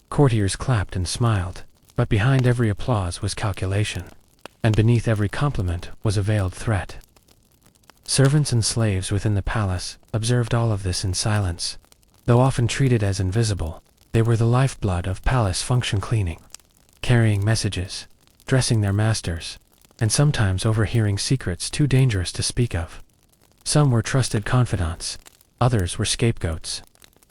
Courtiers clapped and smiled, but behind every applause was calculation, and beneath every compliment was a veiled threat. Servants and slaves within the palace observed all of this in silence. Though often treated as invisible, they were the lifeblood of palace function cleaning, carrying messages, dressing their masters, and sometimes overhearing secrets too dangerous to speak of. Some were trusted confidants, others were scapegoats.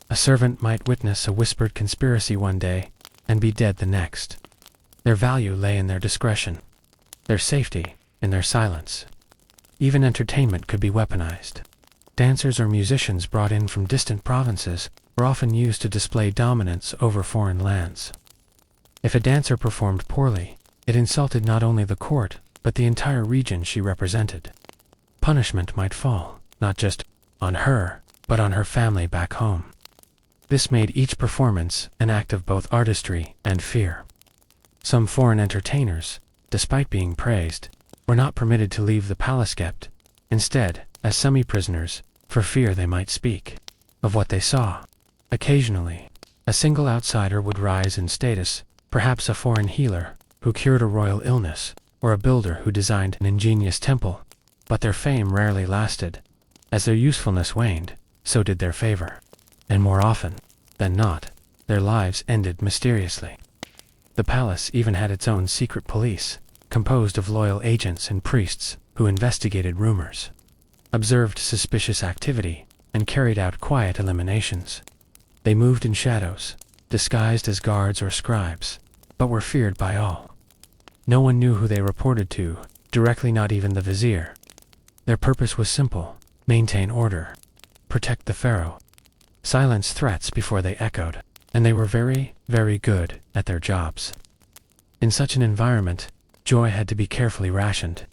A servant might witness a whispered conspiracy one day and be dead the next. Their value lay in their discretion, their safety in their silence. Even entertainment could be weaponized. Dancers or musicians brought in from distant provinces were often used to display dominance over foreign lands. If a dancer performed poorly, it insulted not only the court, but the entire region she represented. Punishment might fall, not just on her, but on her family back home. This made each performance an act of both artistry and fear. Some foreign entertainers, despite being praised, were not permitted to leave the palace kept, instead, as semi-prisoners, for fear they might speak of what they saw. Occasionally, a single outsider would rise in status, perhaps a foreign healer who cured a royal illness, or a builder who designed an ingenious temple, but their fame rarely lasted. As their usefulness waned, so did their favor, and more often than not, their lives ended mysteriously. The palace even had its own secret police, composed of loyal agents and priests who investigated rumors, observed suspicious activity, and carried out quiet eliminations. They moved in shadows, disguised as guards or scribes, but were feared by all. No one knew who they reported to, directly, not even the vizier. Their purpose was simple: maintain order, protect the pharaoh, silence threats before they echoed, and they were very, very good at their jobs. In such an environment, joy had to be carefully rationed.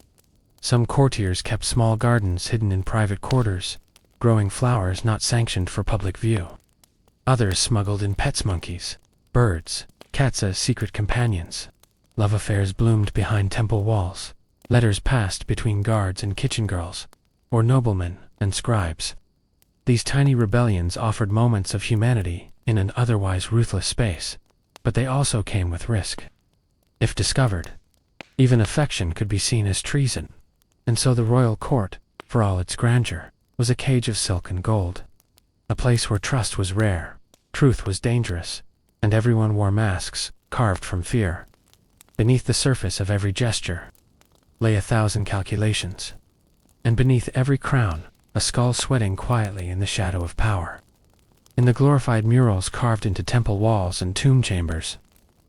Some courtiers kept small gardens hidden in private quarters, growing flowers not sanctioned for public view. Others smuggled in pets, monkeys, birds, cats as secret companions. Love affairs bloomed behind temple walls. Letters passed between guards and kitchen girls, or noblemen and scribes. These tiny rebellions offered moments of humanity in an otherwise ruthless space, but they also came with risk. If discovered, even affection could be seen as treason, and so the royal court, for all its grandeur, was a cage of silk and gold, a place where trust was rare, truth was dangerous, and everyone wore masks carved from fear. Beneath the surface of every gesture lay 1,000 calculations, and beneath every crown, a skull sweating quietly in the shadow of power. In the glorified murals carved into temple walls and tomb chambers,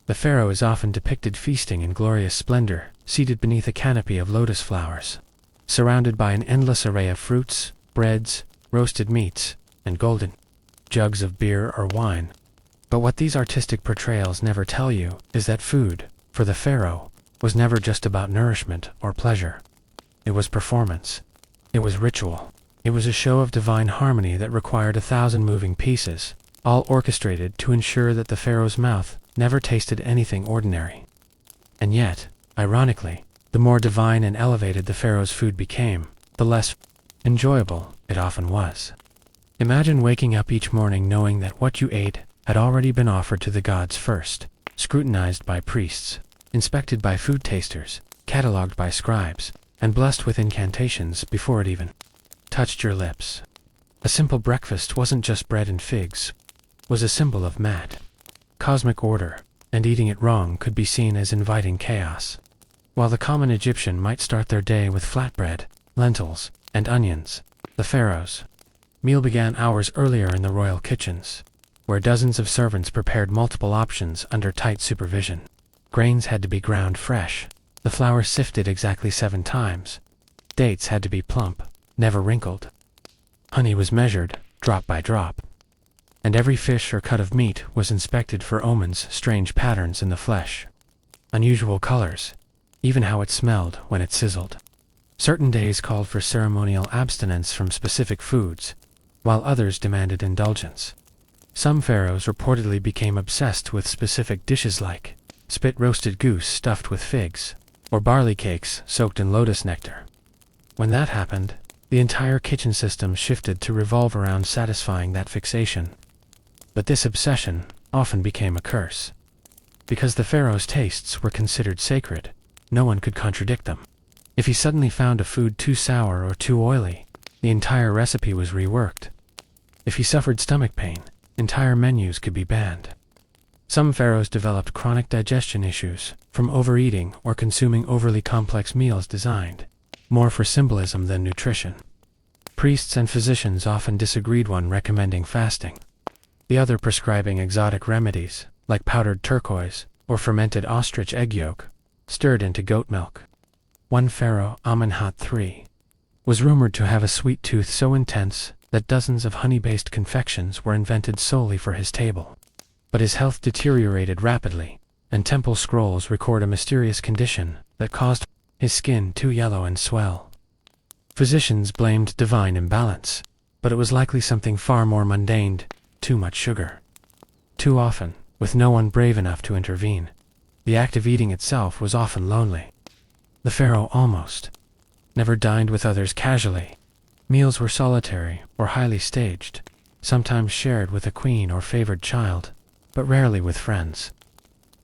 the pharaoh is often depicted feasting in glorious splendor, seated beneath a canopy of lotus flowers, surrounded by an endless array of fruits, breads, roasted meats, and golden jugs of beer or wine. But what these artistic portrayals never tell you is that food, for the pharaoh, was never just about nourishment or pleasure. It was performance. It was ritual. It was a show of divine harmony that required 1,000 moving pieces, all orchestrated to ensure that the pharaoh's mouth never tasted anything ordinary. And yet, ironically, the more divine and elevated the pharaoh's food became, the less enjoyable it often was. Imagine waking up each morning knowing that what you ate had already been offered to the gods first, scrutinized by priests, inspected by food tasters, catalogued by scribes, and blessed with incantations before it even touched your lips. A simple breakfast wasn't just bread and figs, was a symbol of mad, cosmic order, and eating it wrong could be seen as inviting chaos. While the common Egyptian might start their day with flatbread, lentils, and onions, the pharaoh's meal began hours earlier in the royal kitchens, where dozens of servants prepared multiple options under tight supervision. Grains had to be ground fresh, the flour sifted exactly 7 times, dates had to be plump, never wrinkled. Honey was measured, drop by drop, and every fish or cut of meat was inspected for omens, strange patterns in the flesh, unusual colors, even how it smelled when it sizzled. Certain days called for ceremonial abstinence from specific foods, while others demanded indulgence. Some pharaohs reportedly became obsessed with specific dishes like spit-roasted goose stuffed with figs, or barley cakes soaked in lotus nectar. When that happened, the entire kitchen system shifted to revolve around satisfying that fixation. But this obsession often became a curse. Because the pharaoh's tastes were considered sacred, no one could contradict them. If he suddenly found a food too sour or too oily, the entire recipe was reworked. If he suffered stomach pain, entire menus could be banned. Some pharaohs developed chronic digestion issues from overeating or consuming overly complex meals designed more for symbolism than nutrition. Priests and physicians often disagreed, one recommending fasting, the other prescribing exotic remedies like powdered turquoise or fermented ostrich egg yolk stirred into goat milk. One pharaoh, Amenhotep III, was rumored to have a sweet tooth so intense that dozens of honey-based confections were invented solely for his table. But his health deteriorated rapidly, and temple scrolls record a mysterious condition that caused his skin to yellow and swell. Physicians blamed divine imbalance, but it was likely something far more mundane: too much sugar. Too often, with no one brave enough to intervene, the act of eating itself was often lonely. The pharaoh almost never dined with others casually. Meals were solitary or highly staged, sometimes shared with a queen or favored child, but rarely with friends.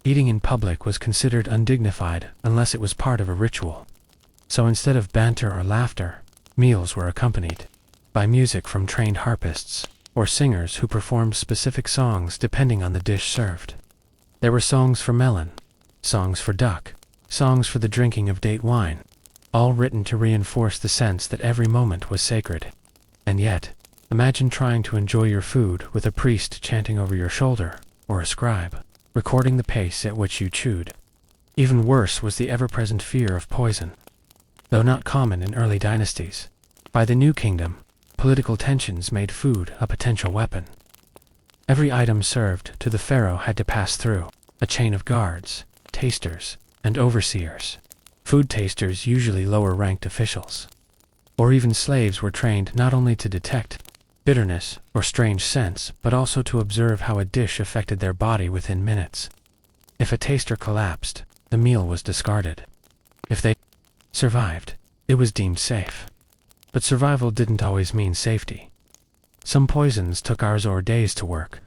Eating in public was considered undignified unless it was part of a ritual. So instead of banter or laughter, meals were accompanied by music from trained harpists or singers who performed specific songs depending on the dish served. There were songs for melon, songs for duck, songs for the drinking of date wine, all written to reinforce the sense that every moment was sacred. And yet, imagine trying to enjoy your food with a priest chanting over your shoulder, or a scribe recording the pace at which you chewed. Even worse was the ever-present fear of poison. Though not common in early dynasties, by the New Kingdom, political tensions made food a potential weapon. Every item served to the pharaoh had to pass through a chain of guards, tasters, and overseers. Food tasters, usually lower-ranked officials, or even slaves, were trained not only to detect bitterness or strange scents, but also to observe how a dish affected their body within minutes. If a taster collapsed, the meal was discarded. If they survived, it was deemed safe. But survival didn't always mean safety. Some poisons took hours or days to work.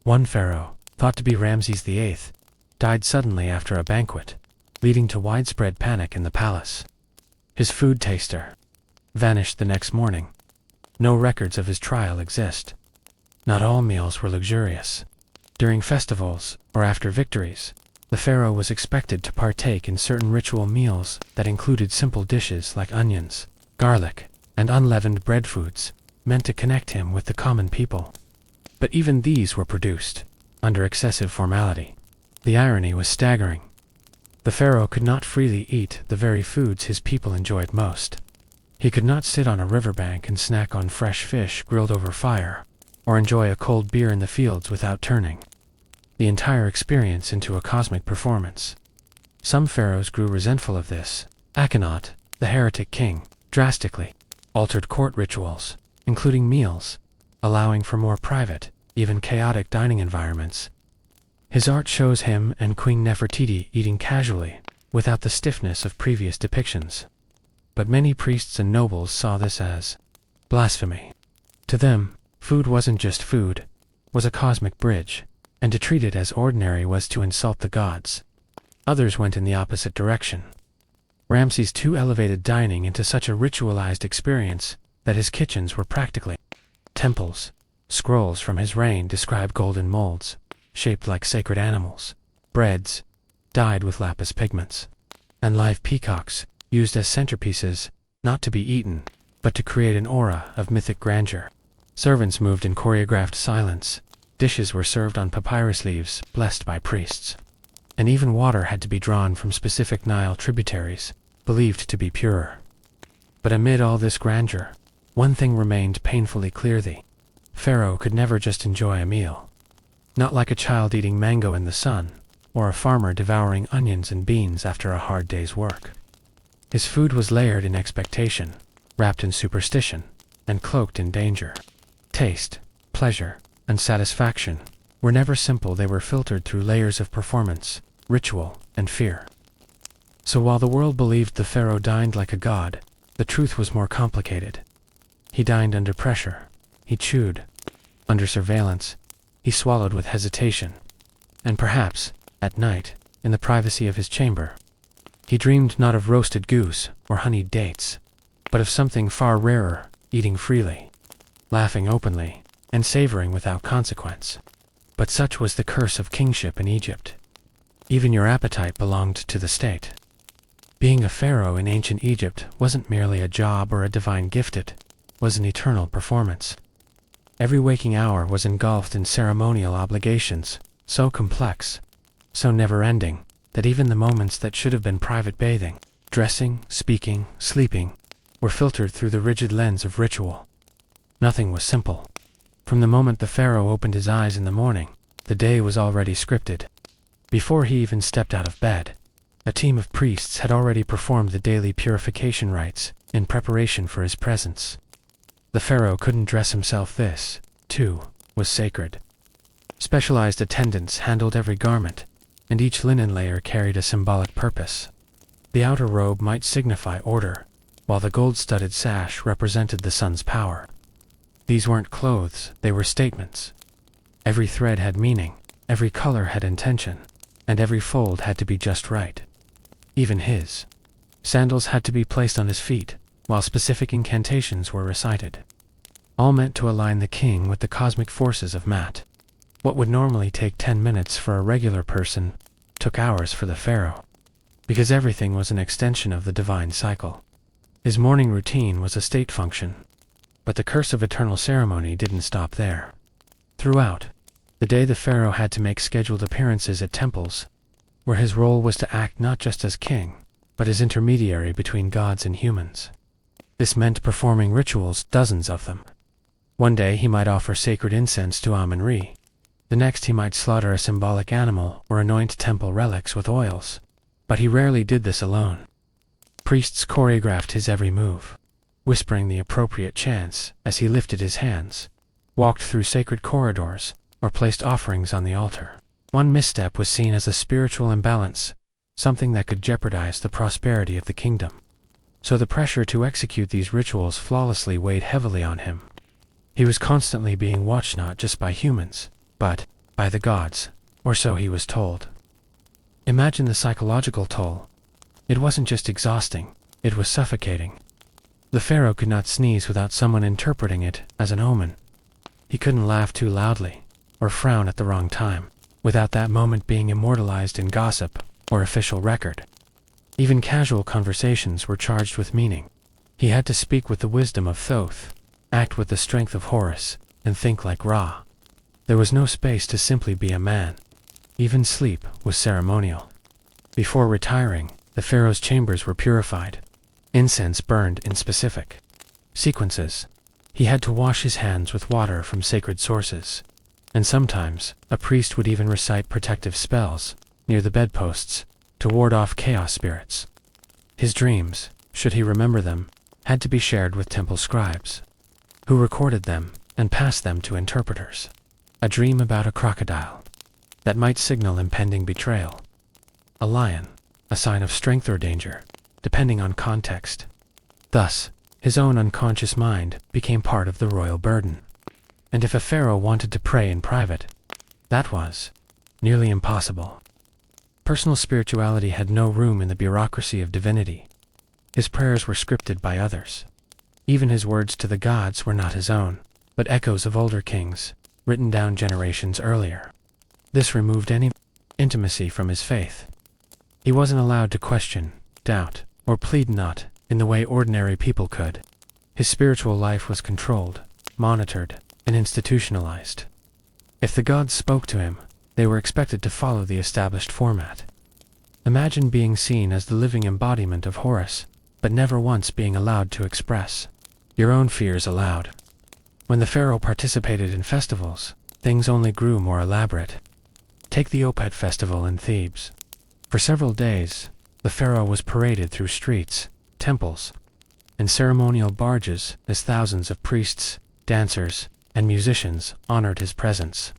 One pharaoh, thought to be Ramses VIII, died suddenly after a banquet, leading to widespread panic in the palace. His food taster vanished the next morning. No records of his trial exist. Not all meals were luxurious. During festivals, or after victories, the pharaoh was expected to partake in certain ritual meals that included simple dishes like onions, garlic, and unleavened bread, foods meant to connect him with the common people. But even these were produced under excessive formality. The irony was staggering. The pharaoh could not freely eat the very foods his people enjoyed most. He could not sit on a riverbank and snack on fresh fish grilled over fire, or enjoy a cold beer in the fields without turning the entire experience into a cosmic performance. Some pharaohs grew resentful of this. Akhenaten, the heretic king, drastically altered court rituals, including meals, allowing for more private, even chaotic dining environments. His art shows him and Queen Nefertiti eating casually, without the stiffness of previous depictions. But many priests and nobles saw this as blasphemy. To them, Food wasn't just food, was a cosmic bridge, and to treat it as ordinary was to insult the gods. Others went in the opposite direction. Ramses II elevated dining into such a ritualized experience that his kitchens were practically temples. Scrolls from his reign describe golden molds, shaped like sacred animals, breads, dyed with lapis pigments, and live peacocks, used as centerpieces, not to be eaten, but to create an aura of mythic grandeur. Servants moved in choreographed silence, dishes were served on papyrus leaves, blessed by priests, and even water had to be drawn from specific Nile tributaries, believed to be purer. But amid all this grandeur, one thing remained painfully clear: the Pharaoh could never just enjoy a meal. Not like a child eating mango in the sun, or a farmer devouring onions and beans after a hard day's work. His food was layered in expectation, wrapped in superstition, and cloaked in danger. Taste, pleasure, and satisfaction were never simple. They were filtered through layers of performance, ritual, and fear. So while the world believed the Pharaoh dined like a god, the truth was more complicated. He dined under pressure. He chewed under surveillance. He swallowed with hesitation. And perhaps, at night, in the privacy of his chamber, he dreamed not of roasted goose or honeyed dates, but of something far rarer: eating freely, laughing openly, and savoring without consequence. But such was the curse of kingship in Egypt. Even your appetite belonged to the state. Being a pharaoh in ancient Egypt wasn't merely a job or a divine gift, it was an eternal performance. Every waking hour was engulfed in ceremonial obligations, so complex, so never-ending, that even the moments that should have been private bathing, dressing, speaking, sleeping, were filtered through the rigid lens of ritual. Nothing was simple. From the moment the pharaoh opened his eyes in the morning, the day was already scripted. Before he even stepped out of bed, a team of priests had already performed the daily purification rites in preparation for his presence. The pharaoh couldn't dress himself. This, too, was sacred. Specialized attendants handled every garment, and each linen layer carried a symbolic purpose. The outer robe might signify order, while the gold-studded sash represented the sun's power. These weren't clothes, they were statements. Every thread had meaning, every color had intention, and every fold had to be just right. Even his sandals had to be placed on his feet, while specific incantations were recited, all meant to align the king with the cosmic forces of Mat. What would normally take 10 minutes for a regular person took hours for the pharaoh, because everything was an extension of the divine cycle. His morning routine was a state function, but the curse of eternal ceremony didn't stop there. Throughout the day, the pharaoh had to make scheduled appearances at temples, where his role was to act not just as king, but as intermediary between gods and humans. This meant performing rituals, dozens of them. One day he might offer sacred incense to Amun-Re. The next he might slaughter a symbolic animal or anoint temple relics with oils. But he rarely did this alone. Priests choreographed his every move, whispering the appropriate chants as he lifted his hands, walked through sacred corridors, or placed offerings on the altar. One misstep was seen as a spiritual imbalance, something that could jeopardize the prosperity of the kingdom. So the pressure to execute these rituals flawlessly weighed heavily on him. He was constantly being watched not just by humans, but by the gods, or so he was told. Imagine the psychological toll. It wasn't just exhausting, it was suffocating. The pharaoh could not sneeze without someone interpreting it as an omen. He couldn't laugh too loudly, or frown at the wrong time, without that moment being immortalized in gossip or official record. Even casual conversations were charged with meaning. He had to speak with the wisdom of Thoth, act with the strength of Horus, and think like Ra. There was no space to simply be a man. Even sleep was ceremonial. Before retiring, the pharaoh's chambers were purified. Incense burned in specific sequences. He had to wash his hands with water from sacred sources. And sometimes, a priest would even recite protective spells near the bedposts to ward off chaos spirits. His dreams, should he remember them, had to be shared with temple scribes, who recorded them and passed them to interpreters. A dream about a crocodile that might signal impending betrayal. A lion, a sign of strength or danger, depending on context. Thus, his own unconscious mind became part of the royal burden. And if a pharaoh wanted to pray in private, that was nearly impossible. Personal spirituality had no room in the bureaucracy of divinity. His prayers were scripted by others. Even his words to the gods were not his own, but echoes of older kings, written down generations earlier. This removed any intimacy from his faith. He wasn't allowed to question, doubt, or plead not in the way ordinary people could. His spiritual life was controlled, monitored, and institutionalized. If the gods spoke to him, they were expected to follow the established format. Imagine being seen as the living embodiment of Horus, but never once being allowed to express your own fears aloud. When the pharaoh participated in festivals, things only grew more elaborate. Take the Opet festival in Thebes. For several days, the pharaoh was paraded through streets, temples, and ceremonial barges as thousands of priests, dancers, and musicians honored his presence.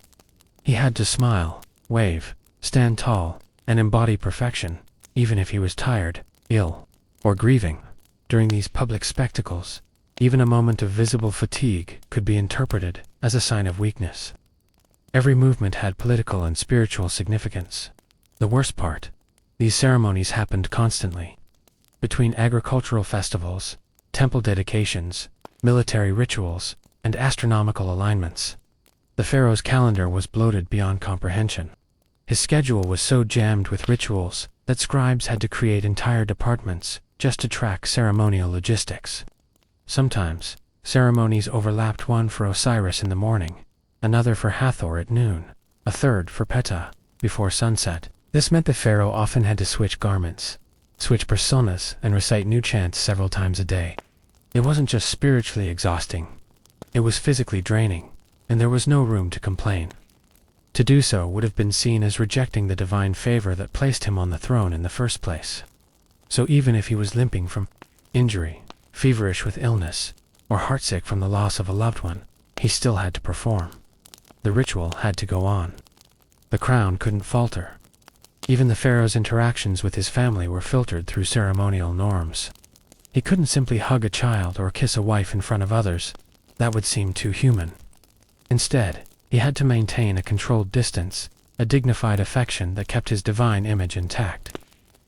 He had to smile, wave, stand tall, and embody perfection, even if he was tired, ill, or grieving. During these public spectacles, even a moment of visible fatigue could be interpreted as a sign of weakness. Every movement had political and spiritual significance. The worst part, these ceremonies happened constantly. Between agricultural festivals, temple dedications, military rituals, and astronomical alignments, the pharaoh's calendar was bloated beyond comprehension. His schedule was so jammed with rituals that scribes had to create entire departments just to track ceremonial logistics. Sometimes, ceremonies overlapped, one for Osiris in the morning, another for Hathor at noon, a third for Ptah before sunset. This meant the pharaoh often had to switch garments, switch personas, and recite new chants several times a day. It wasn't just spiritually exhausting, it was physically draining, and there was no room to complain. To do so would have been seen as rejecting the divine favor that placed him on the throne in the first place. So even if he was limping from injury, feverish with illness, or heartsick from the loss of a loved one, he still had to perform. The ritual had to go on. The crown couldn't falter. Even the pharaoh's interactions with his family were filtered through ceremonial norms. He couldn't simply hug a child or kiss a wife in front of others. That would seem too human. Instead, he had to maintain a controlled distance, a dignified affection that kept his divine image intact.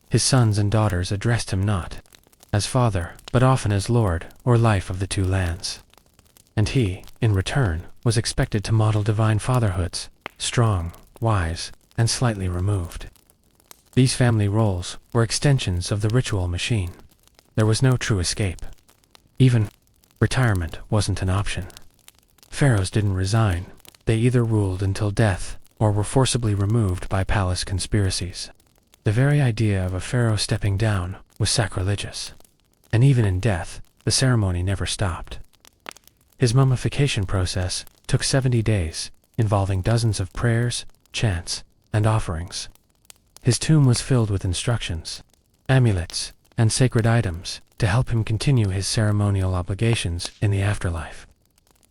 His sons and daughters addressed him not as father, but often as lord or life of the two lands. And he, in return, was expected to model divine fatherhoods, strong, wise, and slightly removed. These family roles were extensions of the ritual machine. There was no true escape. Even retirement wasn't an option. Pharaohs didn't resign. They either ruled until death or were forcibly removed by palace conspiracies. The very idea of a pharaoh stepping down was sacrilegious. And even in death, the ceremony never stopped. His mummification process took 70 days, involving dozens of prayers, chants, and offerings. His tomb was filled with instructions, amulets, and sacred items to help him continue his ceremonial obligations in the afterlife.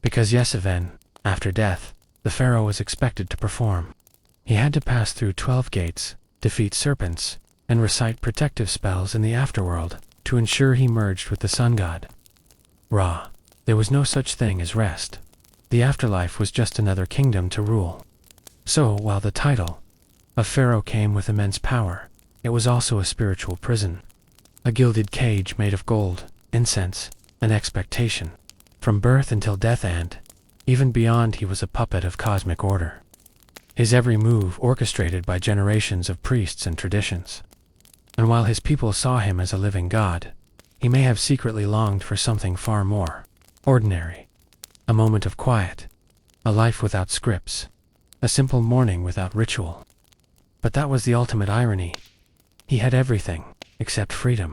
Because Yeseven, after death, the pharaoh was expected to perform. He had to pass through 12 gates, defeat serpents, and recite protective spells in the afterworld to ensure he merged with the sun god. Ra. There was no such thing as rest. The afterlife was just another kingdom to rule. So, while the title of pharaoh came with immense power, it was also a spiritual prison. A gilded cage made of gold, incense, and expectation. From birth until death and, even beyond, he was a puppet of cosmic order. His every move orchestrated by generations of priests and traditions. And while his people saw him as a living god, he may have secretly longed for something far more ordinary. A moment of quiet, a life without scripts, a simple morning without ritual. But that was the ultimate irony. He had everything except freedom.